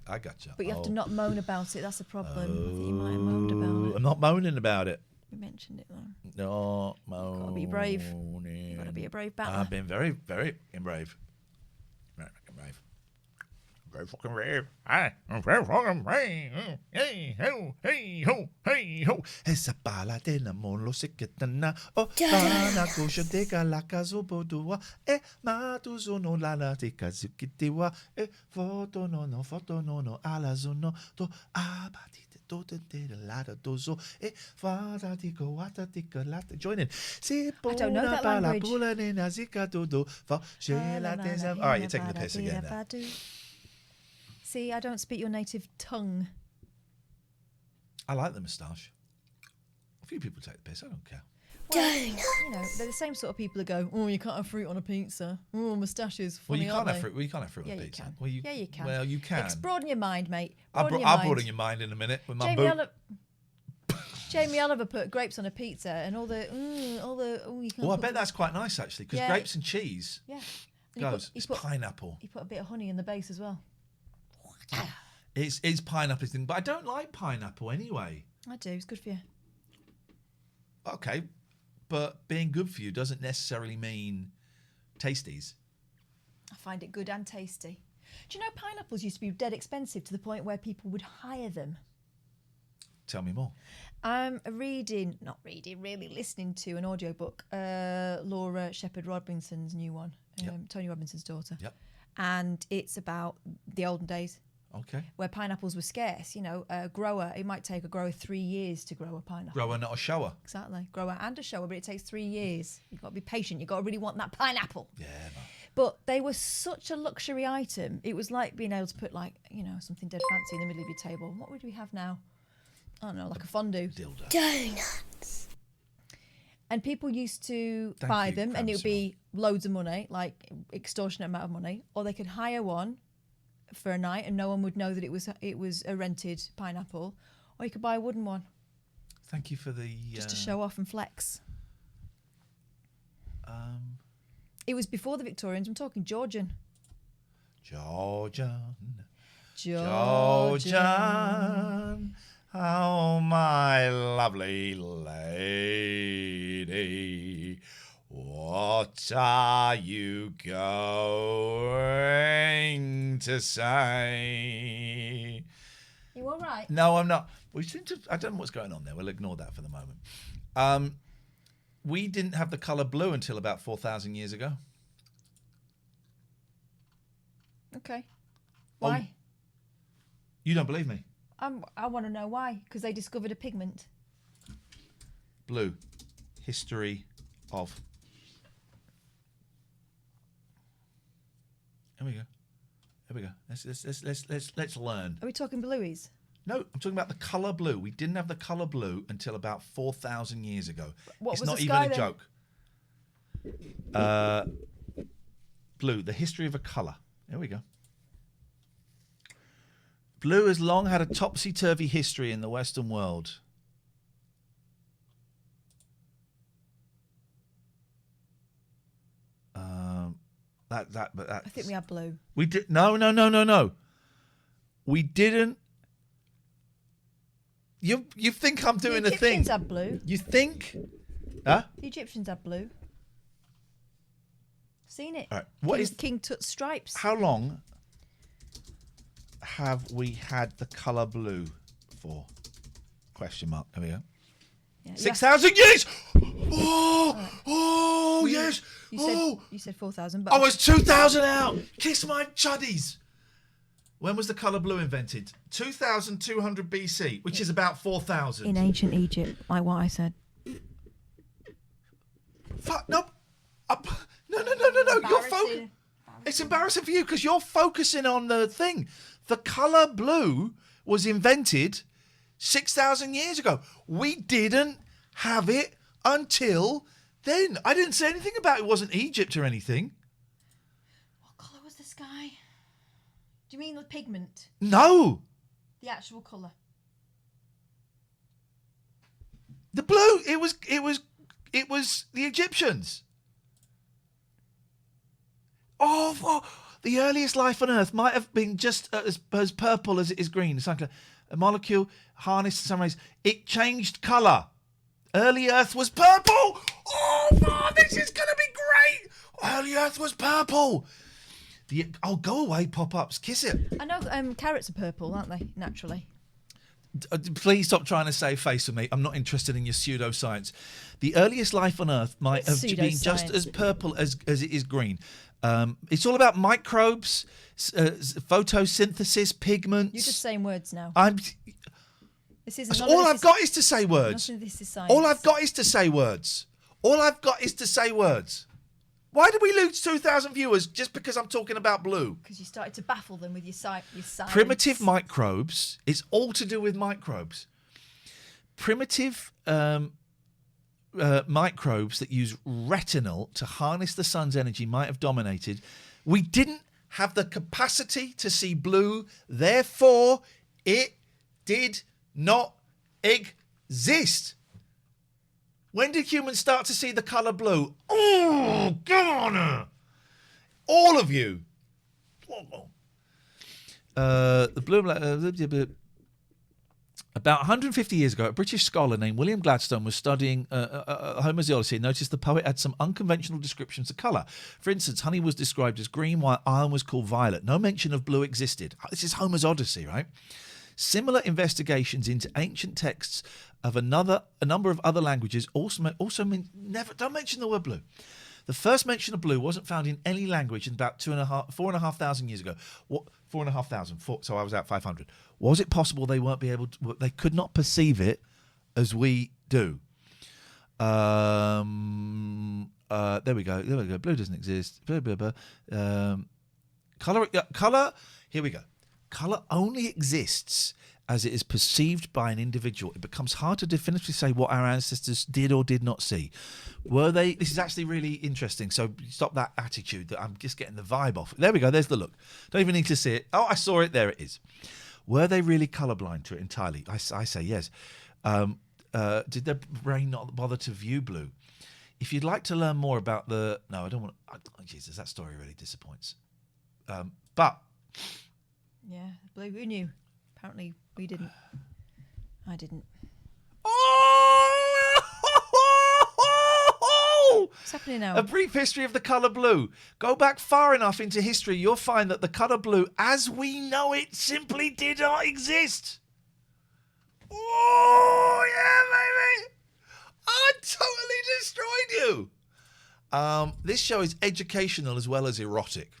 I got you. But you have to not moan about it. That's the problem. I think you might have moaned about it. I'm not moaning about it. We mentioned it though. No, moaning. You've got to be brave. You've got to be a brave battler. I've been very, very brave. Very fucking brave. Very fucking brave. I'm very fucking brave. Hey ho, hey ho, hey ho. Esa pala de la molo siketana. Oh, bana kusha deka la kazubodua. E matuzuno la la tika zukitiwa. E foto no ala zuno to abati. Join in. I don't know that language. All right, you're taking the piss again now. See, I don't speak your native tongue. I like the moustache. A few people take the piss. I don't care. Well, you know, they're the same sort of people that go, "Oh, you can't have fruit on a pizza. Oh, moustaches. Well, funny, you can't aren't have fruit. they?" Well, you can't have fruit on pizza. Can. Well, yeah, you can. Well, you can. Broaden your mind, mate. I'll broaden your mind in a minute with my boot. Jamie Oliver put grapes on a pizza, and all the. You can't I bet that's quite nice actually, because grapes and cheese. Yeah. Goes. It's pineapple. He put a bit of honey in the base as well. It's pineapple thing, but I don't like pineapple anyway. I do. It's good for you. Okay, but being good for you doesn't necessarily mean tasties. I find it good and tasty. Do you know pineapples used to be dead expensive to the point where people would hire them? Tell me more. I'm listening to an audiobook, Laura Shepherd Robinson's new one, Tony Robinson's daughter. Yep. And it's about the olden days. Okay. Where pineapples were scarce. You know, it might take a grower 3 years to grow a pineapple. Grower, not a shower. Exactly. Grower and a shower, but it takes 3 years. You've got to be patient. You've got to really want that pineapple. Yeah, man. But they were such a luxury item. It was like being able to put, like, you know, something dead fancy in the middle of your table. What would we have now? I don't know, like a fondue. Dildo. Donuts. And people used to buy them, and it would be loads of money, like extortionate amount of money, or they could hire one for a night, and no one would know that it was a rented pineapple, or you could buy a wooden one. Thank you for the just to show off and flex. It was before the Victorians. I'm talking Georgian. Georgian. Oh, my lovely lady, what What are you going to say? You all right? No, I'm not. We seem to. I don't know what's going on there. We'll ignore that for the moment. We didn't have the colour blue until about 4,000 years ago. Okay. Why? You don't believe me? I want to know why. Because they discovered a pigment. Blue. History of. Here we go. Here we go. Let's learn. Are we talking blueies? No, I'm talking about the colour blue. We didn't have the colour blue until about 4,000 years ago. What it's was not the even sky a then? joke. Blue, the history of a colour. There we go. Blue has long had a topsy-turvy history in the Western world. But I think we had blue. We did no. We didn't. You think I'm doing a thing? The Egyptians had blue. You think? Huh? The Egyptians had blue. Seen it. All right. What is King Tut's stripes? How long have we had the colour blue for? Question mark. There we go. Yeah. 6,000 years. Oh, yes. You said 4,000, but I was 2,000 out. Kiss my chuddies. When was the colour blue invented? 2,200 BC, which is about 4,000. in ancient Egypt, like what I said. Fuck, no. No. It's embarrassing for you because you're focusing on the thing. The colour blue was invented 6,000 years ago. We didn't have it until then. I didn't say anything about it wasn't Egypt or anything. What colour was the sky? Do you mean the pigment? No. The actual colour? The blue. It was the Egyptians. Oh, the earliest life on Earth might have been just as purple as it is green. It's like a molecule harnessed in some ways. It changed colour. Early Earth was purple. Oh, this is going to be great. Early Earth was purple. Go away, pop-ups. Kiss it. I know carrots are purple, aren't they, naturally? Please stop trying to save face with me. I'm not interested in your pseudoscience. The earliest life on Earth might have been just as purple as it is green. It's all about microbes, photosynthesis, pigments. You're just saying words now. This isn't. All I've got is to say words. Nothing of this is science. All I've got is to say words. All I've got is to say words. Why did we lose 2,000 viewers just because I'm talking about blue? Because you started to baffle them with your science. Primitive microbes. It's all to do with microbes. Primitive microbes that use retinol to harness the sun's energy might have dominated. We didn't have the capacity to see blue. Therefore, it did not exist. When did humans start to see the colour blue? Oh, go on. All of you. The blue... About 150 years ago, a British scholar named William Gladstone was studying Homer's Odyssey and noticed the poet had some unconventional descriptions of colour. For instance, honey was described as green, while iron was called violet. No mention of blue existed. This is Homer's Odyssey, right? Similar investigations into ancient texts of a number of other languages also mean don't mention the word blue. The first mention of blue wasn't found in any language in about 4,500 years ago. What 4,500? So I was at 500. Was it possible they they could not perceive it as we do? There we go. Blue doesn't exist. Blah, blah, blah. Color. Here we go. Color only exists as it is perceived by an individual. It becomes hard to definitively say what our ancestors did or did not see. Were they? This is actually really interesting. So stop that attitude that I'm just getting the vibe off. There we go. There's the look. Don't even need to see it. Oh, I saw it. There it is. Were they really colorblind to it entirely? I say yes. Did their brain not bother to view blue? If you'd like to learn more about no, I don't want. Jesus, that story really disappoints. But yeah, blue. Who knew? Apparently, we didn't. I didn't. Oh! What's happening now? A brief history of the colour blue. Go back far enough into history, you'll find that the colour blue, as we know it, simply did not exist. Oh, yeah, baby. I totally destroyed you. This show is educational as well as erotic.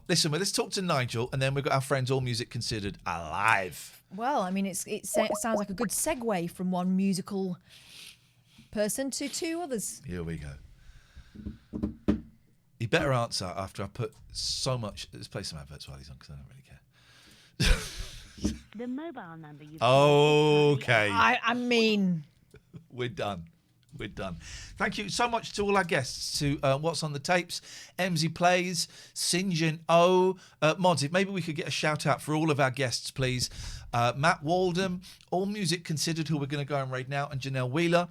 Listen, let's talk to Nigel, and then we've got our friends All Music Considered alive. Well, I mean, it sounds like a good segue from one musical person to two others. Here we go. You better answer after I put so much. Let's play some adverts while he's on, because I don't really care. The mobile number you. Okay. I mean, we're done. We're done. Thank you so much to all our guests, to What's on the Tapes, Emmzy Plays, Sinjin O, Mods. Maybe we could get a shout out for all of our guests, please. Matt Walden, All Music Considered, who we're going to go and raid now, and Janelle Wheeler.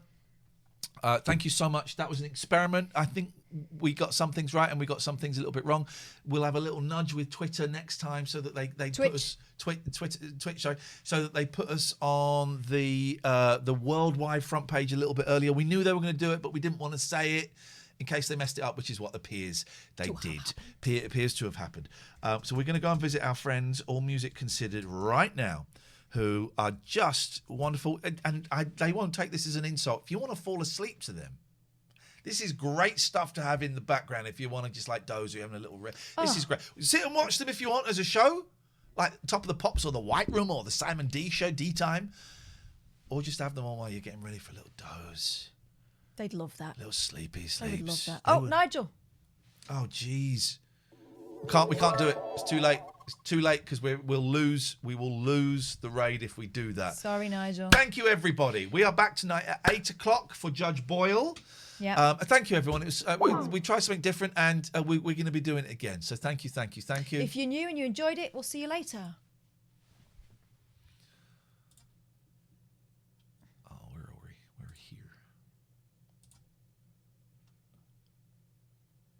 Thank you so much. That was an experiment. I think we got some things right and we got some things a little bit wrong. We'll have a little nudge with Twitter next time so that they put us Twitch, sorry, so that they put us on the worldwide front page a little bit earlier. We knew they were going to do it, but we didn't want to say it in case they messed it up, which is what they did. Appears to have happened. So we're going to go and visit our friends, All Music Considered, right now, who are just wonderful. And they won't take this as an insult. If you want to fall asleep to them, this is great stuff to have in the background if you want to just like doze or you're having a little rest. This is great. Sit and watch them if you want as a show, like Top of the Pops or The White Room or the Simon D Show, D Time. Or just have them on while you're getting ready for a little doze. They'd love that. Little sleepy sleeps. They would love that. Oh, Nigel. Oh, jeez. We can't do it. It's too late. It's too late because we will lose the raid if we do that. Sorry, Nigel. Thank you, everybody. We are back tonight at 8 o'clock for Judge Boyle. Yeah. Thank you, everyone. It was we tried something different, and we're going to be doing it again. So thank you. If you're new and you enjoyed it, we'll see you later. Oh, where are we? We're here.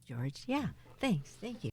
George, yeah. Thanks. Thank you.